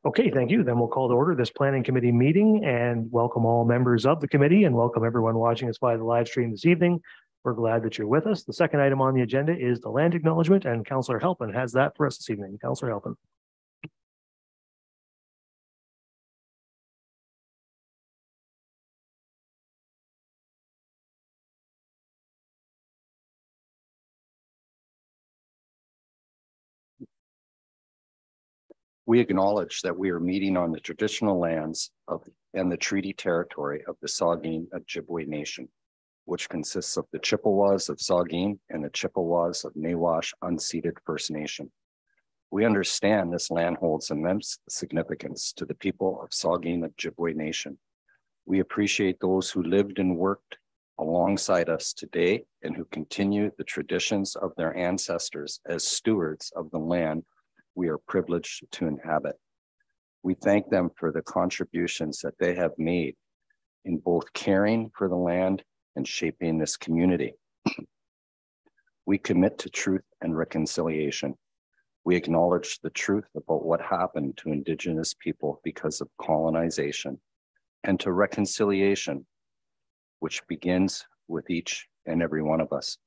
Okay, thank you. Then we'll call to order this planning committee meeting and welcome all members of the committee and welcome everyone watching us via the live stream this evening. We're glad that you're with us. The second item on the agenda is the land acknowledgement, and Councillor Halpin has that for us this evening. Councillor Halpin. We acknowledge that we are meeting on the traditional lands of and the treaty territory of the Saugeen Ojibwe Nation, which consists of the Chippewas of Saugeen and the Chippewas of Nawash Unceded First Nation. We understand this land holds immense significance to the people of Saugeen Ojibwe Nation. We appreciate those who lived and worked alongside us today and who continue the traditions of their ancestors as stewards of the land we are privileged to inhabit. We thank them for the contributions that they have made in both caring for the land and shaping this community. We commit to truth and reconciliation. We acknowledge the truth about what happened to Indigenous people because of colonization, and to reconciliation, which begins with each and every one of us.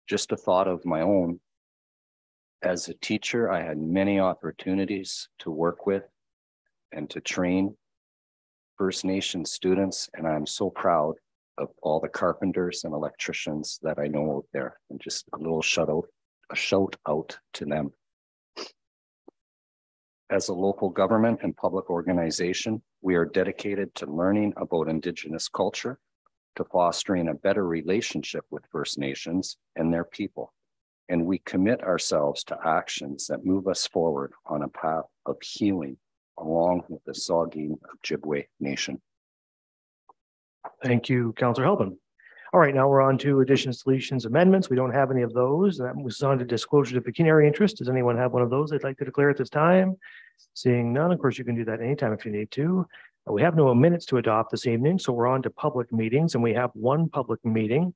Just a thought of my own. As a teacher, I had many opportunities to work with and to train First Nation students, and I'm so proud of all the carpenters and electricians that I know out there, and just a little shout out to them. As a local government and public organization, we are dedicated to learning about Indigenous culture, to fostering a better relationship with First Nations and their people. And we commit ourselves to actions that move us forward on a path of healing along with the Saugeen Ojibwe Nation. Thank you, Councillor Halpin. All right, now we're on to additions, deletions, amendments. We don't have any of those. That moves on to disclosure of pecuniary interest. Does anyone have one of those they'd like to declare at this time? Seeing none, of course, you can do that anytime if you need to. We have no minutes to adopt this evening, so we're on to public meetings, and we have one public meeting.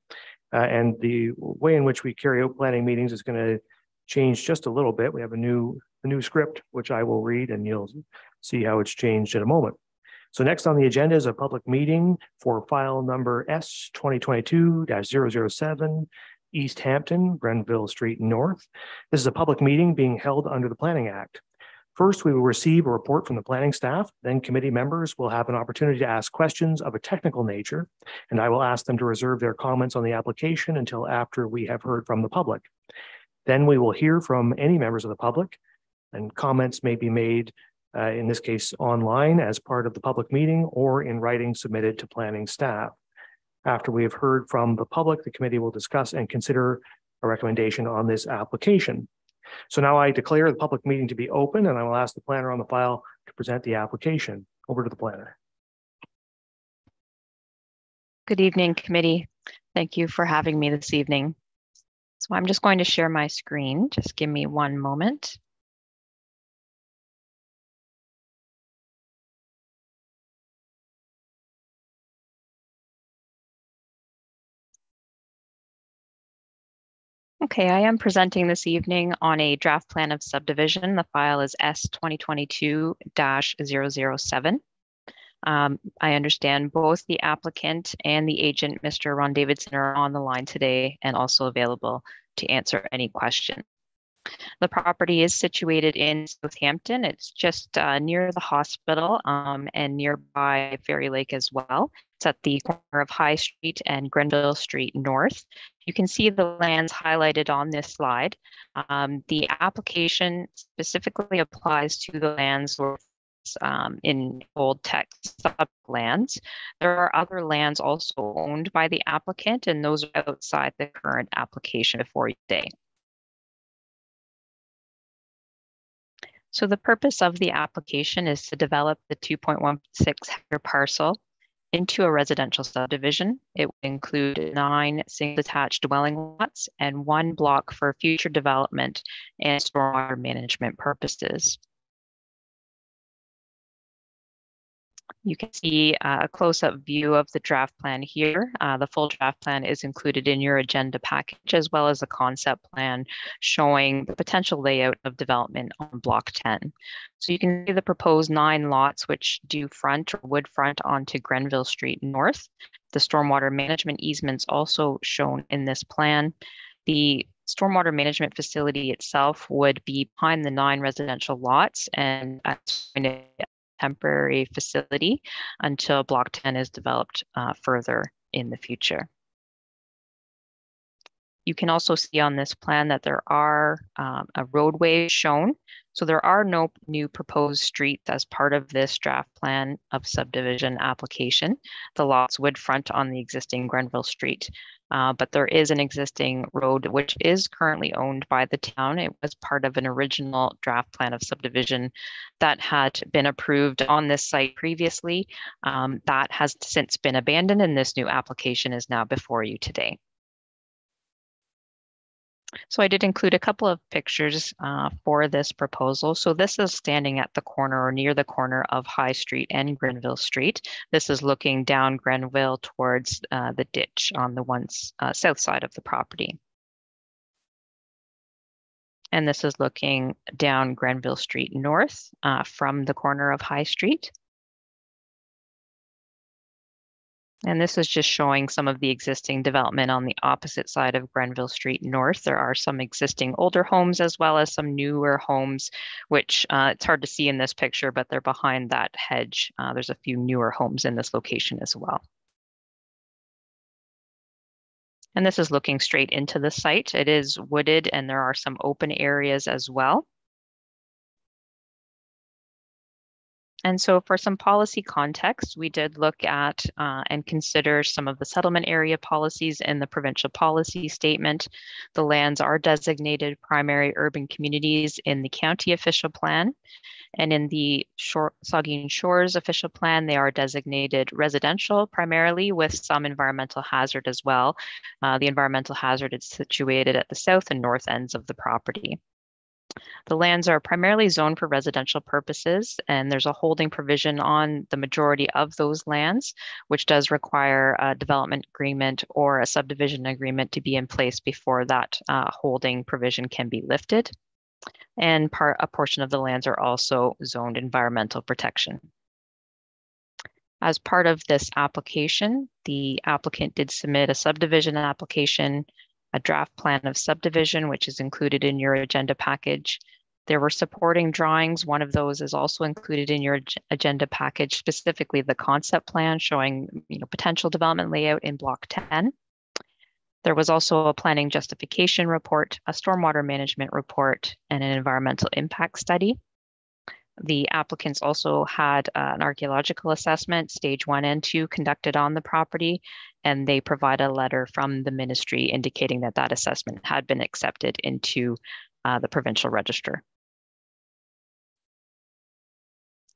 And the way in which we carry out planning meetings is going to change just a little bit. We have a new script, which I will read, and you'll see how it's changed in a moment. So next on the agenda is a public meeting for file number S 2022-007, East Hampton, Grenville Street North. This is a public meeting being held under the Planning Act. First, we will receive a report from the planning staff. Then committee members will have an opportunity to ask questions of a technical nature, and I will ask them to reserve their comments on the application until after we have heard from the public. Then we will hear from any members of the public, and comments may be made, in this case, online as part of the public meeting or in writing submitted to planning staff. After we have heard from the public, the committee will discuss and consider a recommendation on this application. So now I declare the public meeting to be open, and I will ask the planner on the file to present the application. Over to the planner. Good evening, committee. Thank you for having me this evening. So I'm just going to share my screen. Just give me one moment. Okay, I am presenting this evening on a draft plan of subdivision. The file is S 2022-007. I understand both the applicant and the agent, Mr. Ron Davidson, are on the line today and also available to answer any questions. The property is situated in Southampton. It's just near the hospital and nearby Fairy Lake as well. It's at the corner of High Street and Grenville Street North. You can see the lands highlighted on this slide. The application specifically applies to the lands in old text sublands. There are other lands also owned by the applicant, and those are outside the current application before you today. So the purpose of the application is to develop the 2.16 hectare parcel into a residential subdivision. It would include 9 single detached dwelling lots and 1 block for future development and stormwater management purposes. You can see a close-up view of the draft plan here. The full draft plan is included in your agenda package, as well as a concept plan showing the potential layout of development on Block 10. So you can see the proposed 9 lots which do front or would front onto Grenville Street North. The stormwater management easements also shown in this plan. The stormwater management facility itself would be behind the 9 residential lots and temporary facility until Block 10 is developed further in the future. You can also see on this plan that there are a roadway shown. So there are no new proposed streets as part of this draft plan of subdivision application. The lots would front on the existing Grenville Street, but there is an existing road which is currently owned by the town. It was part of an original draft plan of subdivision that had been approved on this site previously. That has since been abandoned, and this new application is now before you today. So I did include a couple of pictures for this proposal. So this is standing at the corner or near the corner of High Street and Grenville Street. This is looking down Grenville towards the ditch on the south side of the property. And this is looking down Grenville Street North from the corner of High Street. And this is just showing some of the existing development on the opposite side of Grenville Street North. There are some existing older homes as well as some newer homes, which it's hard to see in this picture, but they're behind that hedge. There's a few newer homes in this location as well. And this is looking straight into the site. It is wooded and there are some open areas as well. And so for some policy context, we did look at and consider some of the settlement area policies in the provincial policy statement. The lands are designated primary urban communities in the county official plan. And in the Saugeen Shores official plan, they are designated residential primarily with some environmental hazard as well. The environmental hazard is situated at the south and north ends of the property. The lands are primarily zoned for residential purposes, and there's a holding provision on the majority of those lands, which does require a development agreement or a subdivision agreement to be in place before that holding provision can be lifted. And a portion of the lands are also zoned environmental protection. As part of this application, the applicant did submit a subdivision application, a draft plan of subdivision, which is included in your agenda package. There were supporting drawings. One of those is also included in your agenda package, specifically the concept plan showing potential development layout in Block 10. There was also a planning justification report, a stormwater management report, and an environmental impact study. The applicants also had an archaeological assessment, stage 1 and 2, conducted on the property, and they provide a letter from the ministry indicating that that assessment had been accepted into the provincial register.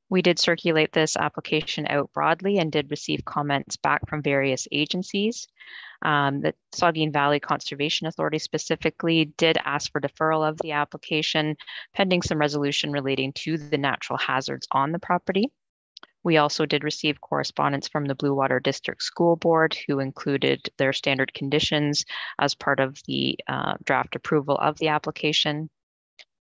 We did circulate this application out broadly and did receive comments back from various agencies. The Saugeen Valley Conservation Authority specifically did ask for deferral of the application pending some resolution relating to the natural hazards on the property. We also did receive correspondence from the Blue Water District School Board, who included their standard conditions as part of the draft approval of the application.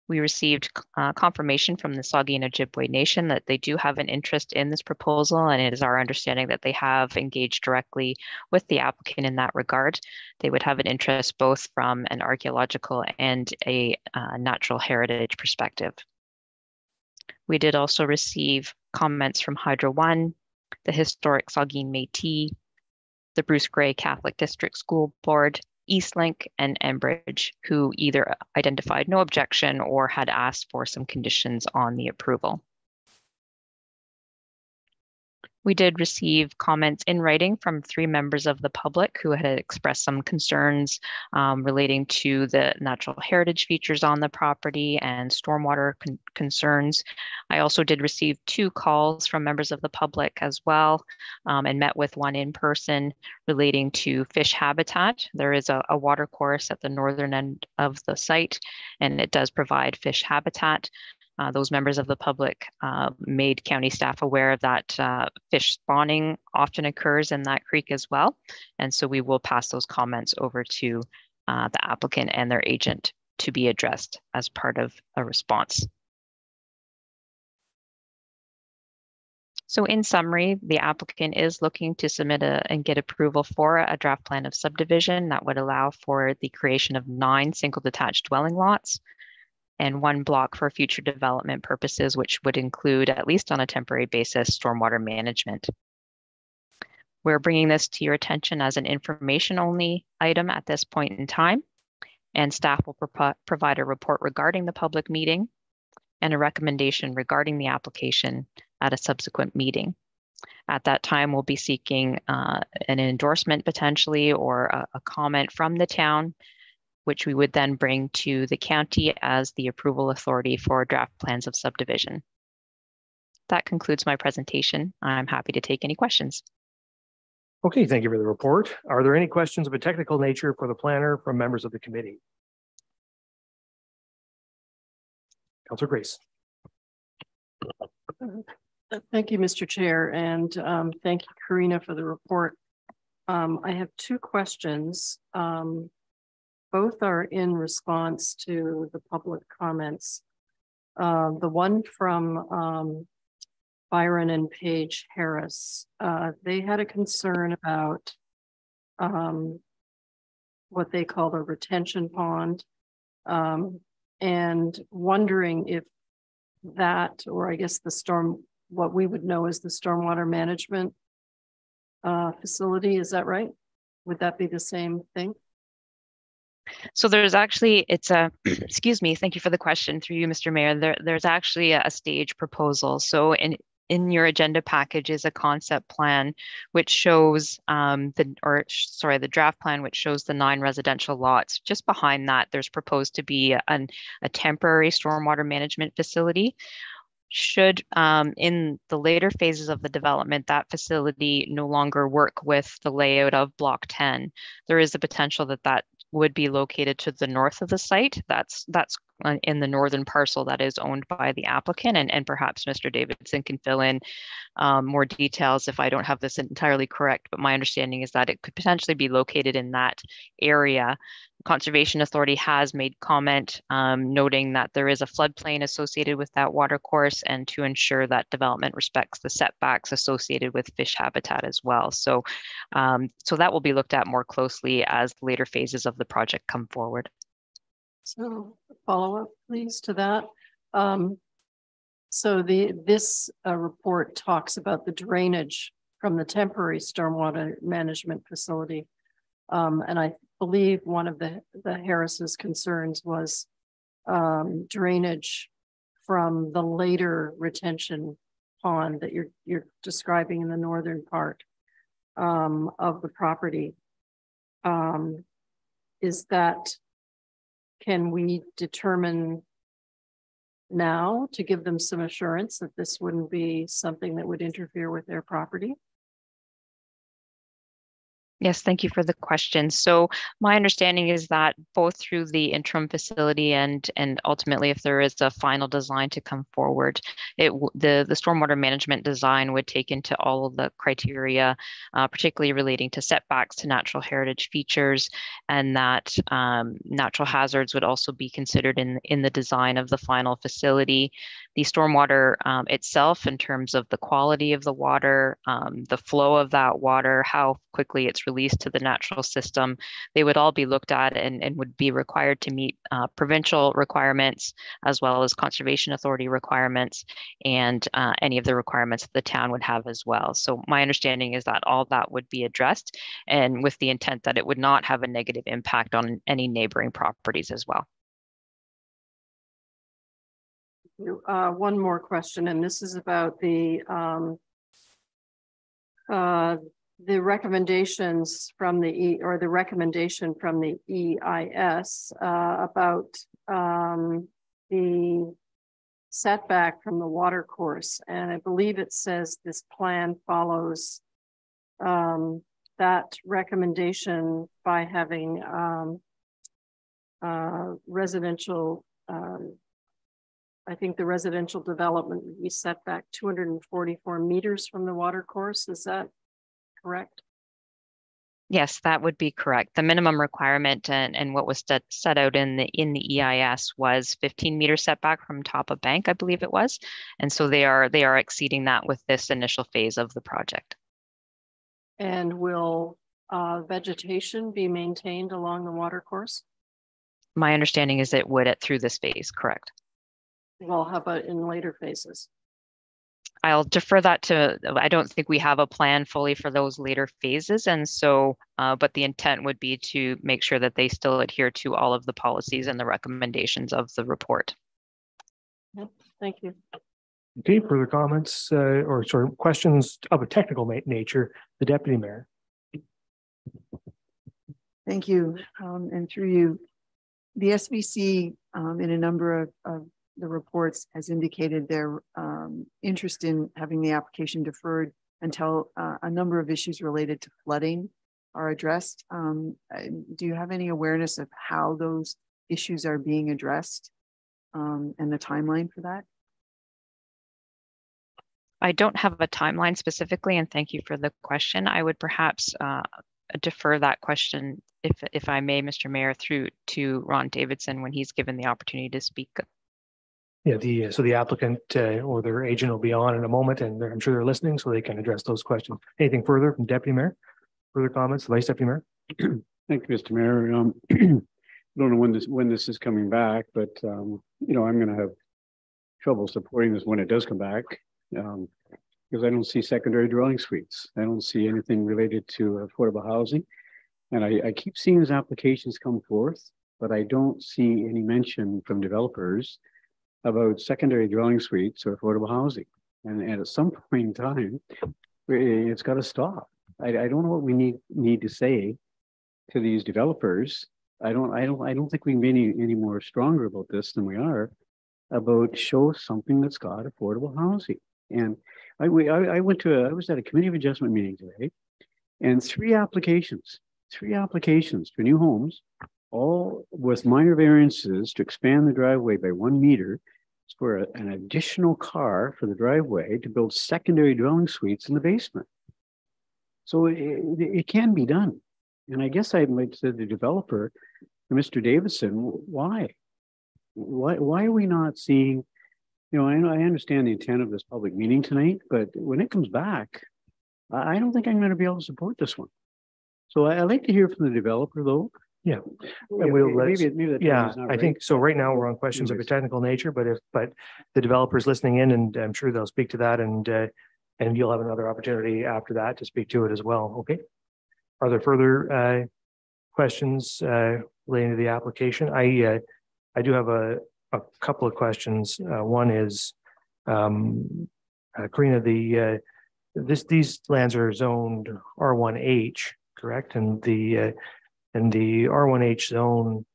We received confirmation from the Saugeen Ojibwe Nation that they do have an interest in this proposal, and it is our understanding that they have engaged directly with the applicant in that regard. They would have an interest both from an archaeological and a natural heritage perspective. We did also receive comments from Hydro One, the Historic Saugeen Métis, the Bruce Grey Catholic District School Board, Eastlink, and Enbridge, who either identified no objection or had asked for some conditions on the approval. We did receive comments in writing from 3 members of the public who had expressed some concerns relating to the natural heritage features on the property and stormwater concerns. I also did receive 2 calls from members of the public as well, and met with one in person relating to fish habitat. There is a water course at the northern end of the site, and it does provide fish habitat. those members of the public made county staff aware that fish spawning often occurs in that creek as well. And so we will pass those comments over to the applicant and their agent to be addressed as part of a response. So in summary, the applicant is looking to submit and get approval for a draft plan of subdivision that would allow for the creation of 9 single detached dwelling lots and 1 block for future development purposes, which would include, at least on a temporary basis, stormwater management. We're bringing this to your attention as an information-only item at this point in time, and staff will provide a report regarding the public meeting and a recommendation regarding the application at a subsequent meeting. At that time, we'll be seeking an endorsement potentially or a comment from the town, which we would then bring to the county as the approval authority for draft plans of subdivision. That concludes my presentation. I'm happy to take any questions. Okay, thank you for the report. Are there any questions of a technical nature for the planner from members of the committee? Councilor Grace. Thank you, Mr. Chair, and thank you, Karina, for the report. I have 2 questions. Both are in response to the public comments. The one from Byron and Paige Harris, they had a concern about what they call the retention pond, and wondering if that, or I guess what we would know as the stormwater management facility, is that right? Would that be the same thing? So there's actually, it's a, excuse me, thank you for the question through you, Mr. Mayor. There's actually a stage proposal. So in your agenda package is a concept plan, which shows the draft plan, which shows the 9 residential lots. Just behind that, there's proposed to be a temporary stormwater management facility. Should, in the later phases of the development, that facility no longer work with the layout of Block 10, there is the potential that that would be located to the north of the site. That's in the northern parcel that is owned by the applicant, and perhaps Mr. Davidson can fill in more details if I don't have this entirely correct, but my understanding is that it could potentially be located in that area. Conservation Authority has made comment noting that there is a floodplain associated with that watercourse, and to ensure that development respects the setbacks associated with fish habitat as well. So, so that will be looked at more closely as later phases of the project come forward. So follow up, please, to that. So this report talks about the drainage from the temporary stormwater management facility. And I believe one of the Harris's concerns was drainage from the later retention pond that you're describing in the northern part of the property. Is that, can we determine now to give them some assurance that this wouldn't be something that would interfere with their property? Yes, thank you for the question. So my understanding is that both through the interim facility and ultimately if there is a final design to come forward, the stormwater management design would take into all of the criteria, particularly relating to setbacks to natural heritage features, and that natural hazards would also be considered in the design of the final facility. The stormwater itself, in terms of the quality of the water, the flow of that water, how quickly it's released to the natural system, they would all be looked at and would be required to meet provincial requirements as well as Conservation Authority requirements, and any of the requirements that the town would have as well. So my understanding is that all that would be addressed, and with the intent that it would not have a negative impact on any neighboring properties as well. One more question, and this is about the recommendations from the recommendation from the EIS about the setback from the water course, and I believe it says this plan follows that recommendation by having residential I think the residential development would be set back 244 meters from the water course. Is that correct? Yes, that would be correct. The minimum requirement and what was set out in the EIS was 15-meter setback from top of bank, I believe it was. And so they are exceeding that with this initial phase of the project. And will vegetation be maintained along the water course? My understanding is it would through this phase, correct. Well, how about in later phases? I'll defer that to, I don't think we have a plan fully for those later phases. And so, but the intent would be to make sure that they still adhere to all of the policies and the recommendations of the report. Yep, thank you. Okay, further comments or sort of questions of a technical nature, the Deputy Mayor. Thank you. And through you, the SVC in a number of the reports has indicated their interest in having the application deferred until a number of issues related to flooding are addressed. Do you have any awareness of how those issues are being addressed and the timeline for that? I don't have a timeline specifically, and thank you for the question. I would perhaps defer that question, if I may, Mr. Mayor, through to Ron Davidson when he's given the opportunity to speak. Yeah, so the applicant or their agent will be on in a moment, and I'm sure they're listening, so they can address those questions. Anything further from Deputy Mayor? Further comments, Vice Deputy Mayor? Thank you, Mr. Mayor. I don't know when this is coming back, but you know, I'm going to have trouble supporting this when it does come back because I don't see secondary dwelling suites. I don't see anything related to affordable housing, and I keep seeing these applications come forth, but I don't see any mention from developers about secondary dwelling suites or affordable housing. And at some point in time, it's got to stop. I don't know what we need to say to these developers. I don't think we can be any more stronger about this than we are about show something that's got affordable housing. And I was at a committee of adjustment meeting today, and three applications for new homes, all with minor variances to expand the driveway by 1 meter for an additional car for the driveway to build secondary dwelling suites in the basement. So it can be done. And I guess I might say to the developer, Mr. Davidson, why are we not seeing, you know, I understand the intent of this public meeting tonight, but when it comes back, I don't think I'm going to be able to support this one. So I'd like to hear from the developer though. Yeah, and we'll yeah, I think so. Right now we're on questions of a technical nature, but the developer's listening in, and I'm sure they'll speak to that, and you'll have another opportunity after that to speak to it as well. Okay. Are there further questions relating to the application? I do have a couple of questions. One is, Karina, these lands are zoned R1H, correct? And the R1H zone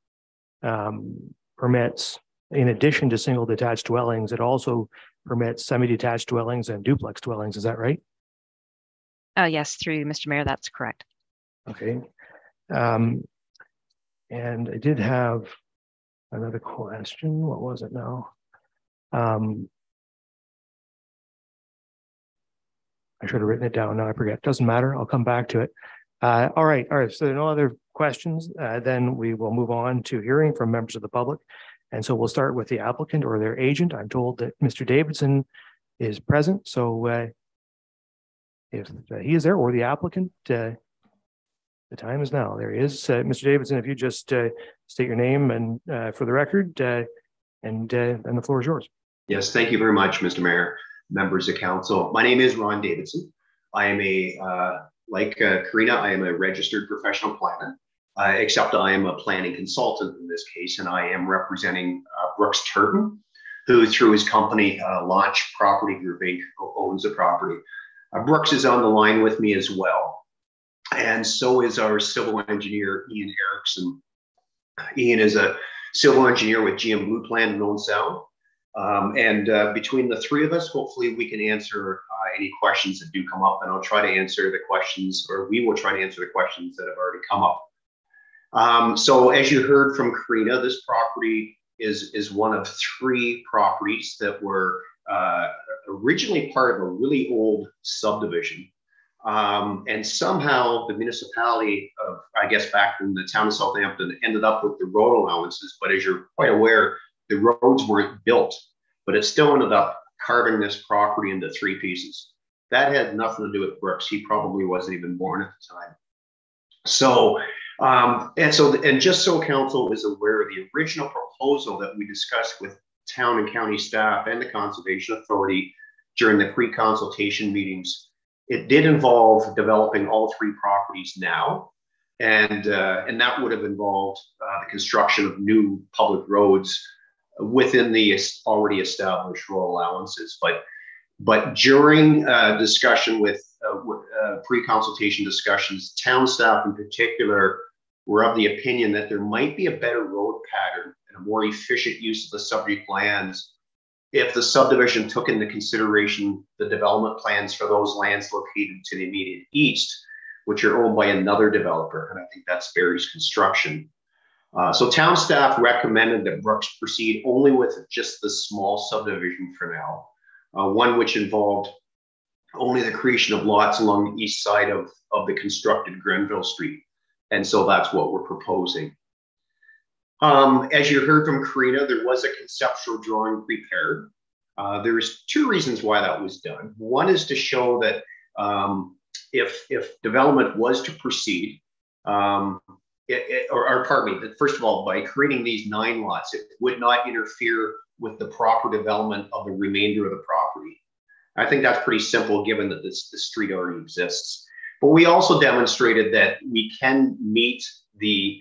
permits, in addition to single detached dwellings, it also permits semi-detached dwellings and duplex dwellings. Is that right? Yes, through Mr. Mayor, that's correct. Okay. And I did have another question. What was it now? I should have written it down. Now I forget. Doesn't matter. I'll come back to it. All right. So there are no other questions. Then we will move on to hearing from members of the public. And so we'll start with the applicant or their agent. I'm told that Mr. Davidson is present. So if he is there, or the applicant, the time is now. There he is. Mr. Davidson, if you just state your name and for the record, and the floor is yours. Yes, thank you very much, Mr. Mayor, members of council. My name is Ron Davidson. I am like Karina, I am a registered professional planner, except I am a planning consultant in this case, and I am representing Brooks Turton, who through his company Launch Property Group Inc. owns the property. Brooks is on the line with me as well, and so is our civil engineer, Ian Erickson. Ian is a civil engineer with GM Blue Plan in Owen Sound. And between the three of us, hopefully we can answer any questions that do come up, and I'll try to answer the questions, or we will try to answer the questions that have already come up. So as you heard from Karina, this property is one of 3 properties that were originally part of a really old subdivision. And somehow the municipality of, I guess back in the town of Southampton, ended up with the road allowances. But as you're quite aware, the roads weren't built, but it still ended up carving this property into 3 pieces. That had nothing to do with Brooks. He probably wasn't even born at the time. So, and just so council is aware, the original proposal that we discussed with town and county staff and the Conservation Authority during the pre-consultation meetings, it did involve developing all 3 properties now. And that would have involved the construction of new public roads within the already established road allowances. But during discussion with pre-consultation discussions, town staff in particular were of the opinion that there might be a better road pattern and a more efficient use of the subject lands if the subdivision took into consideration the development plans for those lands located to the immediate east, which are owned by another developer. And I think that's Barry's Construction. So town staff recommended that Brooks proceed only with just the small subdivision for now, one which involved only the creation of lots along the east side of the constructed Grenville Street. And so that's what we're proposing. As you heard from Karina, there was a conceptual drawing prepared. There's 2 reasons why that was done. One is to show that if development was to proceed, pardon me, that first of all, by creating these 9 lots, it would not interfere with the proper development of the remainder of the property. I think that's pretty simple given that the street already exists. But we also demonstrated that we can meet the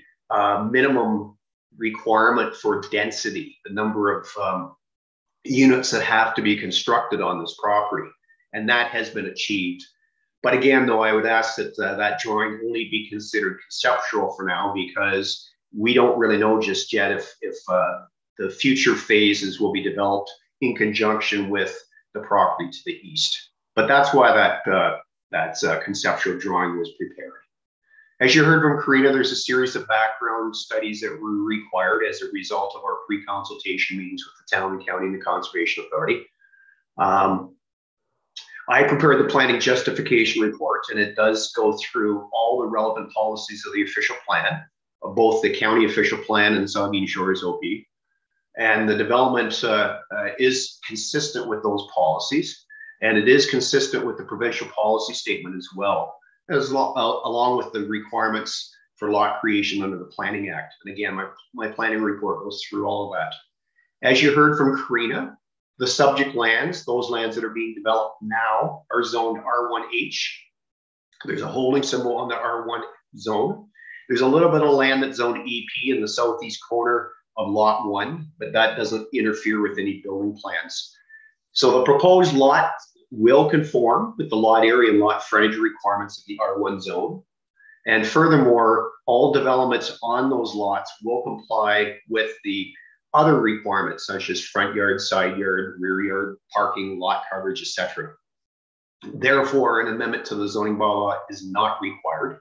minimum requirement for density, the number of units that have to be constructed on this property, and that has been achieved. But again, though, I would ask that that drawing only be considered conceptual for now, because we don't really know just yet if the future phases will be developed in conjunction with the property to the east. But that's why that conceptual drawing was prepared. As you heard from Karina, there's a series of background studies that were required as a result of our pre-consultation meetings with the town and county and the Conservation Authority. I prepared the planning justification report, and it does go through all the relevant policies of the official plan, of both the county official plan and Saugeen Shores OP. And the development is consistent with those policies, and it is consistent with the provincial policy statement as well, along with the requirements for lot creation under the Planning Act. And again, my planning report goes through all of that. As you heard from Karina, the subject lands, those lands that are being developed now, are zoned R1H. There's a holding symbol on the R1 zone. There's a little bit of land that's zoned EP in the southeast corner of Lot 1, but that doesn't interfere with any building plans. So the proposed lot will conform with the lot area and lot frontage requirements of the R1 zone. And furthermore, all developments on those lots will comply with the other requirements such as front yard, side yard, rear yard, parking, lot coverage, etc. Therefore, an amendment to the zoning bylaw is not required.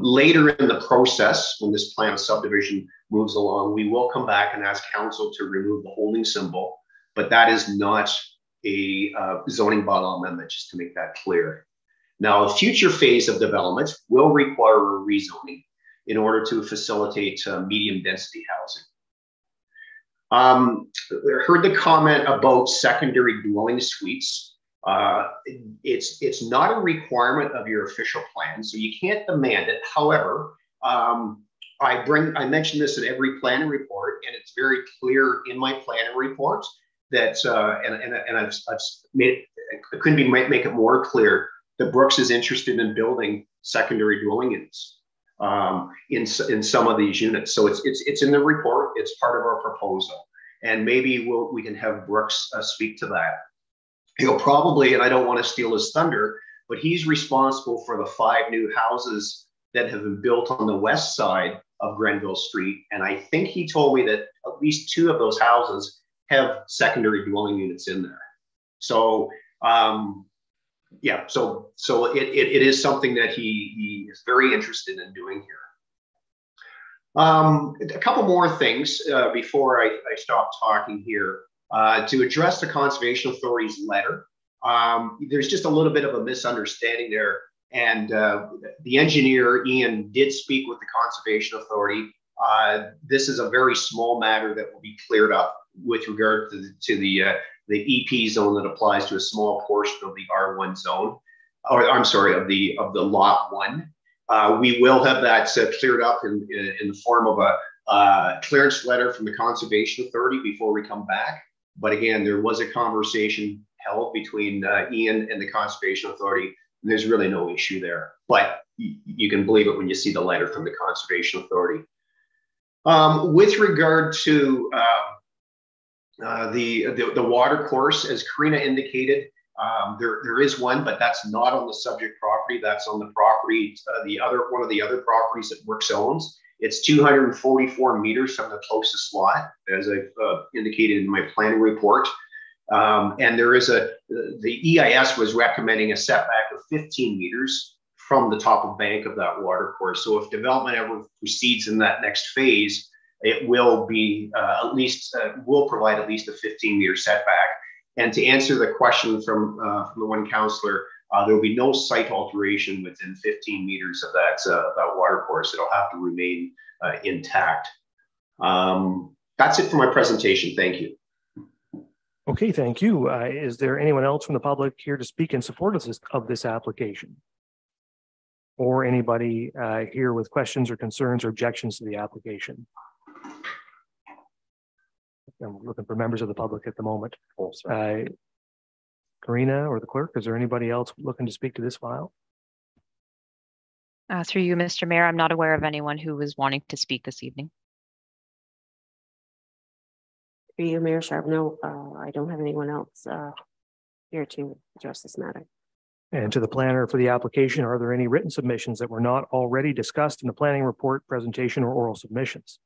Later in the process, when this plan of subdivision moves along, we will come back and ask council to remove the holding symbol, but that is not a zoning bylaw amendment, just to make that clear. Now, a future phase of development will require a rezoning in order to facilitate medium density housing. I heard the comment about secondary dwelling suites. It's not a requirement of your official plan, so you can't demand it. However, I mention this in every planning report, and it's very clear in my planning report that, and I've made it, I couldn't make it more clear that Brooks is interested in building secondary dwelling units in some of these units. So it's in the report. It's part of our proposal, and maybe we can have Brooks speak to that. He'll probably, and I don't want to steal his thunder, but he's responsible for the 5 new houses that have been built on the west side of Grenville Street. And I think he told me that at least 2 of those houses have secondary dwelling units in there. So yeah, so it is something that he is very interested in doing here. A couple more things before I stop talking here. To address the Conservation Authority's letter, there's just a little bit of a misunderstanding there. And the engineer, Ian, did speak with the Conservation Authority. This is a very small matter that will be cleared up with regard to the EP zone that applies to a small portion of the R1 zone, or I'm sorry, of the lot 1. We will have that cleared up in the form of a clearance letter from the Conservation Authority before we come back. But again, there was a conversation held between Ian and the Conservation Authority. And there's really no issue there, but you can believe it when you see the letter from the Conservation Authority. With regard to the water course, as Karina indicated, there is one, but that's not on the subject property. That's on the property, one of the other properties that Works owns. It's 244 meters from the closest lot, as I've indicated in my planning report. And there is the EIS was recommending a setback of 15 meters from the top of bank of that water course. So if development ever proceeds in that next phase, it will be will provide at least a 15-meter setback. And to answer the question from the one councillor, there will be no site alteration within 15 meters of that water course. It'll have to remain intact. That's it for my presentation. Thank you. Okay, thank you. Is there anyone else from the public here to speak in support of this application? Or anybody here with questions or concerns or objections to the application? I'm looking for members of the public at the moment. Karina or the clerk, is there anybody else looking to speak to this file? Through you, Mr. Mayor, I'm not aware of anyone who was wanting to speak this evening. Through you, Mayor Charbonneau, I don't have anyone else here to address this matter. And to the planner for the application, are there any written submissions that were not already discussed in the planning report, presentation, or oral submissions?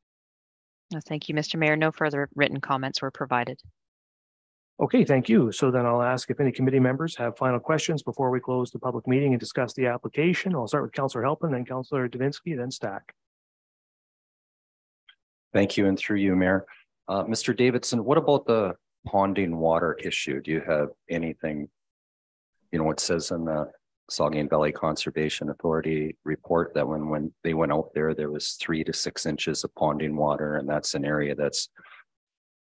No, thank you, Mr. Mayor. No further written comments were provided. Okay, thank you. So then I'll ask if any committee members have final questions before we close the public meeting and discuss the application. I'll start with Councillor Halpin, then Councillor Davinsky, then Stack. Thank you, and through you, Mayor. Mr. Davidson, what about the ponding water issue? Do you have anything, it says in the Saugeen Valley Conservation Authority report that when they went out there was 3 to 6 inches of ponding water, and that's an area that's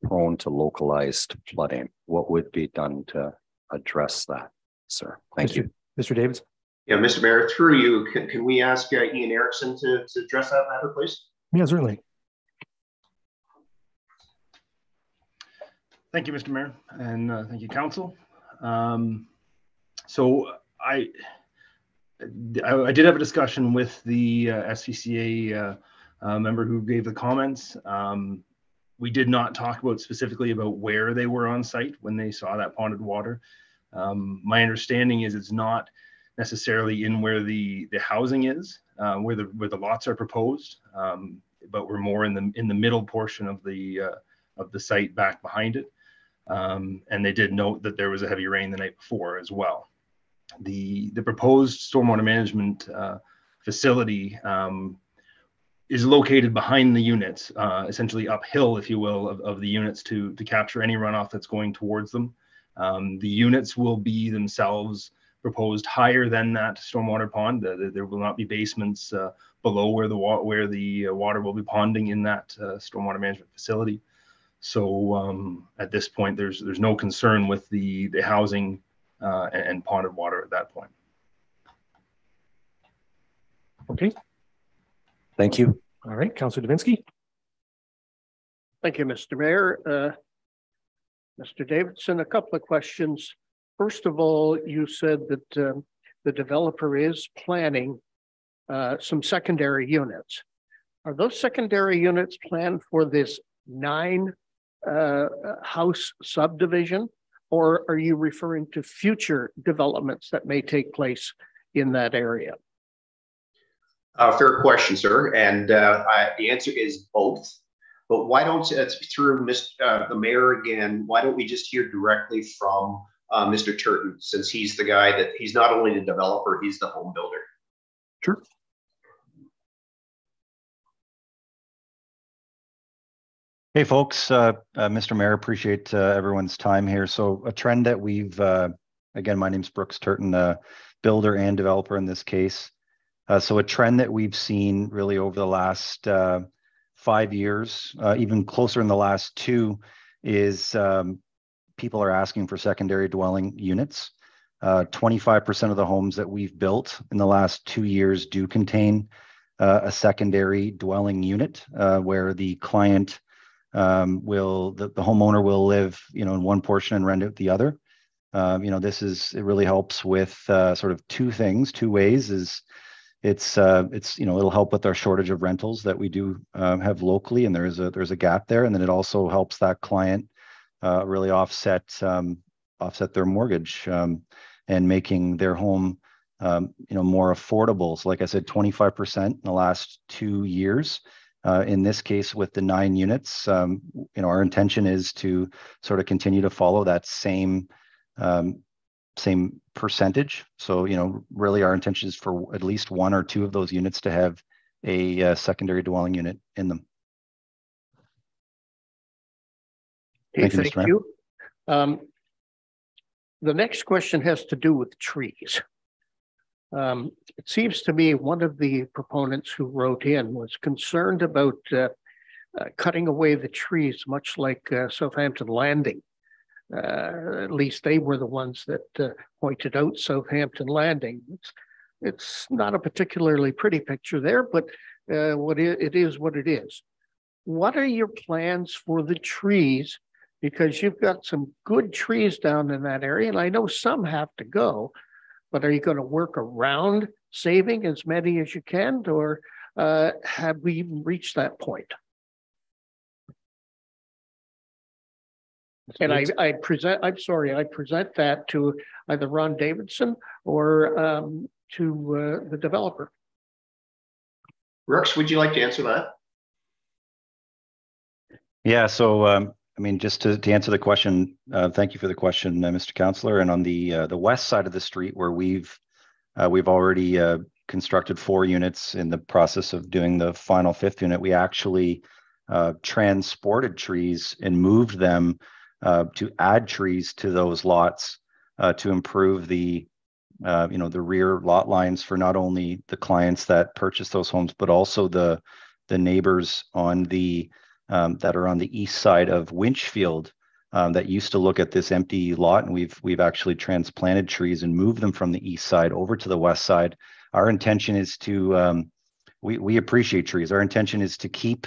prone to localized flooding. What would be done to address that, sir? Thank you. Mr. Davidson. Yeah, Mr. Mayor, through you, can we ask Ian Erickson to address that matter, please? Yeah, certainly. Thank you, Mr. Mayor, and thank you, Council. So I did have a discussion with the SCCA member who gave the comments. We did not talk specifically about where they were on site when they saw that ponded water. My understanding is it's not necessarily in where the housing is, where the lots are proposed, but we're more in the middle portion of the site back behind it. And they did note that there was a heavy rain the night before as well. The proposed stormwater management facility is located behind the units, essentially uphill, if you will, of the units to capture any runoff that's going towards them. The units will be themselves proposed higher than that stormwater pond. There will not be basements below where the water will be ponding in that stormwater management facility. So at this point, there's no concern with the housing and ponded water at that point. Okay. Thank you. All right, Councillor Davinsky. Thank you, Mr. Mayor. Mr. Davidson, a couple of questions. First of all, you said that the developer is planning some secondary units. Are those secondary units planned for this 9 house subdivision, or are you referring to future developments that may take place in that area? Fair question, sir. And the answer is both. But why don't, through the mayor again, why don't we just hear directly from Mr. Turton, since he's the guy that he's not only the developer, he's the home builder. Sure. Hey folks, Mr. Mayor, appreciate everyone's time here. So a trend that we've, again, my name's Brooks Turton, builder and developer in this case. So a trend that we've seen really over the last 5 years, even closer in the last 2, is people are asking for secondary dwelling units. 25% of the homes that we've built in the last 2 years do contain a secondary dwelling unit where the client the homeowner will live, in one portion and rent out the other. It really helps with sort of 2 things, 2 ways. It'll help with our shortage of rentals that we do have locally, and there's a gap there. And then it also helps that client really offset their mortgage and making their home more affordable. So like I said, 25% in the last 2 years. In this case, with the 9 units, our intention is to sort of continue to follow that same percentage. So, really our intention is for at least 1 or 2 of those units to have a secondary dwelling unit in them. Thank you. The next question has to do with trees. It seems to me one of the proponents who wrote in was concerned about cutting away the trees, much like Southampton Landing. At least they were the ones that pointed out Southampton Landing. It's not a particularly pretty picture there, but it is what it is. What are your plans for the trees? Because you've got some good trees down in that area, and I know some have to go. But are you going to work around saving as many as you can, or have we even reached that point? And I present that to either Ron Davidson or to the developer. Brooks, would you like to answer that? Yeah, so just to answer the question, thank you for the question, Mr. Councillor. And on the west side of the street, where we've already constructed 4 units, in the process of doing the final 5th unit, we actually transported trees and moved them to add trees to those lots to improve the rear lot lines for not only the clients that purchase those homes, but also the neighbors on that are on the east side of Winchfield that used to look at this empty lot, and we've actually transplanted trees and moved them from the east side over to the west side. Our intention is to we appreciate trees. Our intention is to keep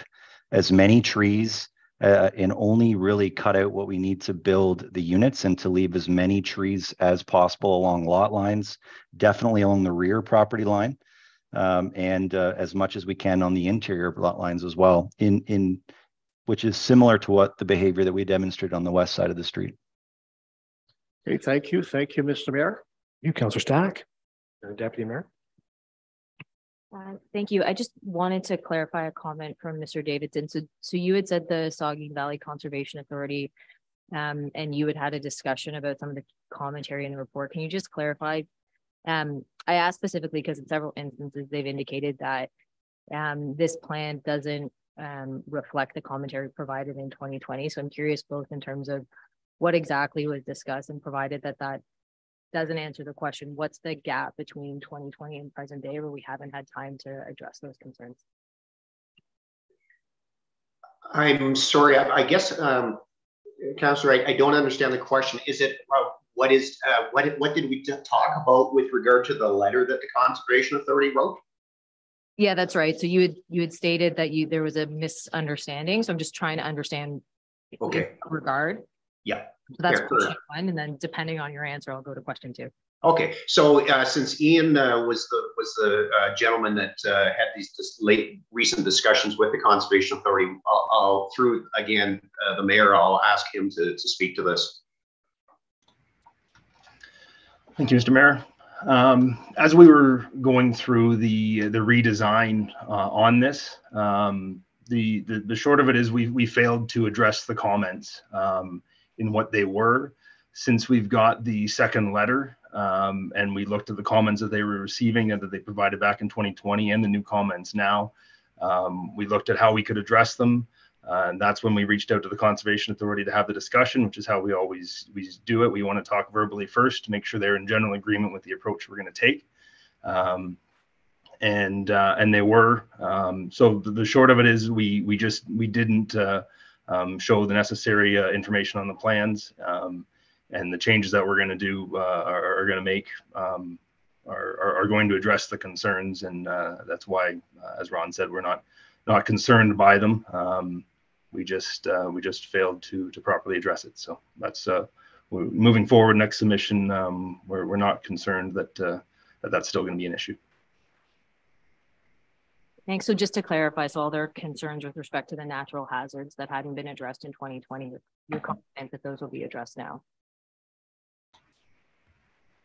as many trees and only really cut out what we need to build the units, and to leave as many trees as possible along lot lines, definitely along the rear property line, and as much as we can on the interior lot lines as well, which is similar to what the behavior that we demonstrated on the west side of the street. Okay, thank you. Thank you, Mr. Mayor. You, Councillor Stack, Deputy Mayor. Thank you. I just wanted to clarify a comment from Mr. Davidson. So you had said the Saugeen Valley Conservation Authority, and you had a discussion about some of the commentary in the report. Can you just clarify? I asked specifically because in several instances they've indicated that this plan doesn't reflect the commentary provided in 2020. So I'm curious both in terms of what exactly was discussed, and provided that doesn't answer the question, what's the gap between 2020 and present day where we haven't had time to address those concerns? I'm sorry, I guess, Councillor, I don't understand the question. Is it, what did we talk about with regard to the letter that the Conservation Authority wrote? Yeah, that's right. So you had stated that there was a misunderstanding. So I'm just trying to understand. Okay. Regard. Yeah. So that's question 1, and then depending on your answer, I'll go to question 2. Okay. So since Ian was the gentleman that had these recent discussions with the Conservation Authority, I'll through again the mayor, I'll ask him to speak to this. Thank you, Mr. Mayor. As we were going through the redesign on this, the short of it is we failed to address the comments in what they were. Since we've got the second letter and we looked at the comments that they were receiving and that they provided back in 2020 and the new comments now, we looked at how we could address them. And that's when we reached out to the Conservation Authority to have the discussion, which is how we always do it. We want to talk verbally first to make sure they're in general agreement with the approach we're going to take. And they were. So the short of it is we didn't show the necessary information on the plans, and the changes that we're going to do are going to make are going to address the concerns, and that's why, as Ron said, we're not concerned by them. We just failed to properly address it. So that's we're moving forward. Next submission, we're not concerned that that's still going to be an issue. Thanks. So just to clarify, so all their concerns with respect to the natural hazards that hadn't been addressed in 2020, you're confident that those will be addressed now?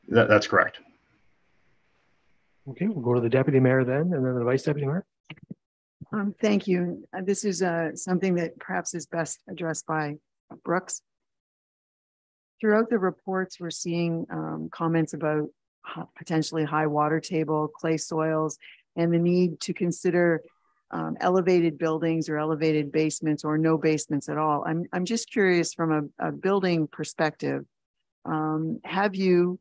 That's correct. Okay, we'll go to the deputy mayor then, and then the vice deputy mayor. Thank you. This is something that perhaps is best addressed by Brooks. Throughout the reports, we're seeing comments about potentially high water table, clay soils, and the need to consider elevated buildings or elevated basements or no basements at all. I'm just curious from a building perspective, have you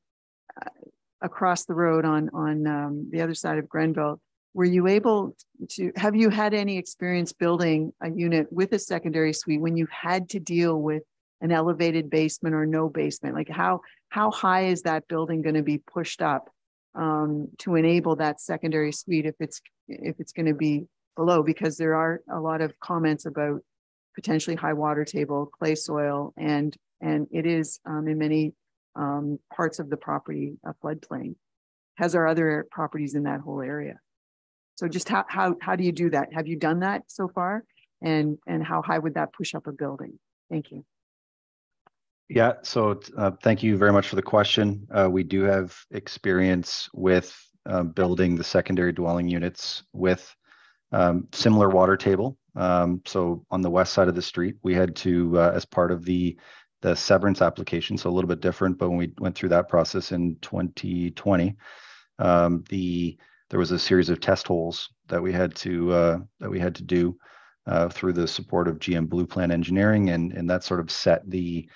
across the road on the other side of Grenville, were you able to, have you had any experience building a unit with a secondary suite when you've had to deal with an elevated basement or no basement? Like how high is that building going to be pushed up to enable that secondary suite if it's going to be below? Because there are a lot of comments about potentially high water table, clay soil, and it is in many parts of the property a floodplain. Has our other properties in that whole area. So just how do you do that? Have you done that so far? And how high would that push up a building? Thank you. Yeah, so thank you very much for the question. We do have experience with building the secondary dwelling units with similar water table. So on the west side of the street, we had to, as part of the severance application, so a little bit different, but when we went through that process in 2020, there was a series of test holes that we had to do through the support of GM Blue Plan Engineering, and that sort of set the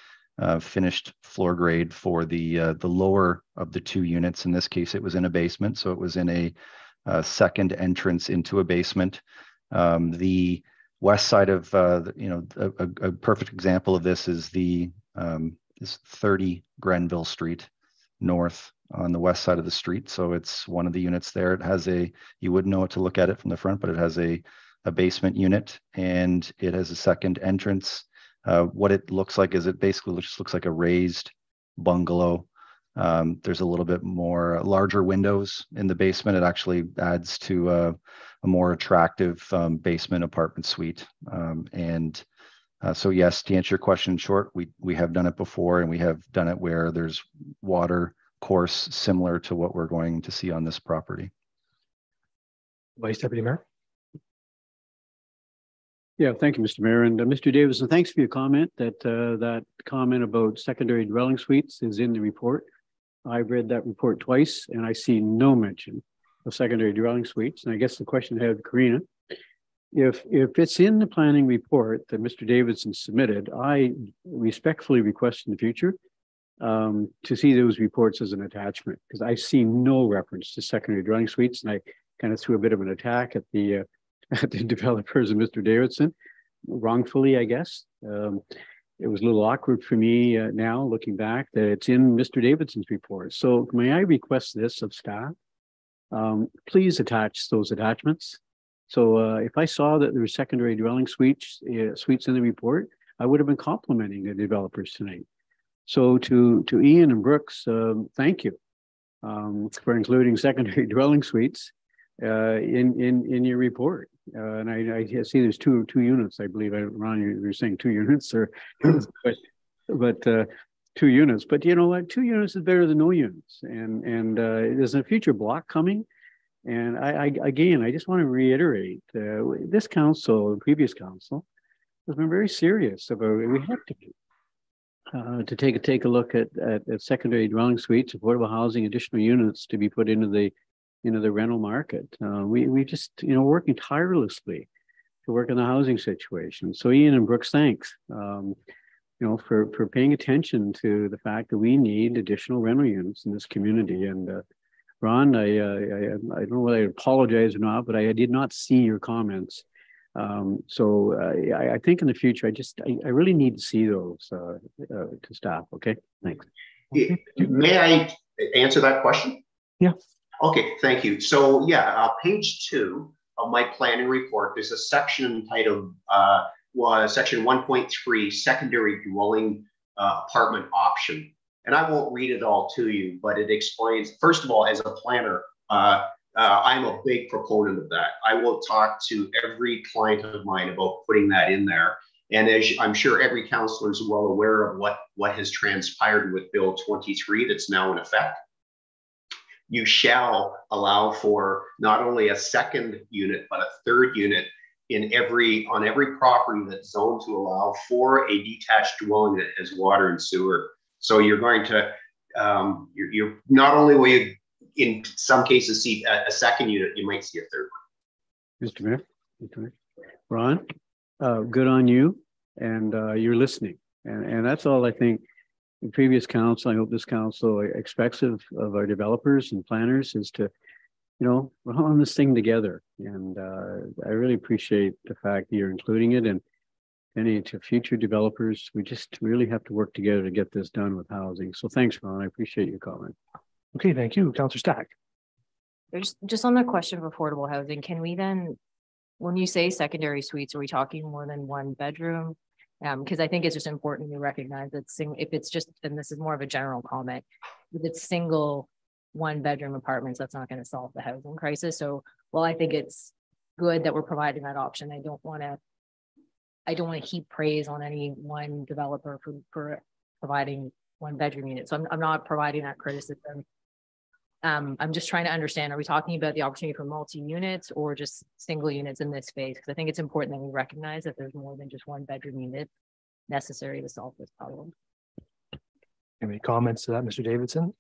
finished floor grade for the lower of the two units. In this case, it was in a basement, so it was in a second entrance into a basement. The west side of a perfect example of this is this 30 Grenville Street North on the west side of the street. So it's one of the units there. It has you wouldn't know it to look at it from the front, but it has a basement unit, and it has a second entrance. What it looks like is it basically just looks like a raised bungalow. There's a little bit more larger windows in the basement. It actually adds to a more attractive basement apartment suite. So yes, to answer your question in short, we have done it before, and we have done it where there's water course similar to what we're going to see on this property. Vice Deputy Mayor. Yeah, thank you, Mr. Mayor. And Mr. Davidson, thanks for your comment. That comment about secondary dwelling suites is in the report. I've read that report twice, and I see no mention of secondary dwelling suites. And I guess the question I have, Karina, if it's in the planning report that Mr. Davidson submitted, I respectfully request in the future to see those reports as an attachment, because I see no reference to secondary dwelling suites, and I kind of threw a bit of an attack at the developers and Mr. Davidson, wrongfully, I guess. It was a little awkward for me now looking back that it's in Mr. Davidson's report. So may I request this of staff? Please attach those attachments. So if I saw that there were secondary dwelling suites in the report, I would have been complimenting the developers tonight. So to Ian and Brooks, thank you for including secondary dwelling suites in your report. And I see there's two units, I believe. Ron, you were saying 2 units, or but 2 units. But you know what? 2 units is better than no units. And there's a future block coming. And I just want to reiterate, this council, the previous council, has been very serious about it. We have to take a look at secondary dwelling suites, affordable housing, additional units to be put into the rental market. We just working tirelessly to work on the housing situation. So Ian and Brooks, thanks. You know, for paying attention to the fact that we need additional rental units in this community. And Ron, I don't know whether I apologize or not, but I did not see your comments. So I think in the future, I really need to see those to staff. Okay, thanks. May I answer that question? Yeah. Okay, thank you. So yeah, page 2 of my planning report, there's a section entitled section 1.3 secondary dwelling apartment option. And I won't read it all to you, but it explains, first of all, as a planner, I'm a big proponent of that. I will talk to every client of mine about putting that in there. And as I'm sure every councillor is well aware of what has transpired with Bill 23 that's now in effect. You shall allow for not only a second unit, but a third unit on every property that's zoned to allow for a detached dwelling that has water and sewer. So you're going to, you're not only will you in some cases see a second unit, you might see a third one. Mr. Mayor, Ron, good on you, and you're listening. And that's all I think the previous council, I hope this council expects of our developers and planners is to, you know, we're all on this thing together. And I really appreciate the fact that you're including it. And any to future developers, we just really have to work together to get this done with housing. So thanks, Ron. I appreciate your comment. Okay, thank you. Councillor Stack. Just on the question of affordable housing, can we then, when you say secondary suites, are we talking more than one bedroom? Because I think it's just important to recognize that if it's just, and this is more of a general comment, if it's single 1-bedroom apartments, that's not going to solve the housing crisis. So while I think it's good that we're providing that option, I don't want to heap praise on any one developer for providing 1-bedroom units. So I'm not providing that criticism. I'm just trying to understand, are we talking about the opportunity for multi-units or just single units in this phase? Because I think it's important that we recognize that there's more than just 1-bedroom unit necessary to solve this problem. Any comments to that, Mr. Davidson?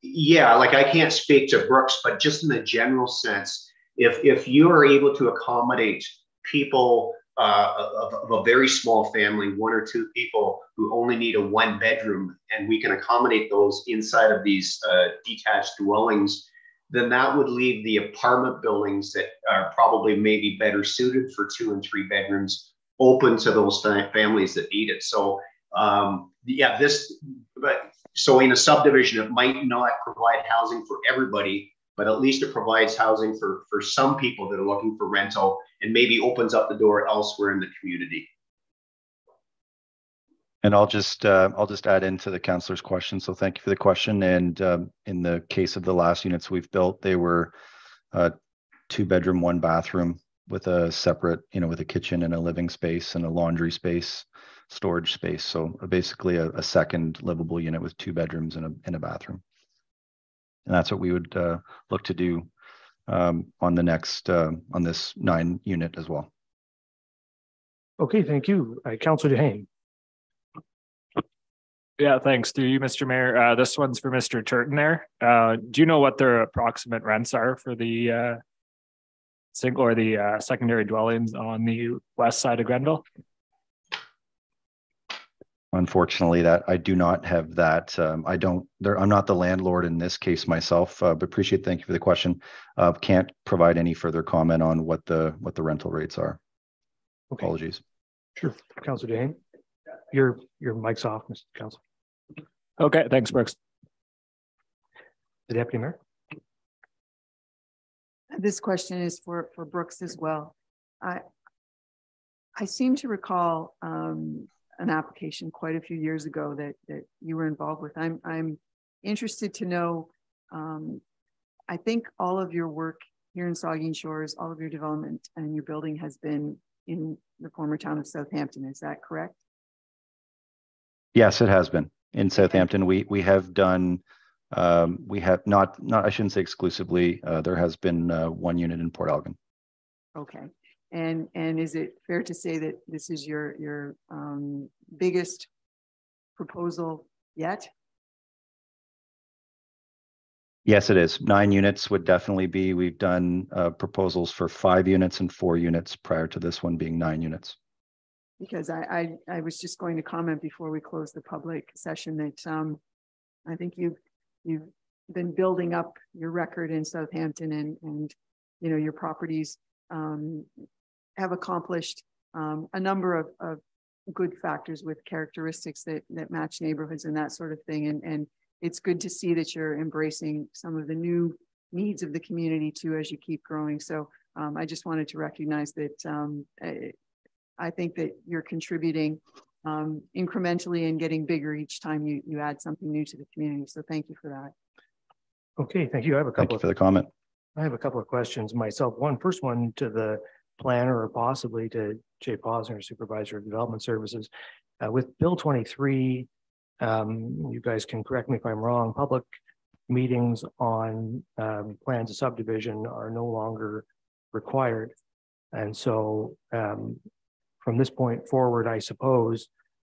Yeah, like I can't speak to Brooks, but just in the general sense, if you are able to accommodate people of a very small family, 1 or 2 people who only need a 1-bedroom, and we can accommodate those inside of these detached dwellings, then that would leave the apartment buildings that are probably maybe better suited for 2 and 3 bedrooms open to those families that need it. So yeah, so in a subdivision, it might not provide housing for everybody, but at least it provides housing for some people that are looking for rental and maybe opens up the door elsewhere in the community. And I'll just add into the councillor's question. So thank you for the question. And in the case of the last units we've built, they were 2-bedroom, 1-bathroom with a separate, with a kitchen and a living space and a laundry space, storage space. So basically a second livable unit with 2 bedrooms and a bathroom. And that's what we would look to do on the next, on this 9-unit as well. Okay, thank you. Councillor Duhane. Yeah, thanks. Through you, Mr. Mayor. This one's for Mr. Turton there. Do you know what their approximate rents are for the single or the secondary dwellings on the west side of Grenville? Unfortunately, that I do not have that. I'm not the landlord in this case myself, but thank you for the question. Can't provide any further comment on what the rental rates are. Okay. Apologies. Sure, Councillor Duhane. Your mic's off, Mr. Council. Okay, thanks, Brooks. The Deputy Mayor. This question is for Brooks as well. I seem to recall an application quite a few years ago that you were involved with. I'm interested to know, I think all of your work here in Saugeen Shores, all of your development and your building has been in the former town of Southampton. Is that correct? Yes, it has been in Southampton. We have done, we have not, I shouldn't say exclusively, there has been 1 unit in Port Elgin. Okay. And is it fair to say that this is your biggest proposal yet? Yes, it is. 9 units would definitely be. We've done proposals for 5 units and 4 units prior to this one being 9 units. Because I was just going to comment before we close the public session that I think you've been building up your record in Southampton, and you know, your properties have accomplished a number of good factors with characteristics that match neighborhoods and that sort of thing. And it's good to see that you're embracing some of the new needs of the community too as you keep growing. So I just wanted to recognize that I think that you're contributing incrementally and getting bigger each time you add something new to the community. So thank you for that. Okay, thank you. I have a couple. Thank you for the comment. I have a couple of questions myself. First one to the planner or possibly to Jay Posner, Supervisor of Development Services. With Bill 23, you guys can correct me if I'm wrong, public meetings on plans of subdivision are no longer required. And so from this point forward, I suppose,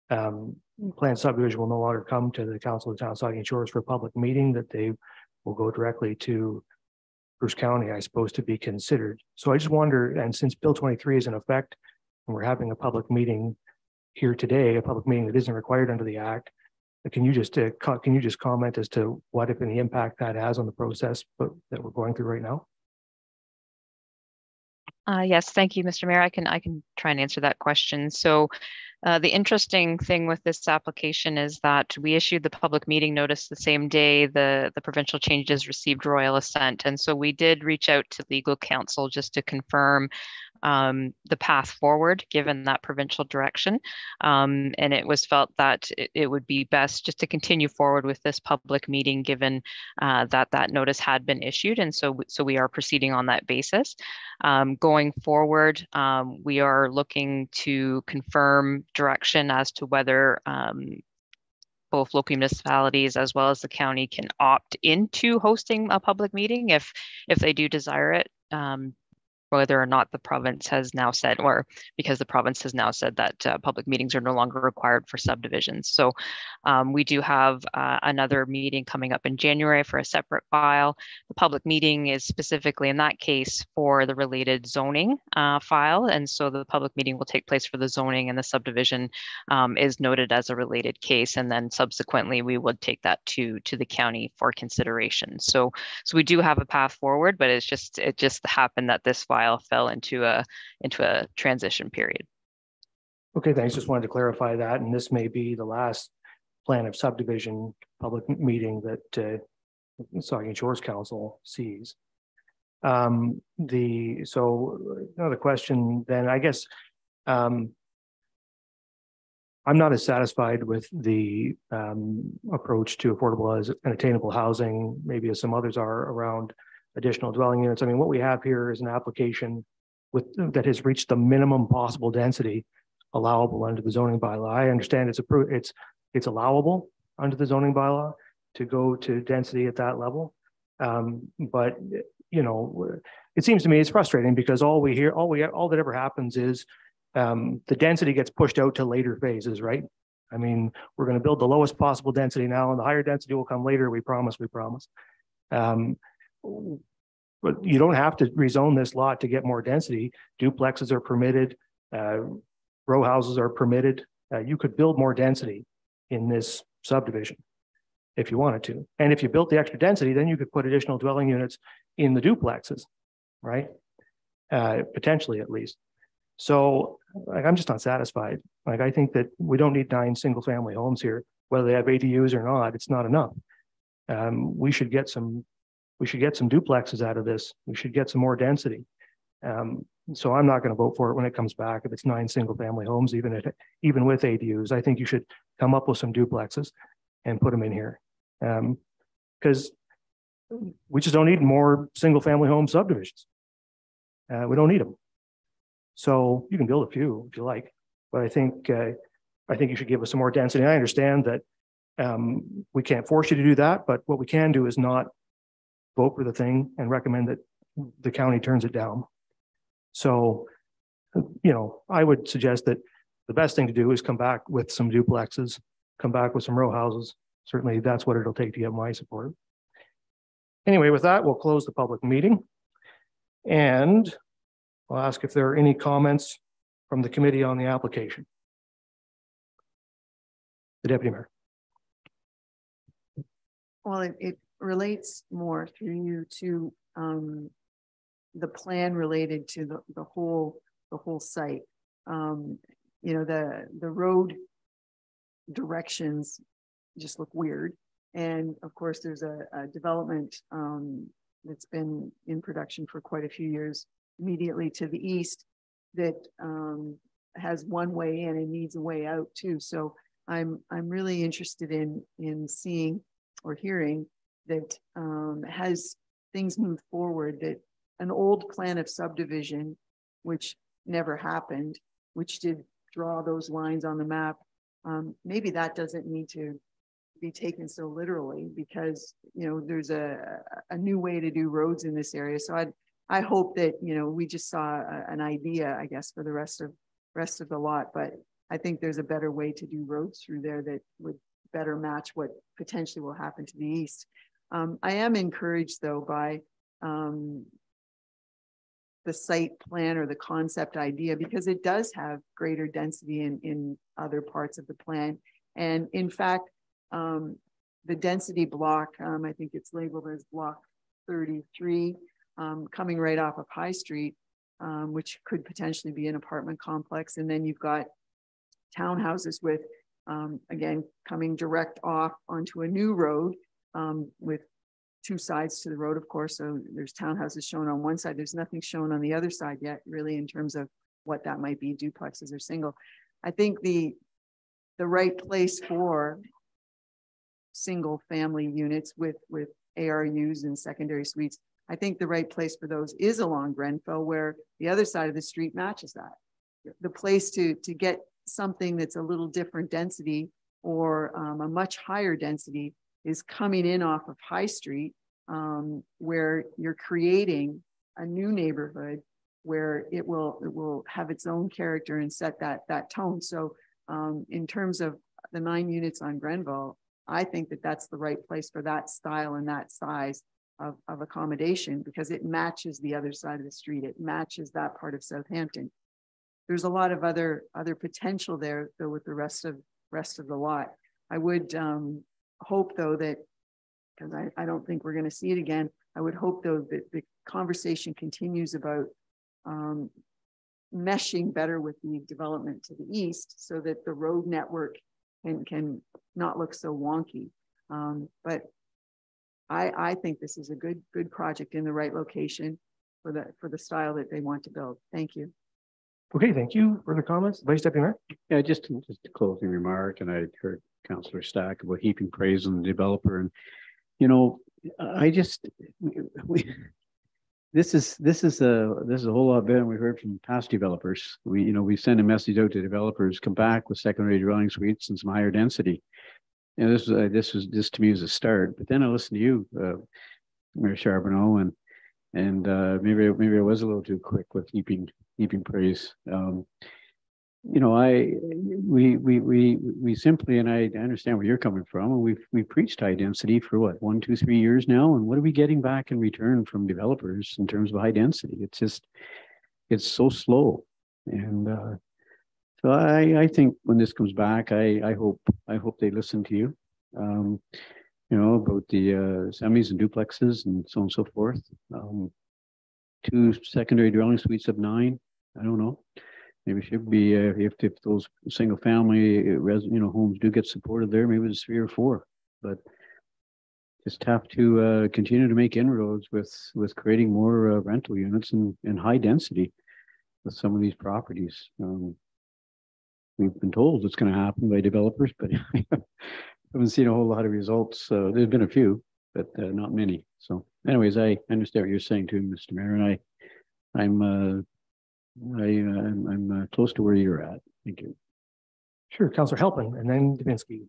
planned subdivision will no longer come to the Council of the Town of Saugeen Shores for a public meeting, that they will go directly to Bruce County, I suppose, to be considered. So I just wonder, and since Bill 23 is in effect, and we're having a public meeting here today, a public meeting that isn't required under the Act, can you just comment as to what, if any, impact that has on the process that we're going through right now? Yes, thank you, Mr. Mayor. I can try and answer that question. So the interesting thing with this application is that we issued the public meeting notice the same day the provincial changes received royal assent. And so we did reach out to legal counsel just to confirm the path forward given that provincial direction. And it was felt that it would be best just to continue forward with this public meeting given that notice had been issued. And so we are proceeding on that basis. Going forward, we are looking to confirm direction as to whether both local municipalities as well as the county can opt into hosting a public meeting if they do desire it. Whether or not the province has now said, or because the province has now said that public meetings are no longer required for subdivisions. So we do have another meeting coming up in January for a separate file. The public meeting is specifically in that case for the related zoning file. And so the public meeting will take place for the zoning, and the subdivision is noted as a related case. And then subsequently we would take that to the county for consideration. So we do have a path forward, but it just happened that this file fell into a transition period. Okay, thanks. Just wanted to clarify that, and this may be the last plan of subdivision public meeting that Saugeen Shores Council sees. So another question then, I guess, I'm not as satisfied with the approach to affordable and attainable housing, maybe as some others are, around additional dwelling units. I mean, what we have here is an application that has reached the minimum possible density allowable under the zoning bylaw. I understand it's allowable under the zoning bylaw to go to density at that level. But you know, it seems to me it's frustrating because all that ever happens is the density gets pushed out to later phases, right? I mean, we're going to build the lowest possible density now, and the higher density will come later. We promise. But you don't have to rezone this lot to get more density. Duplexes are permitted, row houses are permitted. You could build more density in this subdivision if you wanted to. And if you built the extra density, then you could put additional dwelling units in the duplexes, right? Potentially at least. So I'm just not satisfied. Like, I think that we don't need 9 single family homes here, whether they have ADUs or not. It's not enough. We should get some duplexes out of this. We should get some more density. So I'm not going to vote for it when it comes back if it's 9 single family homes, even with ADUs. I think you should come up with some duplexes and put them in here, because we just don't need more single family home subdivisions. We don't need them. So you can build a few if you like, but I think you should give us some more density. And I understand that we can't force you to do that, but what we can do is not vote for the thing and recommend that the county turns it down. So, you know, I would suggest that the best thing to do is come back with some duplexes, come back with some row houses. Certainly that's what it'll take to get my support. Anyway, with that, we'll close the public meeting. And I'll ask if there are any comments from the committee on the application. The Deputy Mayor. Well, it relates more through you to the plan related to the whole site. You know, the road directions just look weird. And of course, there's a development that's been in production for quite a few years immediately to the east that has one way in and needs a way out too. So I'm really interested in seeing or hearing that has things moved forward, that an old plan of subdivision, which never happened, which did draw those lines on the map, maybe that doesn't need to be taken so literally, because you know there's a new way to do roads in this area. So I hope that, you know, we just saw an idea, I guess, for the rest of the lot, but I think there's a better way to do roads through there that would better match what potentially will happen to the east. I am encouraged though by the site plan or the concept idea, because it does have greater density in other parts of the plan. And in fact, the density block, I think it's labeled as block 33, coming right off of High Street, which could potentially be an apartment complex. And then you've got townhouses with, again, coming direct off onto a new road with two sides to the road, of course. So there's townhouses shown on one side. There's nothing shown on the other side yet, really, in terms of what that might be, duplexes or single. I think the right place for single family units with ARUs and secondary suites, I think the right place for those is along Grenfell, where the other side of the street matches that. The place to get something that's a little different density or a much higher density is coming in off of High Street, where you're creating a new neighborhood where it will have its own character and set that tone. So in terms of the 9 units on Grenville, I think that that's the right place for that style and that size of accommodation, because it matches the other side of the street. It matches that part of Southampton. There's a lot of other potential there though with the rest of the lot. I would hope though that, because I don't think we're going to see it again, I would hope though that the conversation continues about meshing better with the development to the east, so that the road network can not look so wonky. But I think this is a good project in the right location for the style that they want to build. Thank you. Okay, thank you. Further comments, Vice Deputy Mayor? Yeah, just a closing remark, and I heard Councillor Stack about heaping praise on the developer, and you know, I just this is a whole lot better than we heard from past developers. We send a message out to developers, come back with secondary dwelling suites and some higher density. And this to me is a start. But then I listened to you, Mayor Charbonneau, and maybe I was a little too quick with heaping praise. We simply, and I understand where you're coming from, and we've preached high density for what, 1, 2, 3 years now, and what are we getting back in return from developers in terms of high density? It's so slow, and so I think when this comes back, I hope they listen to you, about the semis and duplexes and so on and so forth. 2 secondary dwelling suites of 9. I don't know. Maybe it should be if those single family homes do get supported there, maybe it's 3 or 4. But just have to continue to make inroads with creating more rental units and high density with some of these properties. We've been told it's going to happen by developers, but I haven't seen a whole lot of results. There's been a few, but not many. So anyways, I understand what you're saying too, Mr. Mayor, and I'm close to where you're at. Thank you. Sure, Councillor Halpin, and then Dubinsky.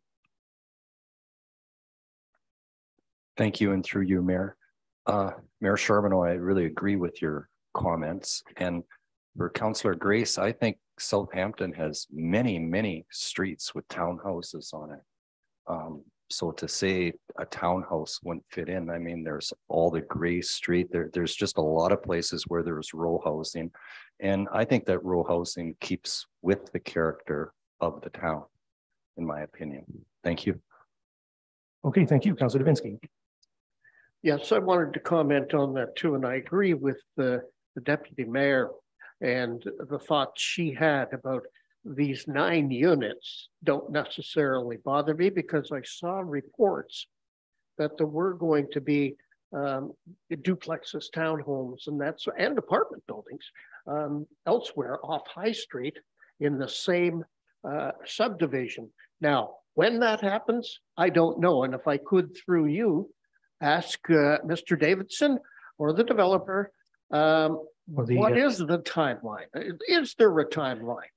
Thank you, and through you, Mayor. Mayor Charbonneau, I really agree with your comments. And for Councillor Grace, I think Southampton has many streets with townhouses on it. So to say a townhouse wouldn't fit in, I mean, there's all the Gray Street, there's just a lot of places where there's row housing. And I think that row housing keeps with the character of the town, in my opinion. Thank you. Okay, thank you, Councilor Davinsky. Yes, I wanted to comment on that too, and I agree with the deputy mayor and the thoughts she had about these 9 units don't necessarily bother me, because I saw reports that there were going to be duplexes, townhomes, and apartment buildings elsewhere off High Street in the same subdivision. Now, when that happens, I don't know. And if I could, through you, ask Mr. Davidson or the developer, what is the timeline? Is there a timeline?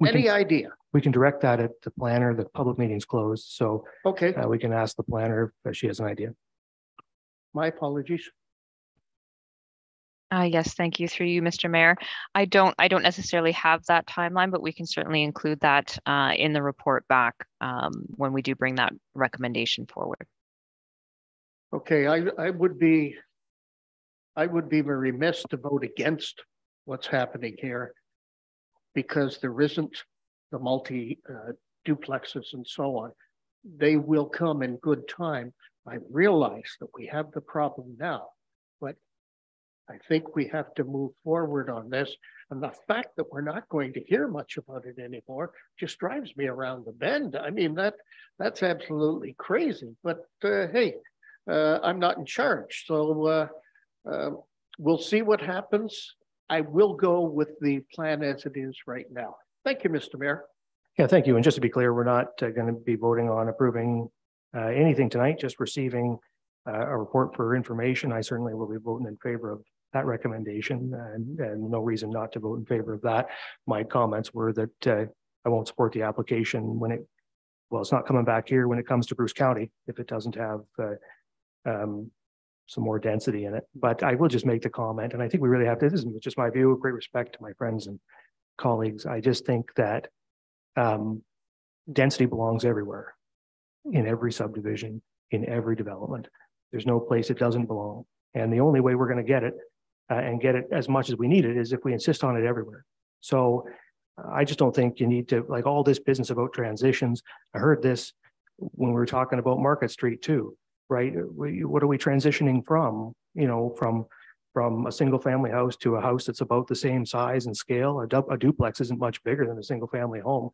Any idea? We can direct that at the planner. The public meeting's closed, so okay, we can ask the planner if she has an idea. My apologies. Yes, thank you. Through you, Mr. Mayor. I don't necessarily have that timeline, but we can certainly include that in the report back when we do bring that recommendation forward. Okay, I would be remiss to vote against what's happening here, because there isn't the multi duplexes and so on. They will come in good time. I realize that we have the problem now, but I think we have to move forward on this. And the fact that we're not going to hear much about it anymore just drives me around the bend. I mean, that's absolutely crazy, but hey, I'm not in charge. So we'll see what happens. I will go with the plan as it is right now. Thank you, Mr. Mayor. Yeah, thank you. And just to be clear, we're not going to be voting on approving anything tonight, just receiving a report for information. I certainly will be voting in favor of that recommendation, and no reason not to vote in favor of that. My comments were that I won't support the application when it's not coming back here when it comes to Bruce County, if it doesn't have some more density in it. But I will just make the comment, and I think we really have to, this is just my view, great respect to my friends and colleagues. I just think that density belongs everywhere, in every subdivision, in every development. There's no place it doesn't belong. And the only way we're going to get it and get it as much as we need it is if we insist on it everywhere. So I just don't think you need to, like, all this business about transitions. I heard this when we were talking about Market Street too, right? What are we transitioning from? You know, from a single family house to a house that's about the same size and scale. A duplex isn't much bigger than a single family home.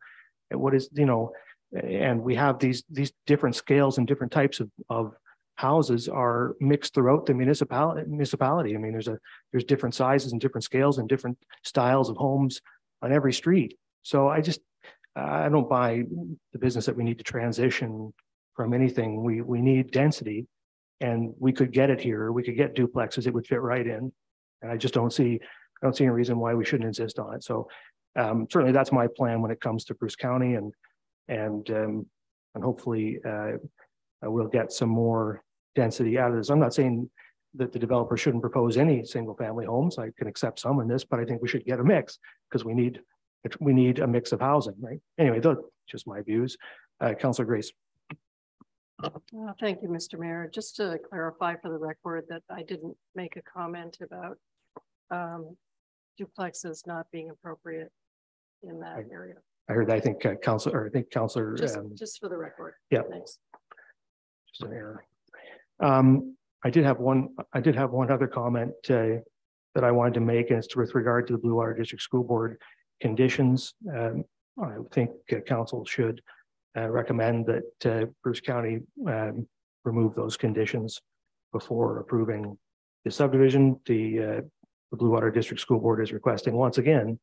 And what is, you know, and we have these different scales and different types of houses are mixed throughout the municipality. I mean, there's different sizes and different scales and different styles of homes on every street. So I don't buy the business that we need to transition from anything. We need density, and we could get it here. We could get duplexes. It would fit right in. And I don't see any reason why we shouldn't insist on it. So certainly that's my plan when it comes to Bruce County, and hopefully we'll get some more density out of this. I'm not saying that the developer shouldn't propose any single family homes. I can accept some in this, but I think we should get a mix, because we need a mix of housing, right? Anyway, those are just my views. Councillor Grace. Thank you, Mr. Mayor. Just to clarify for the record that I didn't make a comment about duplexes not being appropriate in that area. I heard. I think Councillor. Just for the record. Yeah. Thanks. Just an error. I did have one other comment that I wanted to make, and it's with regard to the Blue Water District School Board conditions. I think council should recommend that Bruce County remove those conditions before approving the subdivision. The Blue Water District School Board is requesting once again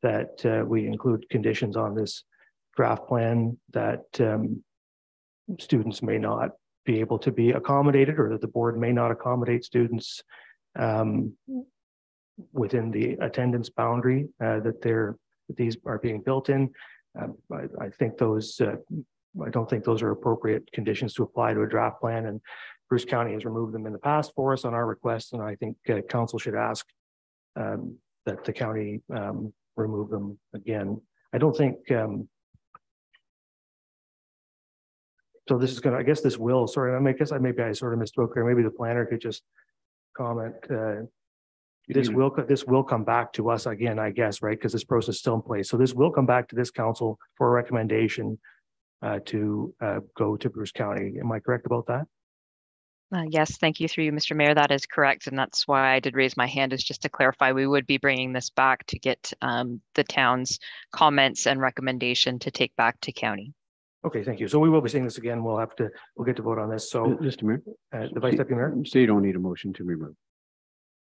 that we include conditions on this draft plan that students may not be able to be accommodated, or that the board may not accommodate students within the attendance boundary that these are being built in. I think those, I don't think those are appropriate conditions to apply to a draft plan, and Bruce County has removed them in the past for us on our request, and I think council should ask that the county remove them again. I don't think So this is gonna, I guess this will, sorry, maybe I sort of misspoke here. Maybe the planner could just comment. This will come back to us again, I guess, right? Because this process is still in place. So this will come back to this council for a recommendation to go to Bruce County. Am I correct about that? Yes, thank you through you, Mr. Mayor. That is correct. And that's why I did raise my hand, is just to clarify, we would be bringing this back to get the town's comments and recommendation to take back to county. Okay, thank you. So we will be seeing this again. We'll get to vote on this. So Mr. Mayor, the Vice Deputy Mayor? So you don't need a motion to remove?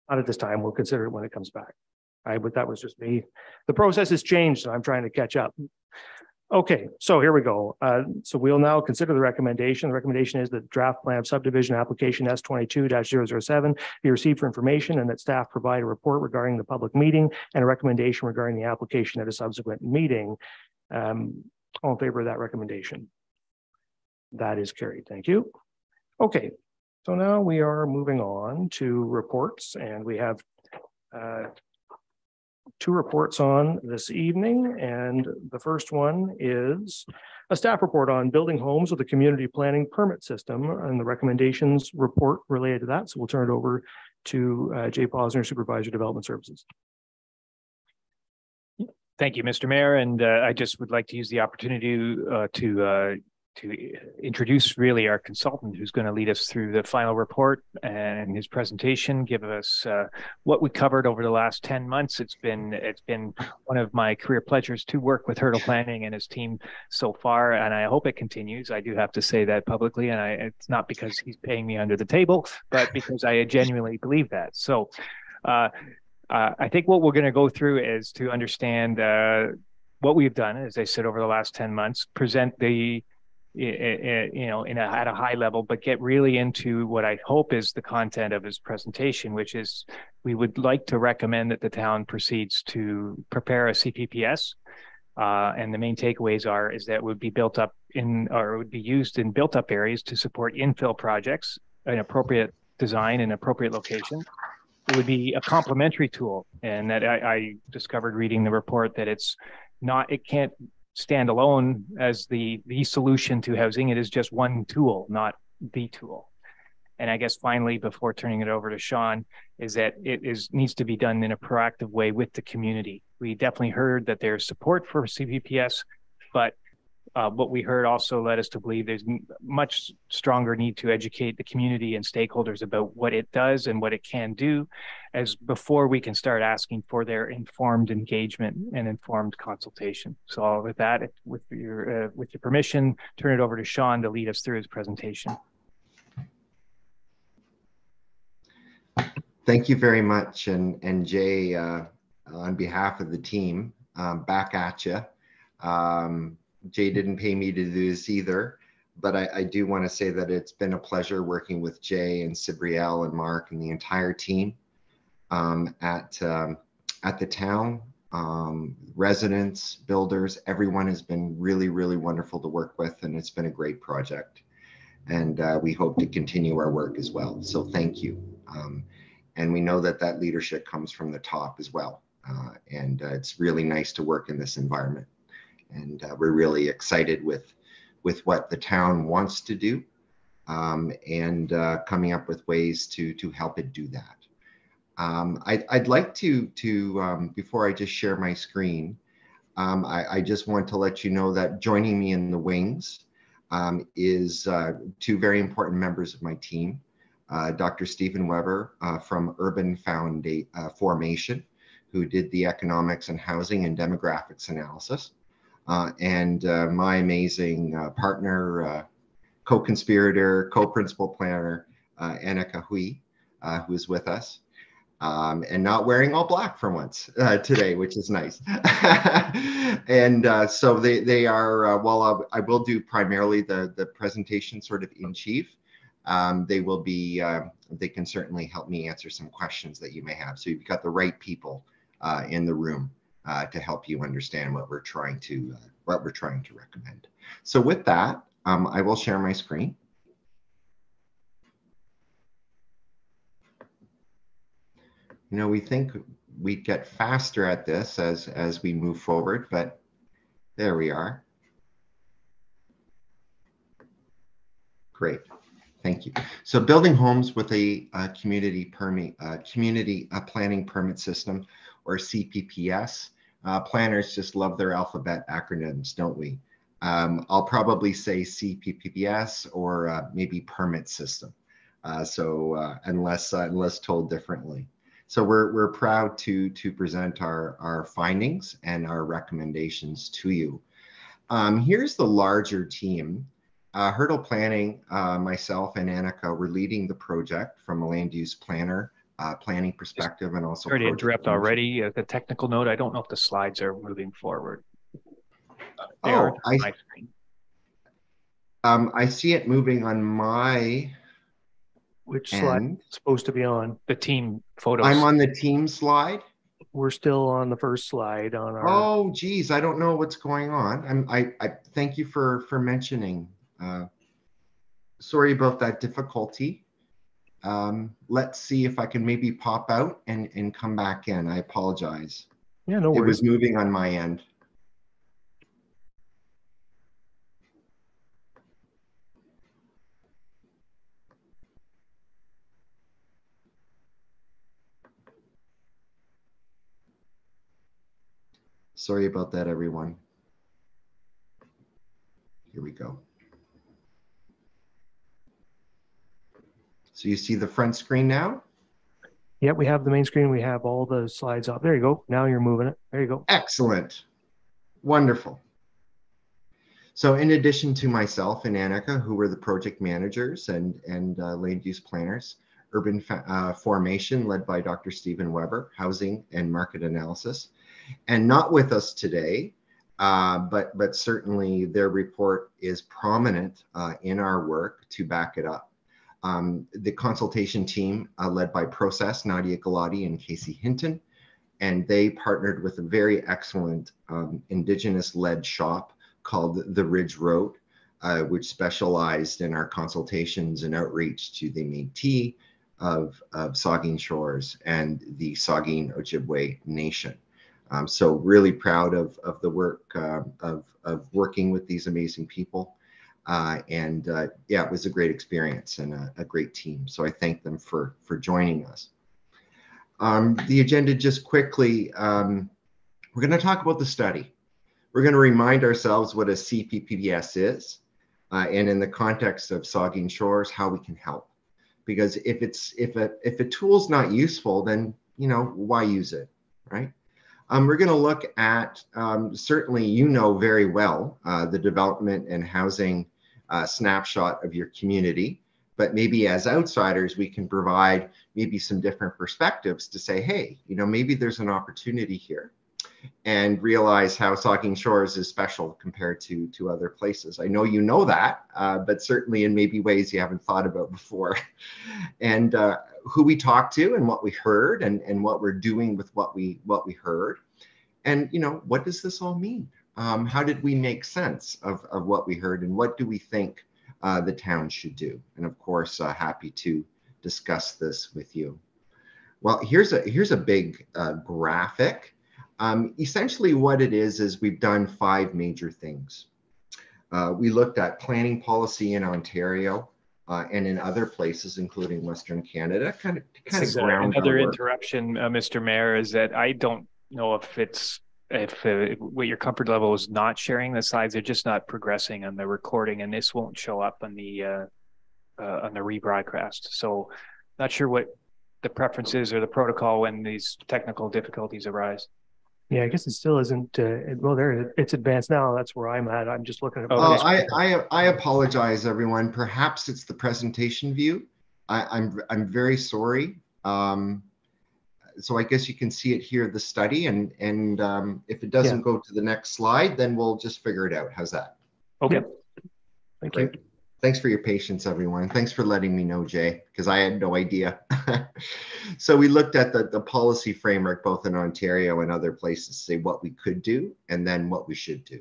Not at this time. We'll consider it when it comes back. But that was just me. The process has changed, and I'm trying to catch up. Okay, so here we go. So we'll now consider the recommendation. The recommendation is that draft plan of subdivision application S22-007 be received for information, and that staff provide a report regarding the public meeting and a recommendation regarding the application at a subsequent meeting. All in favor of that recommendation? That is carried. Thank you. Okay, so now we are moving on to reports, and we have two reports on this evening. And the first one is a staff report on building homes with a community planning permit system and the recommendations report related to that. So we'll turn it over to Jay Posner, Supervisor Development Services. Thank you, Mr. Mayor. And I just would like to use the opportunity to introduce really our consultant who's going to lead us through the final report and his presentation, give us what we covered over the last 10 months. It's been one of my career pleasures to work with Hurdle Planning and his team so far, and I hope it continues. I do have to say that publicly, and it's not because he's paying me under the table, but because I genuinely believe that. So I think what we're going to go through is to understand what we've done, as I said, over the last 10 months, present the at a high level, but get really into what I hope is the content of his presentation, which is we would like to recommend that the town proceeds to prepare a CPPS. And the main takeaways is that it would be built up or it would be used in built up areas to support infill projects, an appropriate design and appropriate location. It would be a complementary tool, and that I discovered reading the report that it can't stand alone as the solution to housing. It is just one tool, not the tool. And I guess finally, before turning it over to Sean, is that needs to be done in a proactive way with the community. We definitely heard that there's support for CPPS, but what we heard also led us to believe there's much stronger need to educate the community and stakeholders about what it does and what it can do, as before we can start asking for their informed engagement and informed consultation. So with that, with your permission, turn it over to Sean to lead us through his presentation. Thank you very much, and Jay, on behalf of the team, back at you. Jay didn't pay me to do this either, but I do want to say that it's been a pleasure working with Jay and Sibriel and Mark and the entire team at the town. Residents, builders, everyone has been really, really wonderful to work with, and it's been a great project. And we hope to continue our work as well. So thank you. And we know that leadership comes from the top as well. And it's really nice to work in this environment. And we're really excited with what the town wants to do and coming up with ways to help it do that. I'd like to before I just share my screen, I just want to let you know that joining me in the wings is two very important members of my team, Dr. Stephen Weber from Urban Formation, who did the economics and housing and demographics analysis. And my amazing partner, co-conspirator, co-principal planner, Annika Hui, who is with us, and not wearing all black for once today, which is nice. And so they are, well, I will do primarily the presentation sort of in chief. They will be, they can certainly help me answer some questions that you may have. So you've got the right people in the room to help you understand what we're trying to recommend. So with that, I will share my screen. You know, we think we'd get faster at this as we move forward, but there we are. Great. Thank you. So building homes with a community planning permit system, or CPPS. Planners just love their alphabet acronyms, don't we? I'll probably say CPPS or maybe permit system. Unless told differently. So we're proud to present our findings and our recommendations to you. Here's the larger team. Hurdle Planning, myself and Annika were leading the project from a land use planning perspective, and also— Sorry to interrupt already. The technical note, I don't know if the slides are moving forward. I see it moving on my— Which slide is supposed to be on? The team photos. I'm on the team slide. We're still on the first slide on our— Oh, geez, I don't know what's going on. I thank you for mentioning. Sorry about that difficulty. Let's see if I can maybe pop out and come back in. I apologize. Yeah, no worries. It was moving on my end. Sorry about that, everyone. Here we go. So you see the front screen now? Yep, we have the main screen. We have all the slides up. There you go. Now you're moving it. There you go. Excellent. Wonderful. So in addition to myself and Annika, who were the project managers and land use planners, urban formation led by Dr. Stephen Weber, housing and market analysis, and not with us today, but certainly their report is prominent in our work to back it up. The consultation team led by Process, Nadia Galati and Casey Hinton, and they partnered with a very excellent Indigenous-led shop called The Ridge Road, which specialized in our consultations and outreach to the Métis of Saugeen Shores and the Saugeen Ojibwe Nation. So really proud of the work of working with these amazing people. Yeah, it was a great experience and a great team. So I thank them for joining us. The agenda, just quickly, we're going to talk about the study. We're going to remind ourselves what a CPPS is, and in the context of Saugeen Shores, how we can help. Because if a tool's not useful, then why use it, right? We're going to look at certainly very well the development and housing snapshot of your community, but maybe as outsiders we can provide maybe some different perspectives to say, hey, maybe there's an opportunity here, and realize how Saugeen Shores is special compared to other places. I know that, but certainly in maybe ways you haven't thought about before. And who we talked to and what we heard and what we're doing with what we heard. And, what does this all mean? How did we make sense of what we heard, and what do we think the town should do? And of course, happy to discuss this with you. Well, here's a big graphic. Essentially what it is we've done 5 major things. We looked at planning policy in Ontario and in other places, including Western Canada. Kind of ground another interruption, Mr. Mayor, is that I don't know if what your comfort level is not sharing the slides. They're just not progressing on the recording, and this won't show up on the rebroadcast. So not sure what the preference is or the protocol when these technical difficulties arise. Yeah, I guess it still isn't. Well, it's advanced now. That's where I'm at. I'm just looking at. I apologize, everyone. Perhaps it's the presentation view. I'm very sorry. So I guess you can see it here, the study, and if it doesn't go to the next slide, then we'll just figure it out. How's that? Okay. Thank you. Thanks for your patience, everyone. Thanks for letting me know, Jay, because I had no idea. So we looked at the policy framework, both in Ontario and other places, to say what we could do and then what we should do.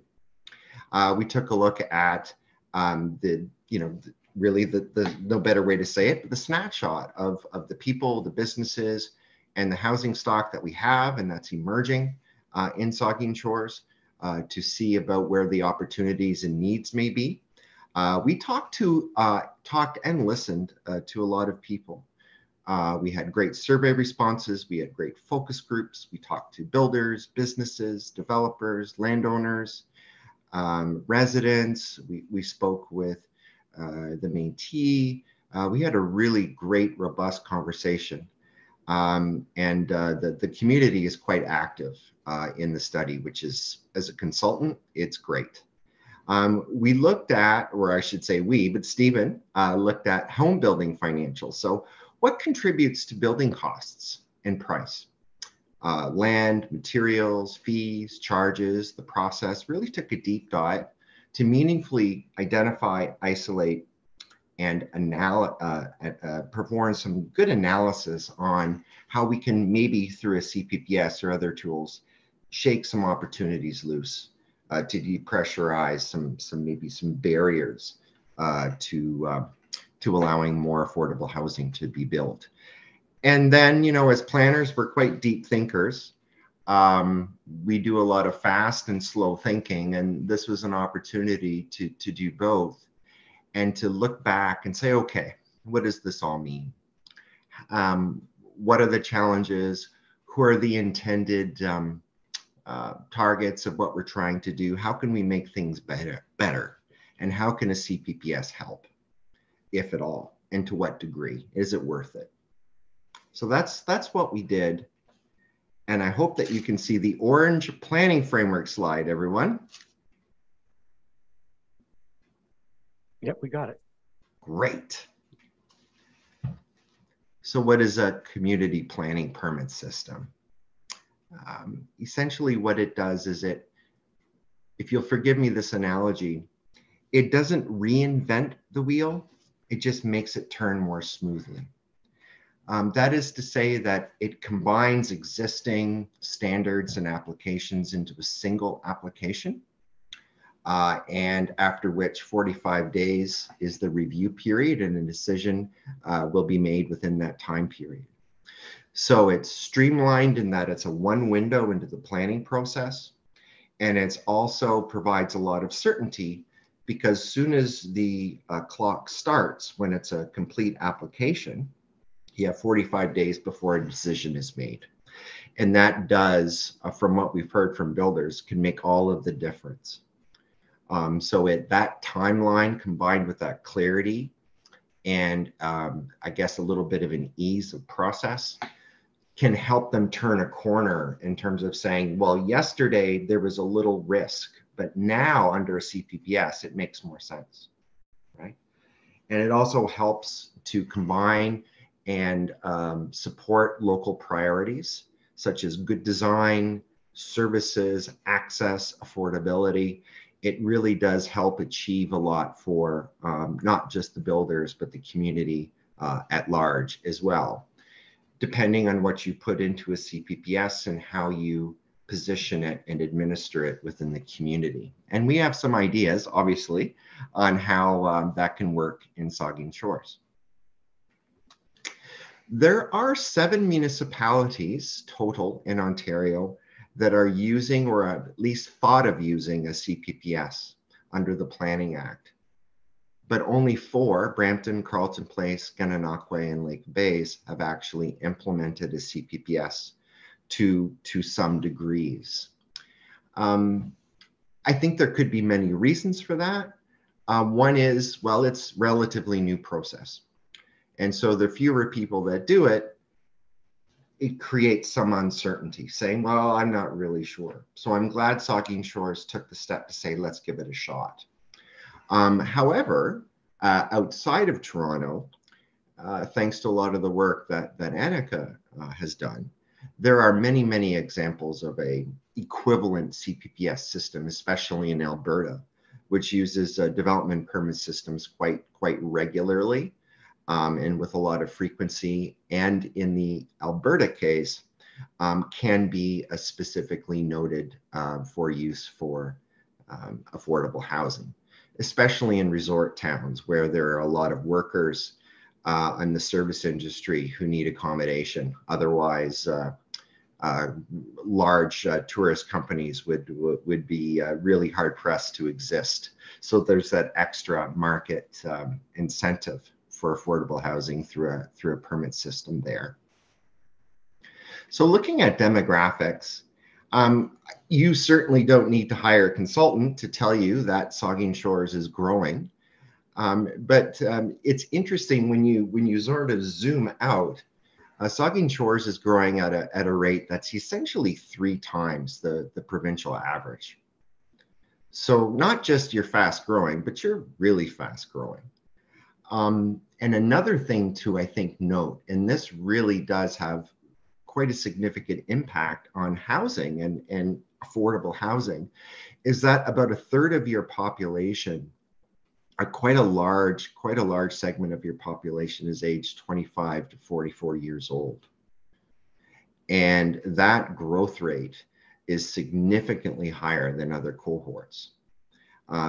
We took a look at really the no better way to say it, but the snapshot of the people, the businesses, and the housing stock that we have and that's emerging in Saugeen Shores to see about where the opportunities and needs may be. We talked to talked and listened to a lot of people. We had great survey responses. We had great focus groups. We talked to builders, businesses, developers, landowners, residents. We spoke with the Métis. We had a really great, robust conversation. The community is quite active in the study, which is, as a consultant, it's great. We looked at, or I should say we, but Stephen looked at home building financials. So what contributes to building costs and price? Land, materials, fees, charges, the process. Really took a deep dive to meaningfully identify, isolate, and perform some good analysis on how we can, maybe through a CPPS or other tools, shake some opportunities loose to depressurize some barriers to allowing more affordable housing to be built. And then, you know, as planners, we're quite deep thinkers. We do a lot of fast and slow thinking, and this was an opportunity to do both and to look back and say, okay, what does this all mean? What are the challenges? Who are the intended targets of what we're trying to do? How can we make things better? And how can a CPPS help, if at all? And to what degree? Is it worth it? So that's what we did. And I hope that you can see the orange planning framework slide, everyone. Yep, we got it. Great. So what is a community planning permit system? Essentially what it does is if you'll forgive me this analogy, it doesn't reinvent the wheel, it just makes it turn more smoothly. That is to say that it combines existing standards and applications into a single application, and after which 45 days is the review period, and a decision will be made within that time period. So it's streamlined in that it's a one window into the planning process, and it's also provides a lot of certainty, because soon as the clock starts, when it's a complete application, you have 45 days before a decision is made. And that does, from what we've heard from builders, can make all of the difference. So that timeline combined with that clarity and I guess a little bit of an ease of process can help them turn a corner in terms of saying, well, yesterday there was a little risk, but now under a CPPS, it makes more sense, right? And it also helps to combine and support local priorities, such as good design, services, access, affordability. It really does help achieve a lot for not just the builders, but the community at large as well, depending on what you put into a CPPS and how you position it and administer it within the community. And we have some ideas, obviously, on how that can work in Saugeen Shores. There are 7 municipalities total in Ontario that are using, or at least thought of using, a CPPS under the Planning Act. But only 4, Brampton, Carleton Place, Gananoque, and Lake Bays, have actually implemented a CPPS to some degrees. I think there could be many reasons for that. One is, well, it's relatively new process. And so the fewer people that do it, it creates some uncertainty, saying, well, I'm not really sure. So I'm glad Saugeen Shores took the step to say, let's give it a shot. However, outside of Toronto, thanks to a lot of the work that Annika has done, there are many, many examples of a equivalent CPPS system, especially in Alberta, which uses development permit systems quite regularly. And with a lot of frequency, and in the Alberta case, can be specifically noted for use for affordable housing, especially in resort towns where there are a lot of workers in the service industry who need accommodation. Otherwise, large tourist companies would be really hard pressed to exist So there's that extra market incentive for affordable housing through a permit system there. So looking at demographics, you certainly don't need to hire a consultant to tell you that Saugeen Shores is growing. But it's interesting when you sort of zoom out, Saugeen Shores is growing at a rate that's essentially 3 times the provincial average. So not just you're fast growing, but you're really fast growing. And another thing to, I think, note, and this really does have quite a significant impact on housing and affordable housing, is that about 1/3 of your population, quite a large segment of your population, is aged 25 to 44 years old. And that growth rate is significantly higher than other cohorts.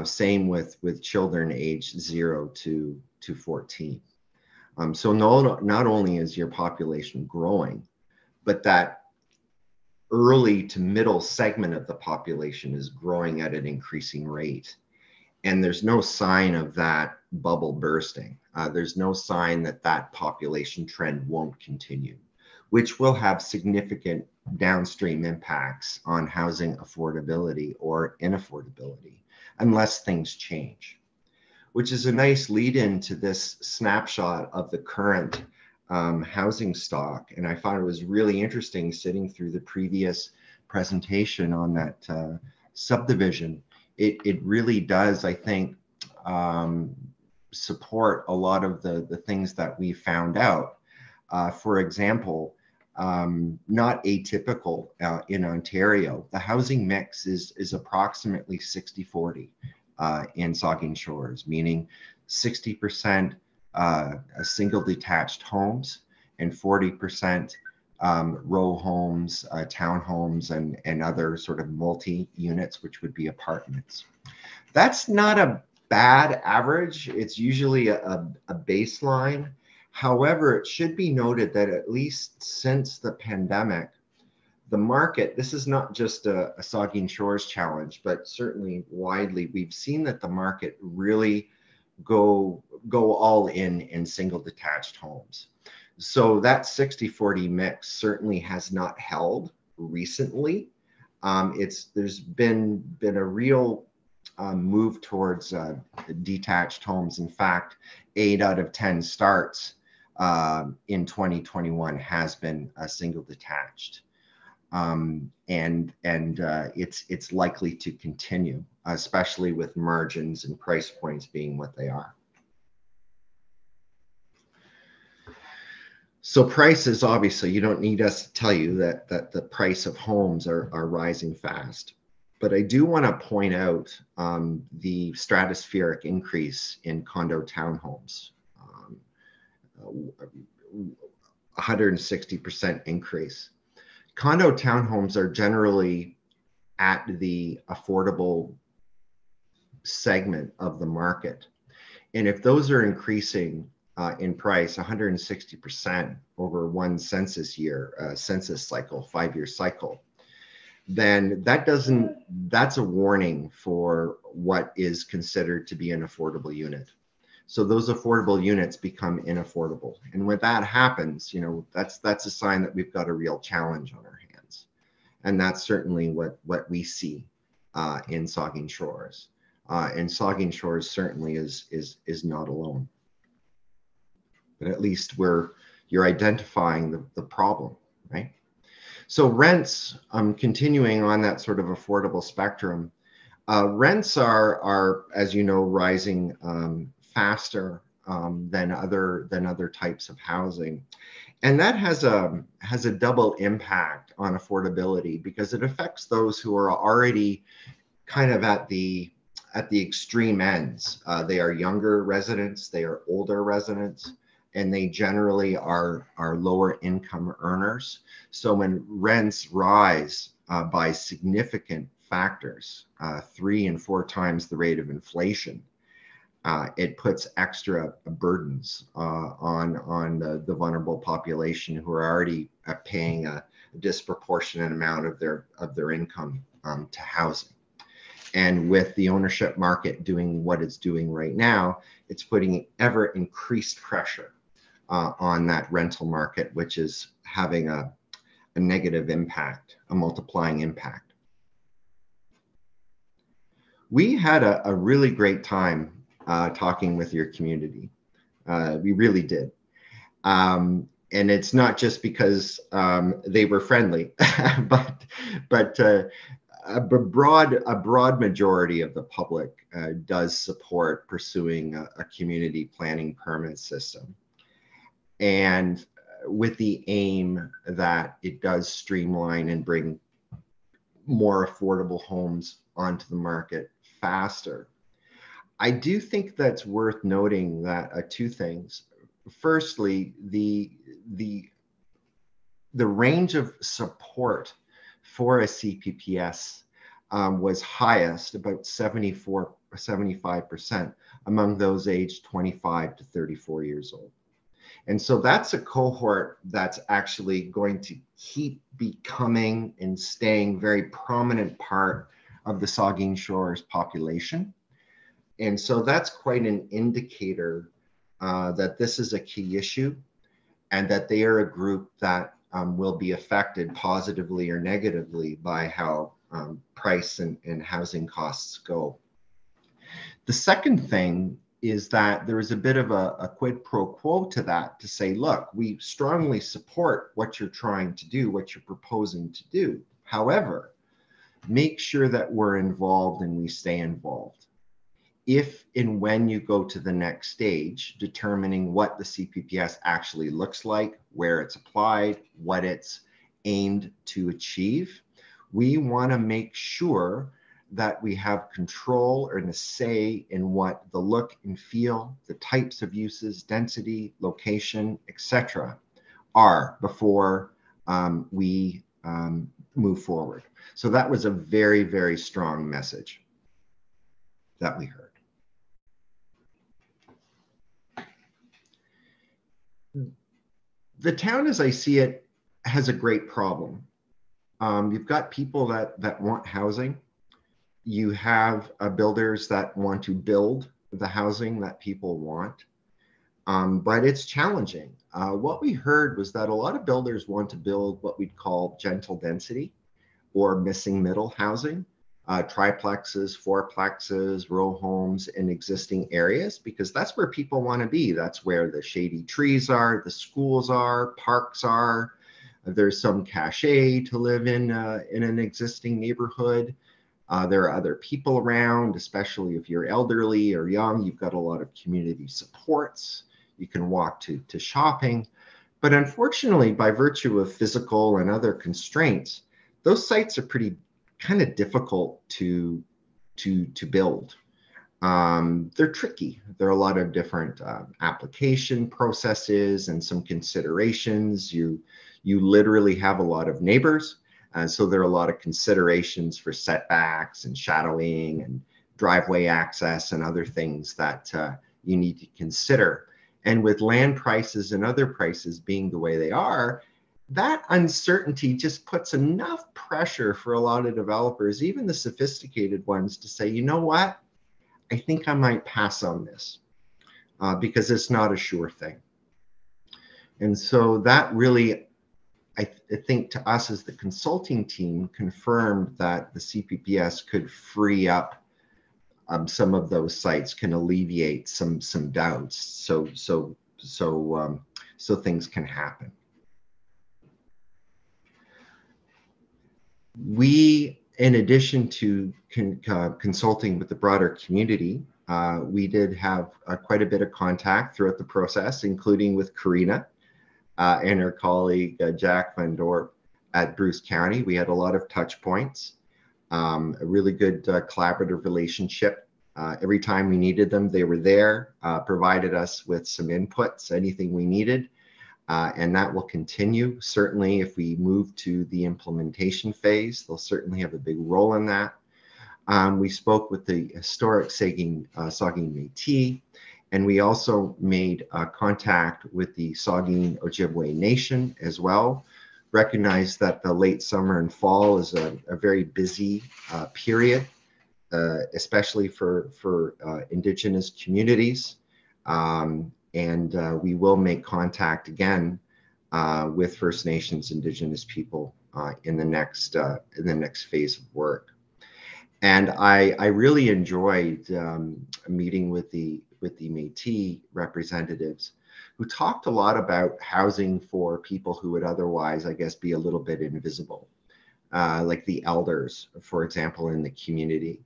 Same with children aged 0 to 14. So not only is your population growing, but that early to middle segment of the population is growing at an increasing rate. And there's no sign of that bubble bursting. There's no sign that that population trend won't continue, which will have significant downstream impacts on housing affordability or inaffordability unless things change, which is a nice lead in to this snapshot of the current housing stock. And I thought it was really interesting sitting through the previous presentation on that subdivision. It really does, I think, support a lot of the things that we found out. For example, not atypical in Ontario, the housing mix is approximately 60-40 in Saugeen Shores, meaning 60% single detached homes and 40% row homes, townhomes, and other sort of multi-units, which would be apartments. That's not a bad average. It's usually a baseline. However, it should be noted that at least since the pandemic, the market, this is not just a Saugeen Shores challenge, but certainly widely, we've seen that the market really go all in single detached homes. So that 60-40 mix certainly has not held recently. There's been a real move towards detached homes. In fact, 8 out of 10 starts in 2021 has been single detached. And it's likely to continue, especially with margins and price points being what they are. So prices, obviously, you don't need us to tell you that the price of homes are rising fast. But I do want to point out the stratospheric increase in condo townhomes, 160% increase. Condo townhomes are generally at the affordable segment of the market. And if those are increasing in price 160% over one census year, census cycle, 5-year cycle, then that's a warning for what is considered to be an affordable unit. So those affordable units become inaffordable. And when that happens, that's a sign that we've got a real challenge on our hands. And that's certainly what we see in Saugeen Shores. And Saugeen Shores certainly is not alone. But at least you're identifying the problem, right? So rents, continuing on that sort of affordable spectrum, rents are, as you know, rising faster than other types of housing. And that has a double impact on affordability because it affects those who are already kind of at the extreme ends. They are younger residents, they are older residents, and they generally are lower income earners. So when rents rise by significant factors, 3 and 4 times the rate of inflation, it puts extra burdens on the vulnerable population who are already paying a disproportionate amount of their income to housing. And with the ownership market doing what it's doing right now, it's putting ever increased pressure on that rental market, which is having a negative impact, a multiplying impact. We had a really great time talking with your community. We really did. And it's not just because they were friendly, but a broad majority of the public does support pursuing a community planning permit system. And with the aim that it does streamline and bring more affordable homes onto the market faster. I do think that's worth noting that two things. Firstly, the range of support for a CPPS was highest, about 74 or 75% among those aged 25 to 34 years old. And so that's a cohort that's actually going to keep becoming and staying very prominent part of the Saugeen Shores population. And so that's quite an indicator that this is a key issue and that they are a group that will be affected positively or negatively by how price and housing costs go. The second thing is that there is a bit of a quid pro quo to that to say, look, we strongly support what you're trying to do, what you're proposing to do. However, make sure that we're involved and we stay involved. If and when you go to the next stage, determining what the CPPS actually looks like, where it's applied, what it's aimed to achieve, we want to make sure that we have control and a say in what the look and feel, the types of uses, density, location, etc. are before we move forward. So that was a very, very strong message that we heard. The town, as I see it, has a great problem. You've got people that want housing. You have builders that want to build the housing that people want, but it's challenging. What we heard was that a lot of builders want to build what we'd call gentle density or missing middle housing, triplexes, fourplexes, row homes in existing areas, because that's where people want to be. That's where the shady trees are, the schools are, parks are. There's some cachet to live in an existing neighborhood. There are other people around, especially if you're elderly or young. You've got a lot of community supports. You can walk to shopping. But unfortunately, by virtue of physical and other constraints, those sites are pretty kind of difficult to build. They're tricky. There are a lot of different application processes and some considerations. You literally have a lot of neighbors. So there are a lot of considerations for setbacks and shadowing and driveway access and other things that you need to consider. And with land prices and other prices being the way they are, that uncertainty just puts enough pressure for a lot of developers, even the sophisticated ones, to say, you know what, I think I might pass on this because it's not a sure thing. And so that really, I think to us as the consulting team, confirmed that the CPPS could free up some of those sites, can alleviate some doubts, so things can happen. We, in addition to consulting with the broader community, we did have quite a bit of contact throughout the process, including with Karina and her colleague Jack Van Dorp at Bruce County. We had a lot of touch points, a really good collaborative relationship. Every time we needed them, they were there, provided us with some inputs, anything we needed. And that will continue. Certainly, if we move to the implementation phase, they'll certainly have a big role in that. We spoke with the historic Saugeen Métis, and we also made contact with the Saugeen Ojibwe Nation as well. Recognize that the late summer and fall is a very busy period especially for Indigenous communities. And we will make contact again with First Nations, Indigenous people in the next phase of work. And I really enjoyed meeting with the Métis representatives, who talked a lot about housing for people who would otherwise, I guess, be a little bit invisible, like the elders, for example, in the community,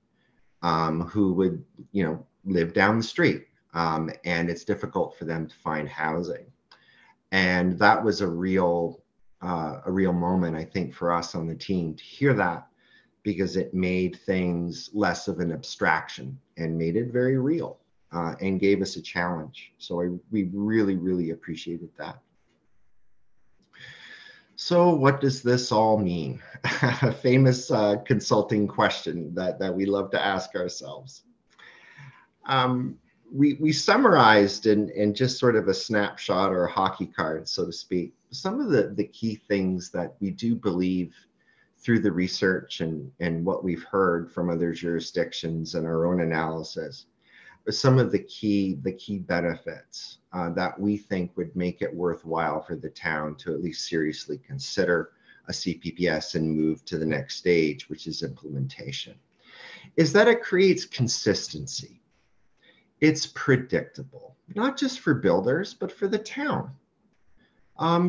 who would, live down the street, and it's difficult for them to find housing. And that was a real moment, I think, for us on the team to hear that, because it made things less of an abstraction and made it very real, and gave us a challenge. So we really, really appreciated that. So what does this all mean? A famous consulting question that we love to ask ourselves. We summarized in just sort of a snapshot or a hockey card, so to speak, some of the key things that we do believe through the research and what we've heard from other jurisdictions and our own analysis, some of the key benefits that we think would make it worthwhile for the town to at least seriously consider a CPPS and move to the next stage, which is implementation, is that it creates consistency. It's predictable, not just for builders, but for the town,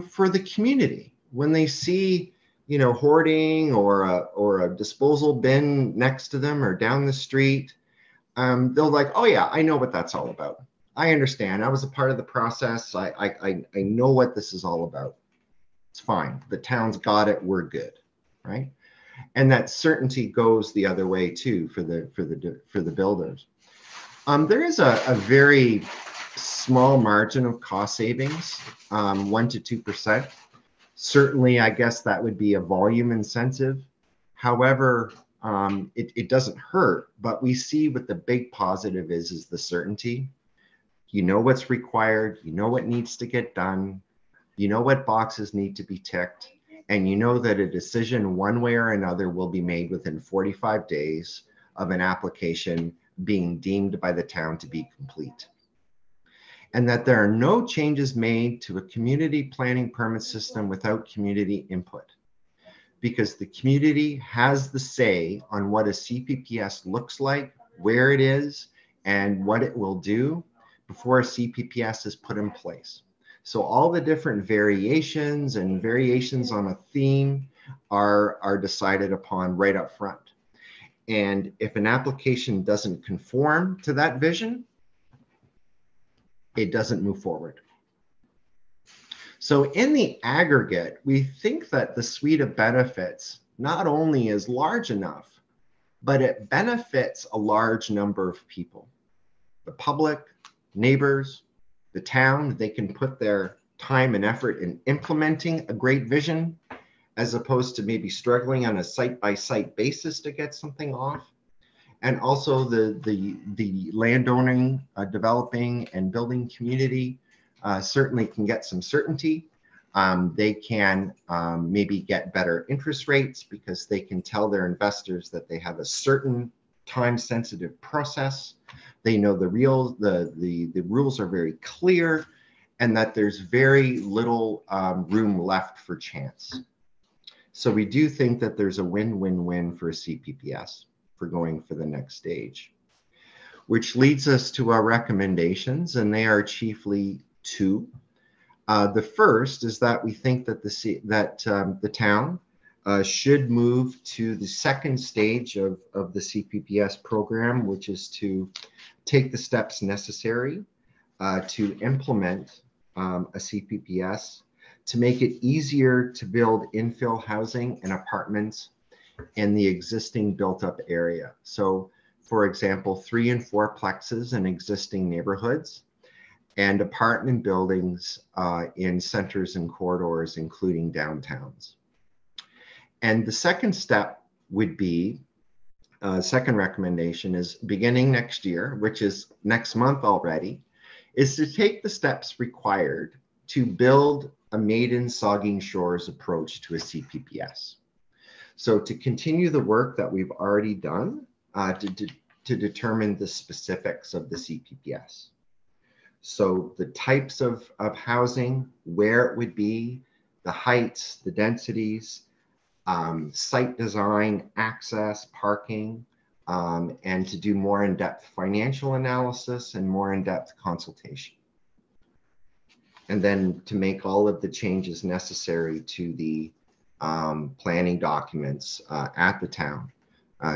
for the community. When they see, hoarding or a disposal bin next to them or down the street, they'll like, oh yeah, I know what that's all about. I understand. I was a part of the process. I know what this is all about. It's fine. The town's got it. We're good, right? And that certainty goes the other way too for the builders. There is a very small margin of cost savings, 1 to 2%. Certainly, I guess that would be a volume incentive. However, it doesn't hurt, but we see what the big positive is the certainty. You know what's required, you know what needs to get done, you know what boxes need to be ticked, and you know that a decision one way or another will be made within 45 days of an application being deemed by the town to be complete. And that there are no changes made to a community planning permit system without community input, because the community has the say on what a CPPS looks like, where it is, and what it will do before a CPPS is put in place. So all the different variations and variations on a theme are decided upon right up front. And if an application doesn't conform to that vision, it doesn't move forward. So in the aggregate, we think that the suite of benefits not only is large enough, but it benefits a large number of people. The public, neighbors, the town, they can put their time and effort in implementing a great vision, as opposed to maybe struggling on a site-by-site basis to get something off. And also the landowning, developing and building community certainly can get some certainty. They can maybe get better interest rates because they can tell their investors that they have a certain time-sensitive process. They know the rules are very clear, and that there's very little room left for chance. So we do think that there's a win-win-win for a CPPS for going for the next stage, which leads us to our recommendations, and they are chiefly two. The first is that we think that the town should move to the second stage of the CPPS program, which is to take the steps necessary to implement a CPPS, to make it easier to build infill housing and apartments in the existing built up area. So for example, 3 and 4 plexes in existing neighborhoods and apartment buildings in centers and corridors, including downtowns. And the second step would be, second recommendation is beginning next year, which is next month already, is to take the steps required to build a maiden Saugeen Shores approach to a CPPS. So to continue the work that we've already done to determine the specifics of the CPPS. So the types of housing, where it would be, the heights, the densities, site design, access, parking, and to do more in-depth financial analysis and more in-depth consultation. And then to make all of the changes necessary to the planning documents at the town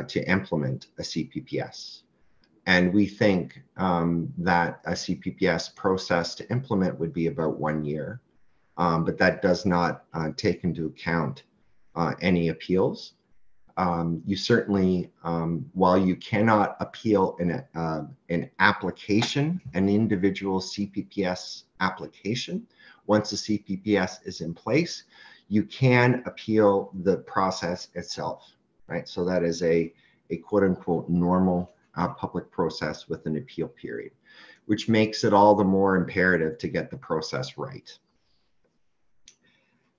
to implement a CPPS. And we think that a CPPS process to implement would be about 1 year, but that does not take into account any appeals. You certainly, while you cannot appeal an application, an individual CPPS application, once the CPPS is in place, you can appeal the process itself, right? So that is a quote unquote normal public process with an appeal period, which makes it all the more imperative to get the process right.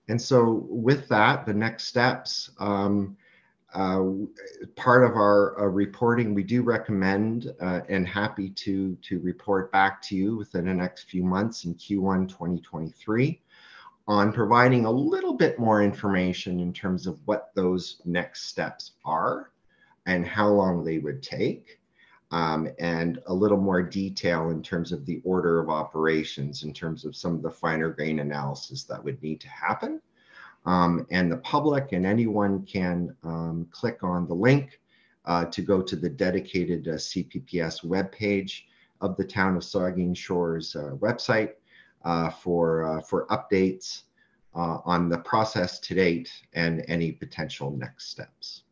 And so with that, the next steps, part of our reporting, we do recommend and happy to report back to you within the next few months in Q1 2023 on providing a little bit more information in terms of what those next steps are and how long they would take, and a little more detail in terms of the order of operations, in terms of some of the finer grain analysis that would need to happen. And the public and anyone can click on the link to go to the dedicated CPPS webpage of the Town of Saugeen Shores website for updates on the process to date and any potential next steps.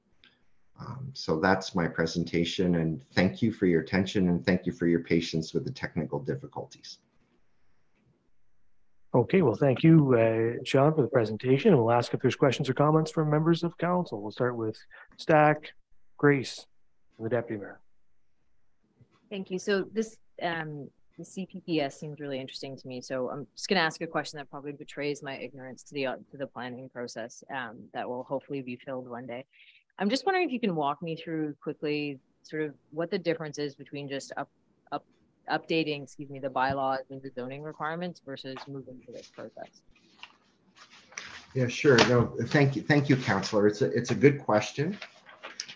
So that's my presentation, and thank you for your attention and thank you for your patience with the technical difficulties. Okay, well, thank you, Sean, for the presentation. We'll ask if there's questions or comments from members of council. We'll start with Stack, Grace, and the Deputy Mayor. Thank you. So this the CPPS seems really interesting to me. So I'm just going to ask a question that probably betrays my ignorance to the planning process that will hopefully be filled one day. I'm just wondering if you can walk me through quickly sort of what the difference is between just updating, excuse me, the bylaws and the zoning requirements versus moving to this process. Yeah, sure. No, thank you, Councillor. It's a good question,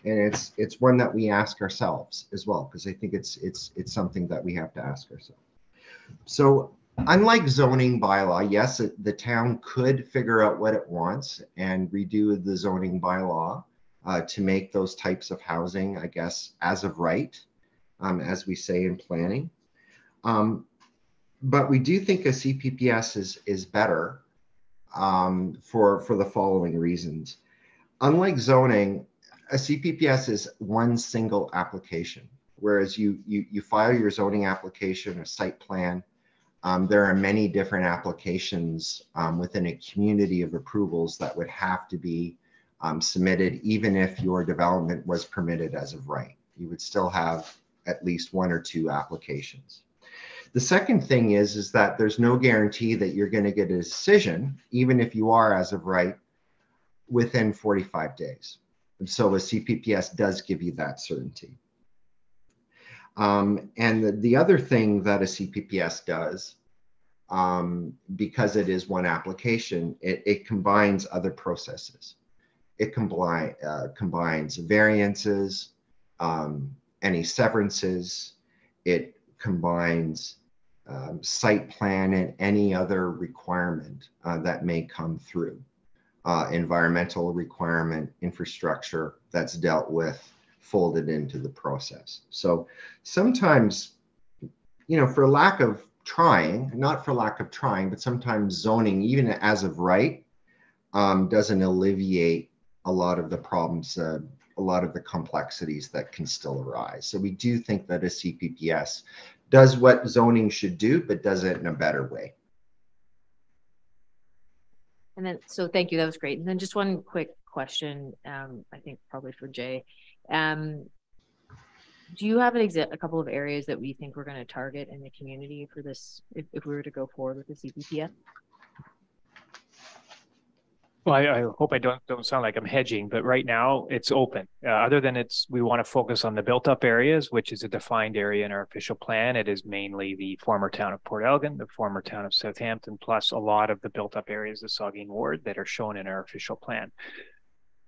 and it's one that we ask ourselves as well, because I think it's something that we have to ask ourselves. So, unlike zoning bylaw, yes, the town could figure out what it wants and redo the zoning bylaw to make those types of housing, I guess, as of right, as we say in planning. But we do think a CPPS is better for the following reasons. Unlike zoning, a CPPS is one single application, whereas you file your zoning application or site plan. There are many different applications within a community of approvals that would have to be submitted, even if your development was permitted as of right. You would still have at least one or two applications. The second thing is that there's no guarantee that you're going to get a decision, even if you are as of right, within 45 days. And so a CPPS does give you that certainty. And the other thing that a CPPS does, because it is one application, it combines other processes. It combines variances, any severances. It combines site plan and any other requirement that may come through. Environmental requirement, infrastructure that's dealt with, folded into the process. So sometimes, you know, for lack of trying, not for lack of trying, but sometimes zoning, even as of right, doesn't alleviate a lot of the problems, a lot of the complexities that can still arise. So we do think that a CPPS does what zoning should do, but does it in a better way. And then, so thank you, that was great. And then just one quick question, I think probably for Jay. Do you have a couple of areas that we think we're going to target in the community for this, if we were to go forward with the CPPS? Well, I hope I don't sound like I'm hedging, but right now it's open. Other than we want to focus on the built up areas, which is a defined area in our official plan. It is mainly the former town of Port Elgin, the former town of Southampton, plus a lot of the built up areas of Saugeen Ward that are shown in our official plan.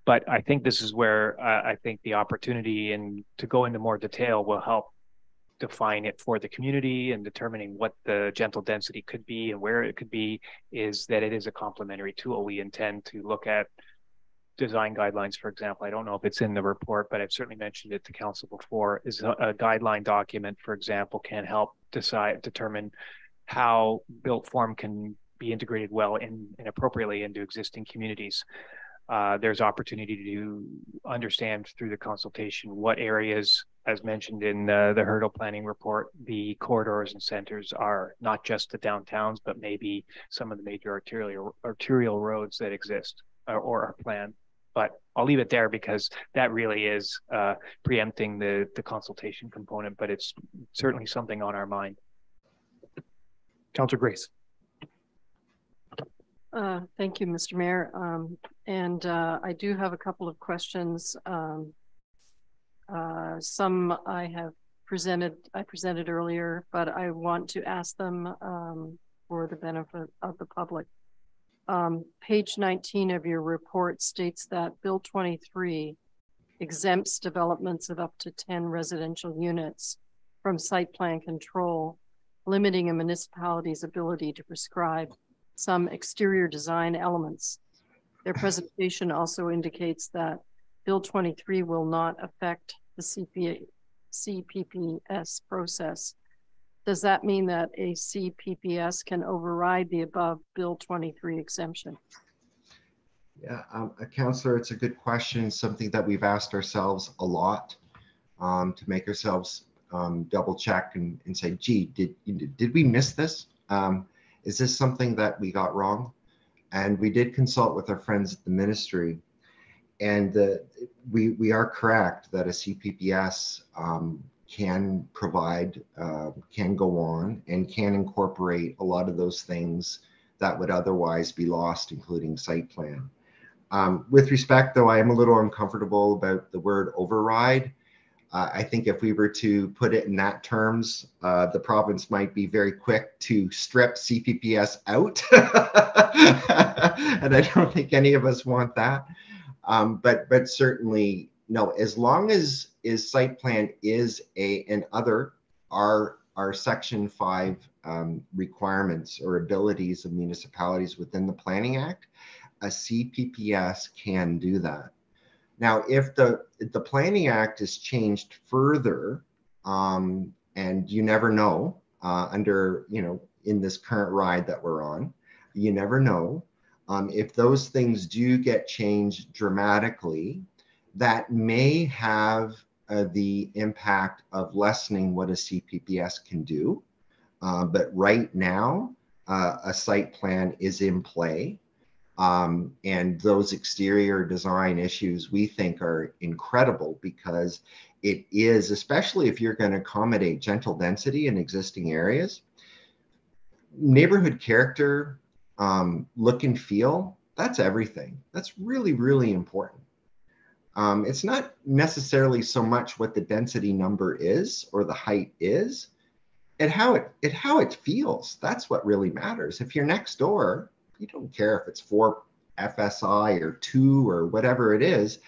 But I think this is where I think the opportunity and to go into more detail will help define it for the community, and determining what the gentle density could be and where it could be, is that it is a complementary tool. We intend to look at design guidelines, for example. I don't know if it's in the report, but I've certainly mentioned it to council before, is a guideline document, for example, can help determine how built form can be integrated well and appropriately into existing communities. There's opportunity to understand through the consultation what areas, as mentioned in the hurdle planning report, the corridors and centers are, not just the downtowns, but maybe some of the major arterial roads that exist or are planned. But I'll leave it there because that really is preempting the consultation component, but it's certainly something on our mind. Councillor Grace. Thank you, Mr. Mayor. I do have a couple of questions. Some I presented earlier, but I want to ask them for the benefit of the public. Page 19 of your report states that Bill 23 exempts developments of up to 10 residential units from site plan control, limiting a municipality's ability to prescribe some exterior design elements. Their presentation also indicates that Bill 23 will not affect the CPPS process. Does that mean that a CPPS can override the above Bill 23 exemption? Yeah, Councillor, it's a good question. Something that we've asked ourselves a lot to make ourselves double check and say, gee, did we miss this? Is this something that we got wrong? And we did consult with our friends at the ministry, and we are correct that a CPPS can provide, can go on and can incorporate a lot of those things that would otherwise be lost, including site plan. With respect, though, I am a little uncomfortable about the word override. I think if we were to put it in that terms, the province might be very quick to strip CPPS out. And I don't think any of us want that. But certainly, no, as long as site plan is our Section 5 requirements or abilities of municipalities within the Planning Act, a CPPS can do that. Now, if the Planning Act is changed further, and you never know under, in this current ride that we're on, you never know. If those things do get changed dramatically, that may have the impact of lessening what a CPPS can do. But right now, a site plan is in play. And those exterior design issues we think are incredible, because it is, especially if you're going to accommodate gentle density in existing areas, neighborhood character, look and feel, that's everything. That's really, really important. It's not necessarily so much what the density number is or the height is, and how it feels. That's what really matters. If you're next door, you don't care if it's 4 FSI or 2 or whatever it is,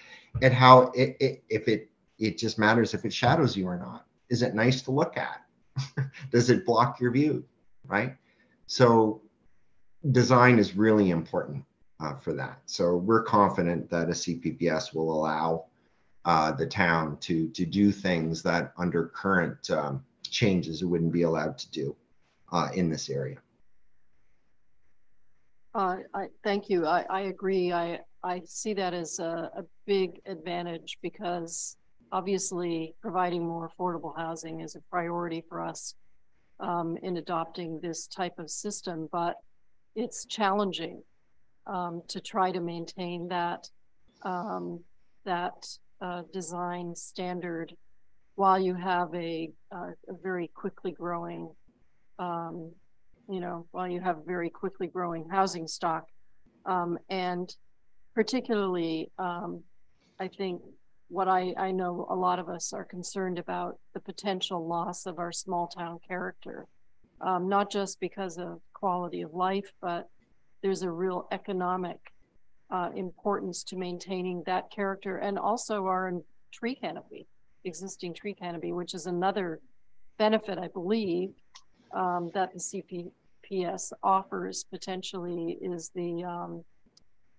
and how it just matters if it shadows you or not. Is it nice to look at? Does it block your view, right? So design is really important for that. So we're confident that a CPPS will allow the town to do things that under current changes it wouldn't be allowed to do in this area. Thank you. I agree. I see that as a big advantage, because obviously providing more affordable housing is a priority for us in adopting this type of system, but it's challenging to try to maintain that design standard while you have a very quickly growing while you have very quickly growing housing stock. And particularly, I think what I know a lot of us are concerned about the potential loss of our small town character, not just because of quality of life, but there's a real economic importance to maintaining that character, and also our tree canopy, existing tree canopy, which is another benefit, I believe, that the CPPS offers potentially, is the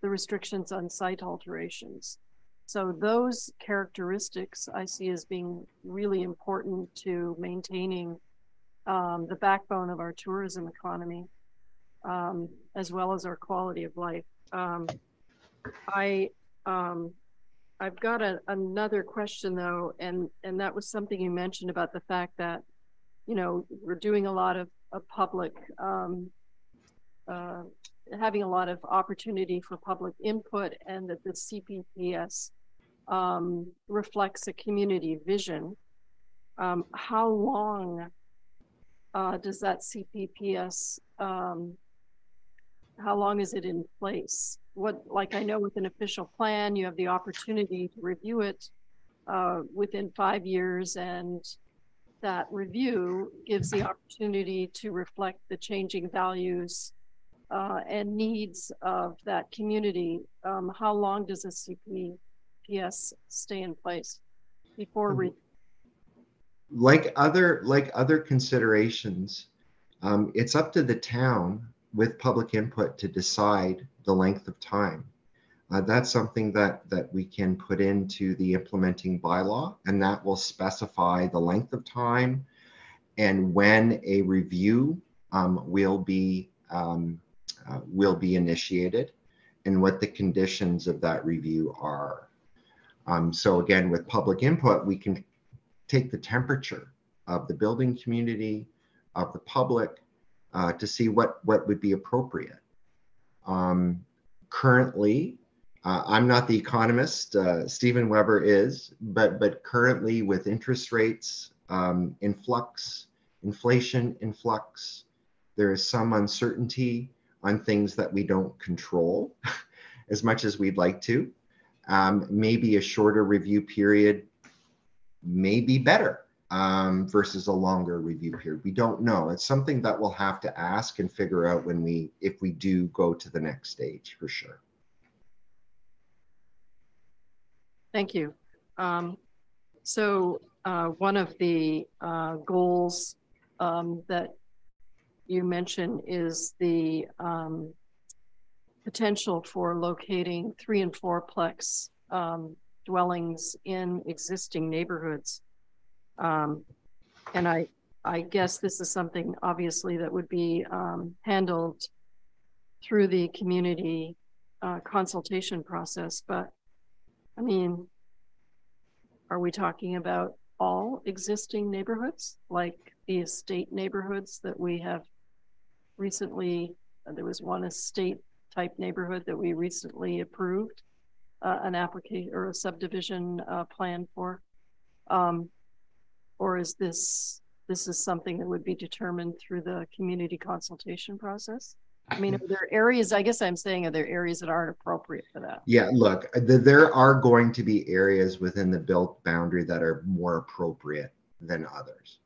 restrictions on site alterations. So those characteristics I see as being really important to maintaining the backbone of our tourism economy, as well as our quality of life. I've got another question though, and that was something you mentioned about the fact that, you know, we're doing a lot of public, having a lot of opportunity for public input, and that the CPPS reflects a community vision. How long does that CPPS, how long is it in place? What, like, I know with an official plan, you have the opportunity to review it within 5 years, and that review gives the opportunity to reflect the changing values and needs of that community. How long does a CPPS stay in place before like other considerations, it's up to the town with public input to decide the length of time. That's something that we can put into the implementing bylaw, and that will specify the length of time and when a review will be initiated and what the conditions of that review are. So again, with public input, we can take the temperature of the building community, of the public, to see what would be appropriate. Currently, I'm not the economist, Stephen Weber is, but currently with interest rates in flux, inflation in flux, there is some uncertainty on things that we don't control as much as we'd like to. Maybe a shorter review period may be better versus a longer review period. We don't know. It's something that we'll have to ask and figure out if we do go to the next stage, for sure. Thank you. So one of the goals that you mentioned is the potential for locating 3 and 4-plex dwellings in existing neighborhoods. And I guess this is something obviously that would be handled through the community consultation process, but I mean, are we talking about all existing neighborhoods, like the estate neighborhoods that we have recently? There was one estate type neighborhood that we recently approved an application or a subdivision plan for, or is this is something that would be determined through the community consultation process? I mean, are there areas, I guess I'm saying, are there areas that aren't appropriate for that? Yeah, look, there are going to be areas within the built boundary that are more appropriate than others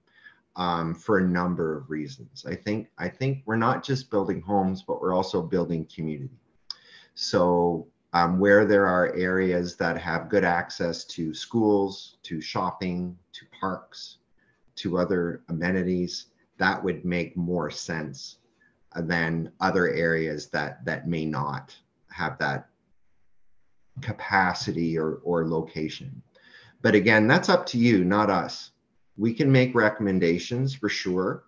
for a number of reasons. I think we're not just building homes, but we're also building community. So where there are areas that have good access to schools, to shopping, to parks, to other amenities, that would make more sense than other areas that may not have that capacity or location. But again, that's up to you, not us. We can make recommendations for sure.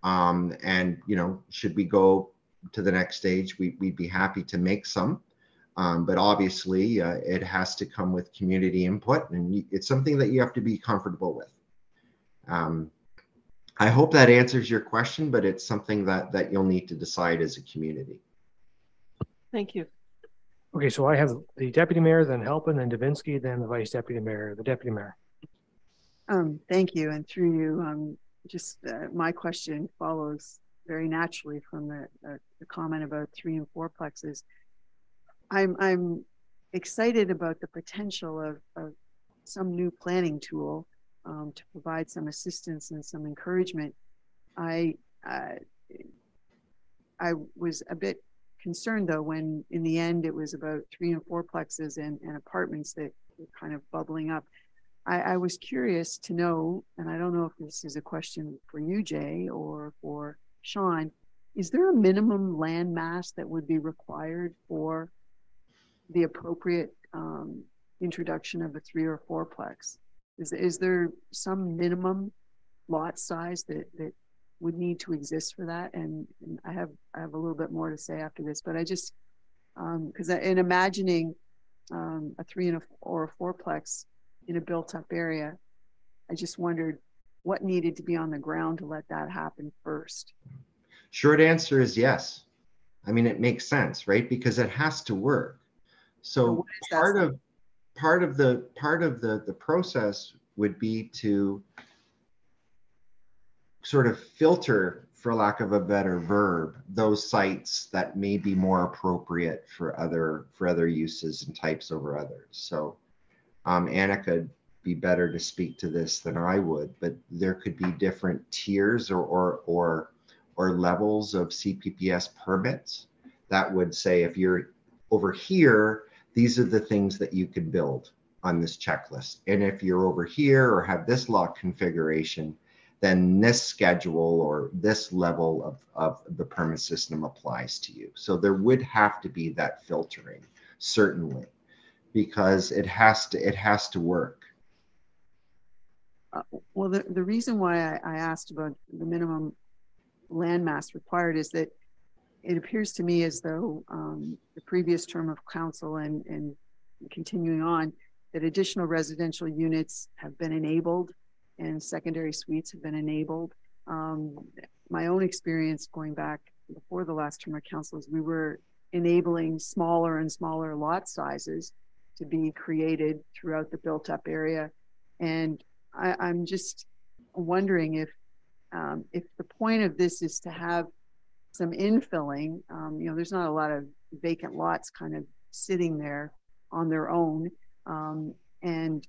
And, you know, should we go to the next stage, we'd be happy to make some. But obviously, it has to come with community input, and it's something that you have to be comfortable with. I hope that answers your question, but it's something that you'll need to decide as a community. Thank you. Okay, so I have the deputy mayor, then Halpin, then Davinsky, then the vice deputy mayor. The deputy mayor. Thank you, and through you, just my question follows very naturally from the comment about 3 and 4-plexes. I'm excited about the potential of some new planning tool to provide some assistance and some encouragement. I was a bit concerned though when in the end it was about 3 and 4 plexes and apartments that were kind of bubbling up. I was curious to know, and I don't know if this is a question for you, Jay, or for Sean, is there a minimum land mass that would be required for the appropriate introduction of a 3 or 4 plex? Is there some minimum lot size that would need to exist for that? And I have a little bit more to say after this, but I just because in imagining a 3 or a 4 plex in a built up area, I just wondered what needed to be on the ground to let that happen first. Short answer is yes. I mean, it makes sense, right? Because it has to work. So part of the process would be to sort of filter, for lack of a better verb, those sites that may be more appropriate for other uses and types over others. So Anna could be better to speak to this than I would, but there could be different tiers or levels of CPPS permits that would say, if you're over here, these are the things that you could build on this checklist. And if you're over here or have this lot configuration, then this schedule or this level of the permit system applies to you. So there would have to be that filtering, certainly, because it has to work. Well, the reason why I asked about the minimum land mass required is that it appears to me as though the previous term of council and continuing on, that additional residential units have been enabled and secondary suites have been enabled. My own experience going back before the last term of council is we were enabling smaller and smaller lot sizes to be created throughout the built up area. And I'm just wondering if the point of this is to have some infilling, there's not a lot of vacant lots kind of sitting there on their own. And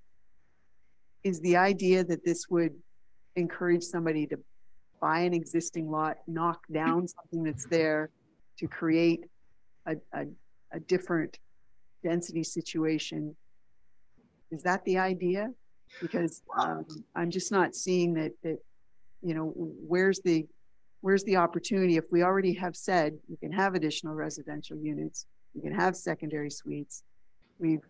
is the idea that this would encourage somebody to buy an existing lot, knock down something that's there to create a different density situation? Is that the idea? Because I'm just not seeing that where's the opportunity if we already have said you can have additional residential units, you can have secondary suites. We've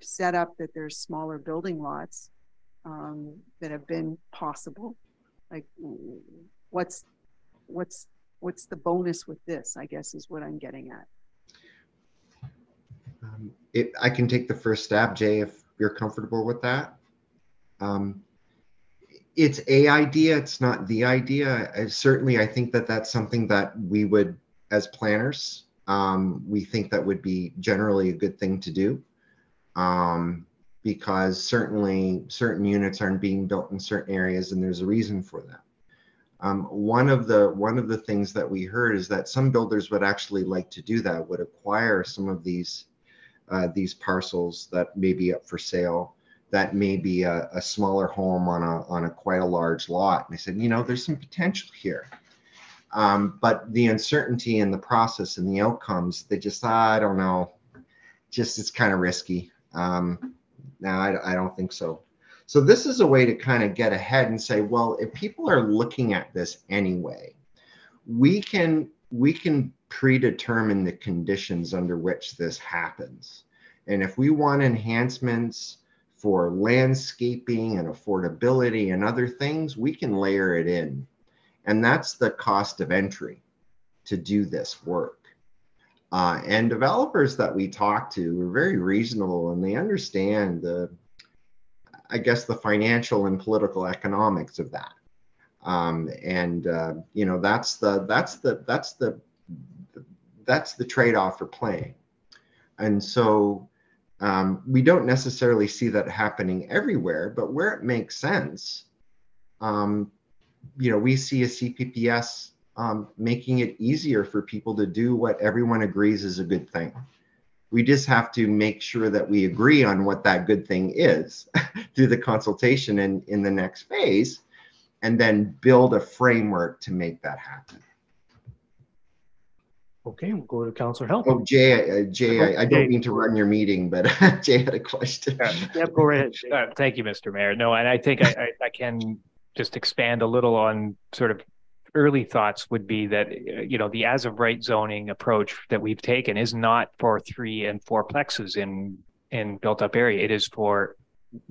set up that there's smaller building lots that have been possible. Like what's the bonus with this, I guess, is what I'm getting at. I can take the first stab, Jay, if you're comfortable with that. It's a idea, it's not the idea. Certainly, I think that that's something that we would, as planners, we think that would be generally a good thing to do. Because certainly certain units aren't being built in certain areas, and there's a reason for that. One of the things that we heard is that some builders would actually like to do that, would acquire some of these parcels that may be up for sale, that may be a smaller home on a quite a large lot. And they said, there's some potential here. But the uncertainty in the process and the outcomes, they just, I don't know, it's kind of risky. No, I don't think so. So this is a way to kind of get ahead and say, well, if people are looking at this anyway, we can predetermine the conditions under which this happens. And if we want enhancements for landscaping and affordability and other things, we can layer it in. And that's the cost of entry to do this work. And developers that we talk to are very reasonable, and they understand the financial and political economics of that. That's the trade-off for playing. And so we don't necessarily see that happening everywhere, but where it makes sense, we see a CPPS making it easier for people to do what everyone agrees is a good thing. We just have to make sure that we agree on what that good thing is through the consultation and in the next phase, and then build a framework to make that happen. Okay, we'll go to Councillor Help. Oh, Jay, I don't mean to run your meeting, but Jay had a question. Yeah, go right ahead. Thank you, Mr. Mayor. No, and I think I can just expand a little on sort of early thoughts would be that, you know, the as of right zoning approach that we've taken is not for 3 and 4 plexes in built up area. It is for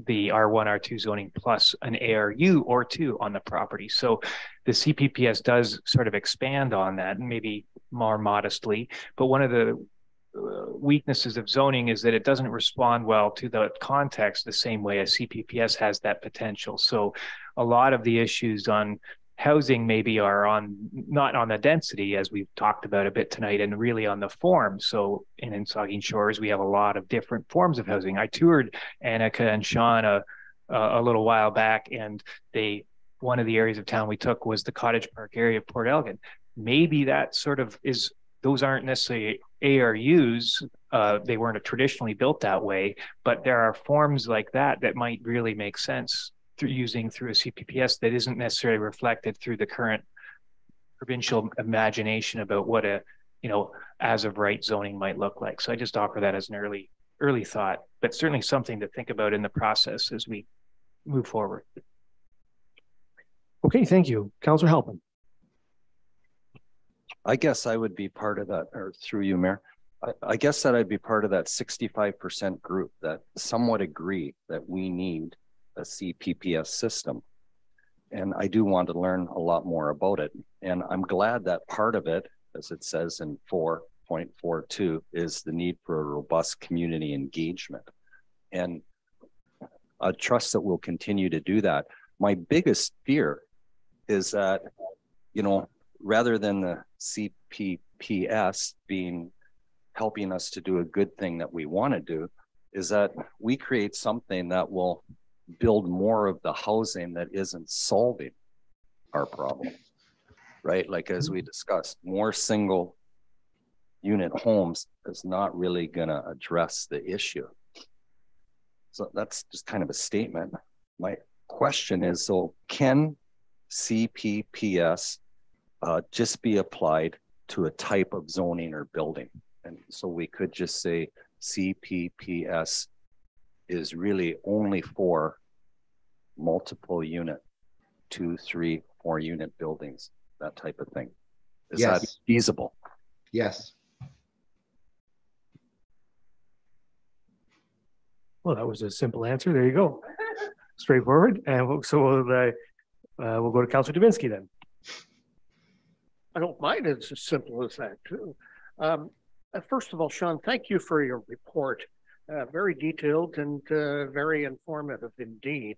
the R1, R2 zoning plus an ARU or 2 on the property. So the CPPS does sort of expand on that, maybe more modestly, but one of the weaknesses of zoning is that it doesn't respond well to the context the same way as CPPS has that potential. So a lot of the issues on housing maybe are not on the density, as we've talked about a bit tonight, and really on the form. So in Saugeen Shores, we have a lot of different forms of housing. I toured Annika and Sean a little while back, and one of the areas of town we took was the Cottage Park area of Port Elgin. Maybe that sort of is, those aren't necessarily ARUs, they weren't traditionally built that way, but there are forms like that that might really make sense using through a CPPS that isn't necessarily reflected through the current provincial imagination about what a, you know, as of right zoning might look like. So I just offer that as an early thought, but certainly something to think about in the process as we move forward. Okay, thank you. Councillor Halpin. I guess I would be part of that, or through you, Mayor. I guess that I'd be part of that 65% group that somewhat agree that we need a CPPS system. And I do want to learn a lot more about it. And I'm glad that part of it, as it says in 4.42, is the need for a robust community engagement. And I trust that we'll continue to do that. My biggest fear is that, you know, rather than the CPPS helping us to do a good thing that we want to do, is that we create something that will build more of the housing that isn't solving our problem, right? Like, as we discussed, more single unit homes is not really going to address the issue. So that's just kind of a statement. My question is, so can CPPS just be applied to a type of zoning or building? And so we could just say CPPS is really only for multiple unit, 2, 3, 4 unit buildings, that type of thing. Is that feasible? Yes. Well, that was a simple answer. There you go. Straightforward. And we'll go to Councillor Dubinsky then. I don't mind it's as simple as that too. First of all, Sean, thank you for your report. Very detailed and very informative indeed.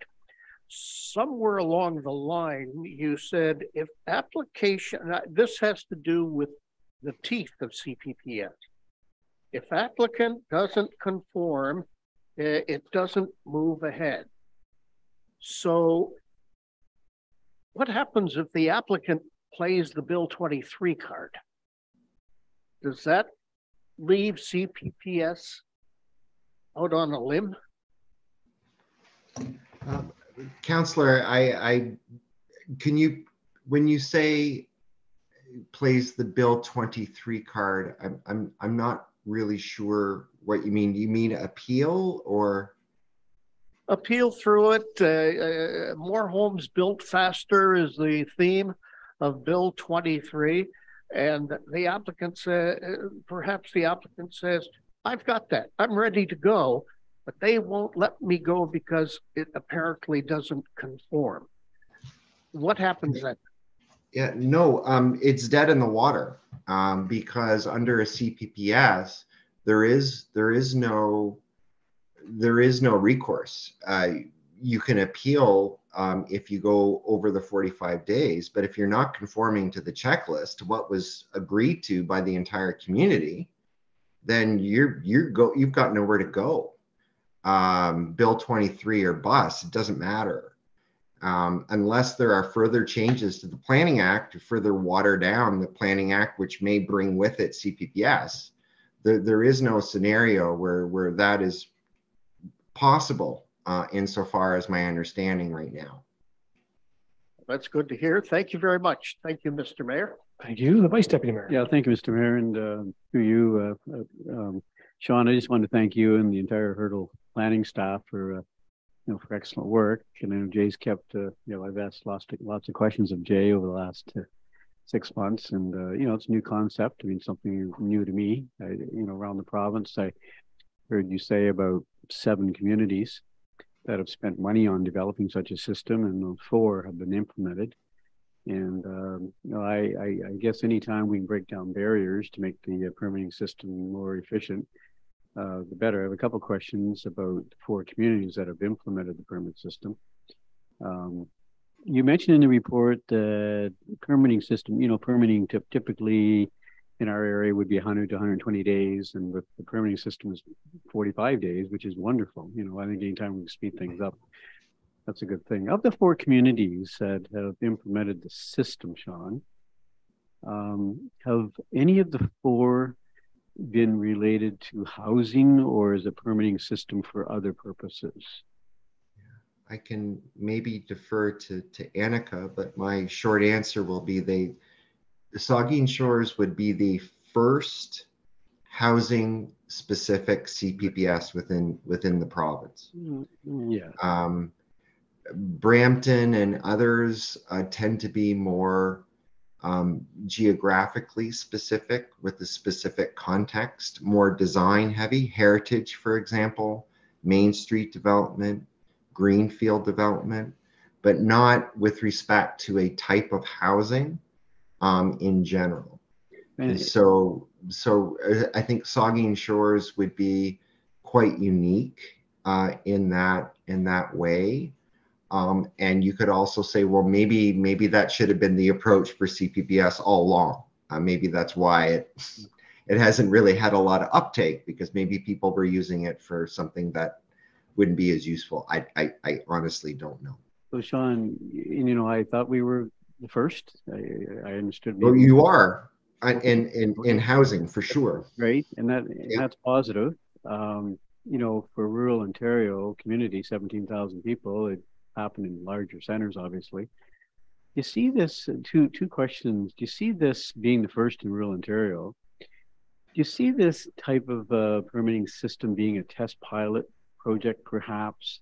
Somewhere along the line, you said if application, this has to do with the teeth of CPPS. If applicant doesn't conform, it doesn't move ahead. So what happens if the applicant plays the Bill 23 card? Does that leave CPPS out on a limb? Councillor, can you, when you say plays the Bill 23 card, I'm not really sure what you mean. Do you mean appeal or? Appeal through it. More homes built faster is the theme of Bill 23. And the applicant says, perhaps the applicant says, I've got that, I'm ready to go, but they won't let me go because it apparently doesn't conform. What happens then? Yeah, no, it's dead in the water because under a CPPS, there is no recourse. You can appeal if you go over the 45 days, but if you're not conforming to the checklist, to what was agreed to by the entire community, then you've got nowhere to go. Bill 23 or bust, it doesn't matter. Unless there are further changes to the Planning Act to further water down the Planning Act, which may bring with it CPPS, there is no scenario where that is possible insofar as my understanding right now. That's good to hear. Thank you very much. Thank you, Mr. Mayor. Thank you, the Vice Deputy Mayor. Yeah, thank you, Mr. Mayor, and to you, Sean. I just want to thank you and the entire Hurdle planning staff for for excellent work. And I know Jay's kept I've asked lots of questions of Jay over the last 6 months, and it's a new concept. I mean, something new to me. Around the province, I heard you say about 7 communities that have spent money on developing such a system, and 4 have been implemented. And I guess anytime we can break down barriers to make the permitting system more efficient, the better. I have a couple of questions about 4 communities that have implemented the permit system. You mentioned in the report that permitting system, permitting typically in our area would be 100 to 120 days, and with the permitting system is 45 days, which is wonderful. I think anytime we can speed things up, that's a good thing. Of the 4 communities that have implemented the system, Sean, have any of the 4 been related to housing, or is the permitting system for other purposes? I can maybe defer to Annika, but my short answer will be the Saugeen Shores would be the first housing specific CPPS within the province. Yeah. Brampton and others tend to be more geographically specific with the specific context, more design heavy. Heritage, for example, Main Street development, greenfield development, but not with respect to a type of housing in general. And so I think Saugeen Shores would be quite unique in that way. And you could also say, well, maybe that should have been the approach for CPPS all along. Maybe that's why it hasn't really had a lot of uptake, because maybe people were using it for something that wouldn't be as useful. I honestly don't know. So Sean, I thought we were the first. I understood. Well, you are in housing for sure. Right, and that's positive. For rural Ontario community, 17,000 people, it happened in larger centers, obviously. You see this, two questions. Do you see this being the first in rural Ontario? Do you see this type of permitting system being a test pilot project, perhaps,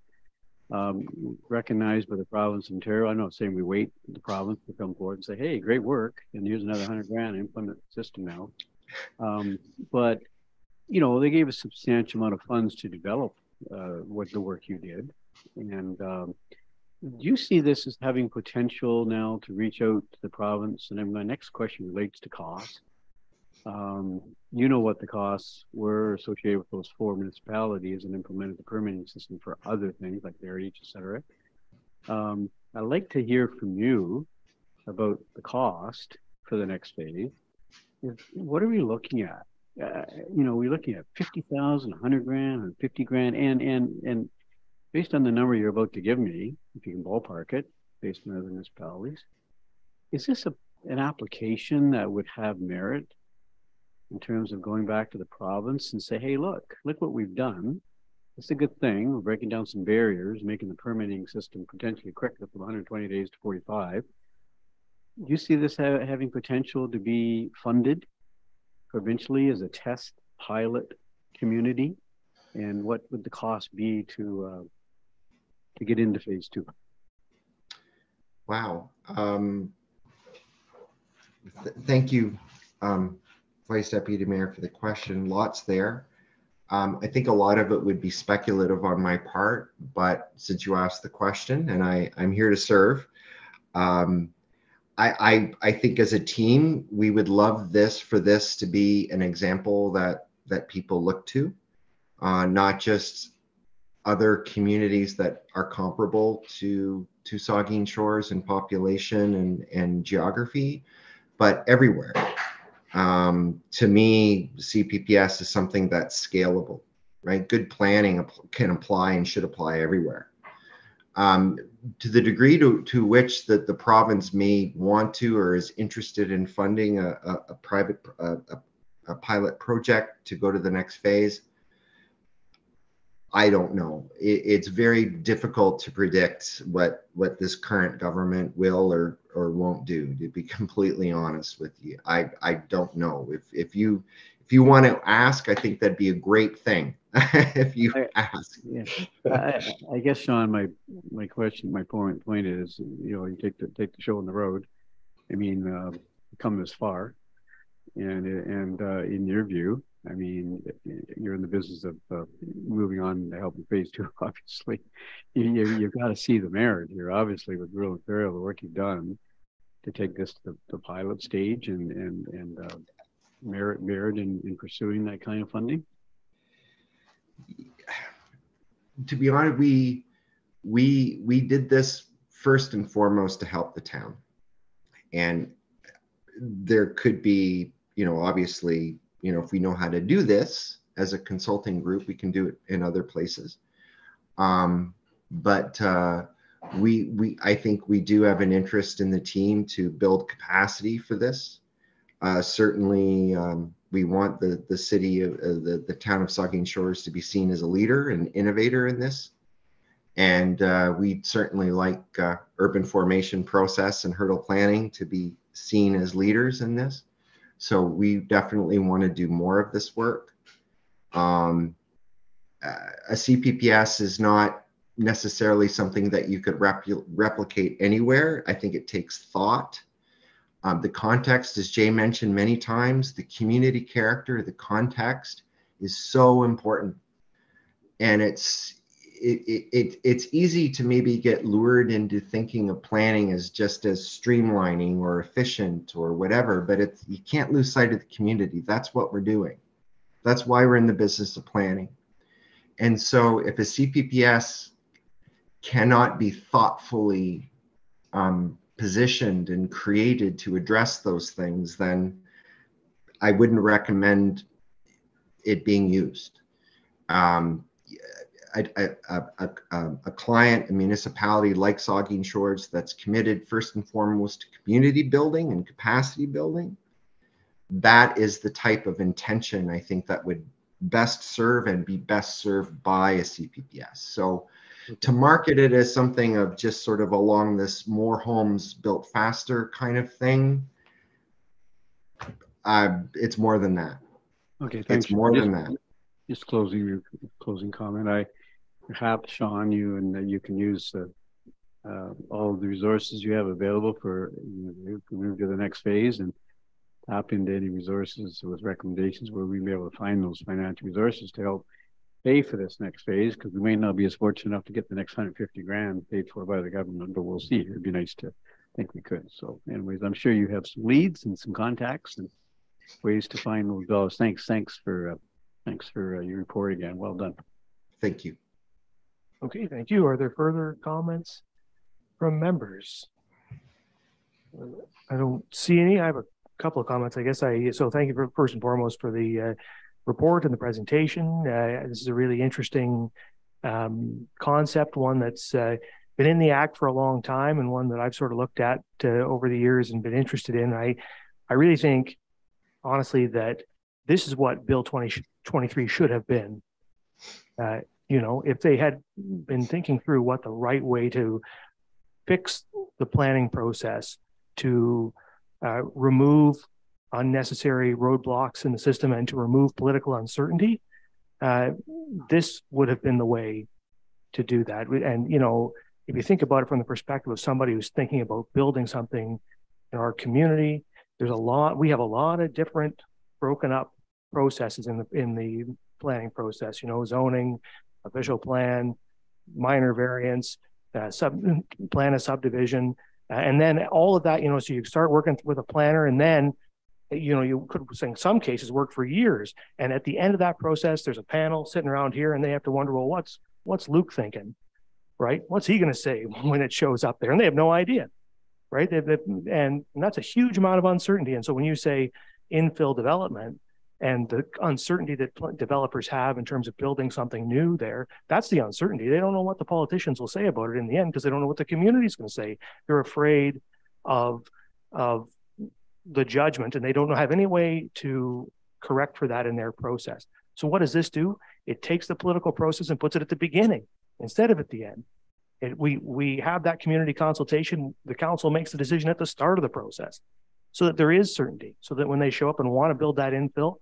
recognized by the province of Ontario? I'm not saying we wait for the province to come forward and say, hey, great work, and here's another $100 grand to implement the system now. But, they gave a substantial amount of funds to develop what the work you did. And do you see this as having potential now to reach out to the province? And then my next question relates to cost. What the costs were associated with those 4 municipalities and implemented the permitting system for other things like heritage, et cetera. I'd like to hear from you about the cost for the next phase. What are we looking at? We're looking at 50,000, 100 grand, or 50 grand, and based on the number you're about to give me, if you can ballpark it, based on other municipalities, is this an application that would have merit in terms of going back to the province and say, hey, look what we've done. It's a good thing. We're breaking down some barriers, making the permitting system potentially quicker from 120 days to 45. Do you see this having potential to be funded provincially as a test pilot community? And what would the cost be to get into phase 2? Wow. Thank you, Vice Deputy Mayor, for the question. Lots there. I think a lot of it would be speculative on my part, but since you asked the question, and I'm here to serve, I think as a team, we would love for this to be an example that people look to, not just other communities that are comparable to Saugeen Shores in population and geography, but everywhere. To me, CPPS is something that's scalable, right? Good planning can apply and should apply everywhere. To the degree to which the province may want to or is interested in funding a a pilot project to go to the next phase? I don't know. It's very difficult to predict what this current government will or won't do, to be completely honest with you. I don't know. If you want to ask, I think that'd be a great thing. If you ask. Yeah. I guess, Sean, my question, my point is, you take the show on the road. I mean, come this far, and in your view, I mean, you're in the business of moving on to helping phase 2. Obviously, you've got to see the merit here. Obviously, with Rural Ontario, the work you've done to take this to the pilot stage and merit in pursuing that kind of funding. To be honest, we did this first and foremost to help the town, and there could be, obviously, if we know how to do this as a consulting group, we can do it in other places. But I think we do have an interest in the team to build capacity for this. Certainly, we want the city of the town of Saugeen Shores to be seen as a leader and innovator in this. And we'd certainly like urban formation process and hurdle planning to be seen as leaders in this. So we definitely want to do more of this work. A CPPS is not necessarily something that you could replicate anywhere. I think it takes thought. The context, as Jay mentioned many times, the community character, the context is so important. And it's easy to maybe get lured into thinking of planning as just as streamlining or efficient or whatever, but you can't lose sight of the community. That's what we're doing. That's why we're in the business of planning. And so if a CPPS cannot be thoughtfully positioned and created to address those things, then I wouldn't recommend it being used. A client, a municipality like Saugeen Shores that's committed first and foremost to community building and capacity building, that is the type of intention I think that would best serve and be best served by a CPPS. So to market it as something of just sort of along this more homes built faster kind of thing, it's more than that. Okay, thanks. It's more than that. Just closing comment. Perhaps, Sean, you can use all of the resources you have available for you can move to the next phase and tap into any resources with recommendations where we may be able to find those financial resources to help pay for this next phase, because we may not be as fortunate enough to get the next 150 grand paid for by the government, but we'll see. It'd be nice to think we could. So anyways, I'm sure you have some leads and some contacts and ways to find those dollars. Thanks for your report again. Well done. Thank you. Okay, thank you. Are there further comments from members? I don't see any. I have a couple of comments, I guess. So thank you first and foremost for the report and the presentation. This is a really interesting concept, one that's been in the Act for a long time and one that I've sort of looked at over the years and been interested in. I really think, honestly, that this is what Bill 2023 should have been. If they had been thinking through what the right way to fix the planning process, to remove unnecessary roadblocks in the system and to remove political uncertainty, this would have been the way to do that. And, if you think about it from the perspective of somebody who's thinking about building something in our community, we have a lot of different broken up processes in the planning process, zoning, official plan, minor variance, plan a subdivision, and then all of that, so you start working with a planner, and then, you could, in some cases, work for years. And at the end of that process, there's a panel sitting around here, and they have to wonder, well, what's Luke thinking, right? What's he going to say when it shows up there? And they have no idea, right? And that's a huge amount of uncertainty. And so when you say infill development, and the uncertainty that developers have in terms of building something new there, that's the uncertainty. They don't know what the politicians will say about it in the end because they don't know what the community is going to say. They're afraid of the judgment, and they don't have any way to correct for that in their process. So what does this do? It takes the political process and puts it at the beginning instead of at the end. We have that community consultation. The council makes the decision at the start of the process so that there is certainty, so that when they show up and want to build that infill,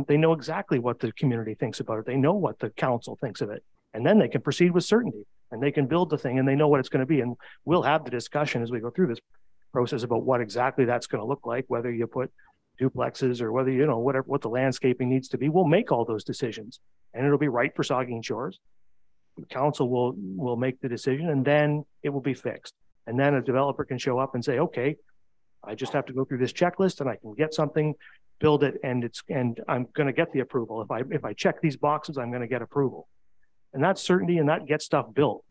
they know exactly what the community thinks about it. They know what the council thinks of it. And then they can proceed with certainty and they can build the thing and they know what it's going to be. And we'll have the discussion as we go through this process about what exactly that's going to look like, whether you put duplexes or whether, you know, whatever, what the landscaping needs to be. We'll make all those decisions and it'll be right for Saugeen Shores. The council will make the decision and then it will be fixed. And then a developer can show up and say, okay, I just have to go through this checklist and I can get something, build it, and I'm going to get the approval. If I check these boxes, I'm going to get approval. And that's certainty, and that gets stuff built.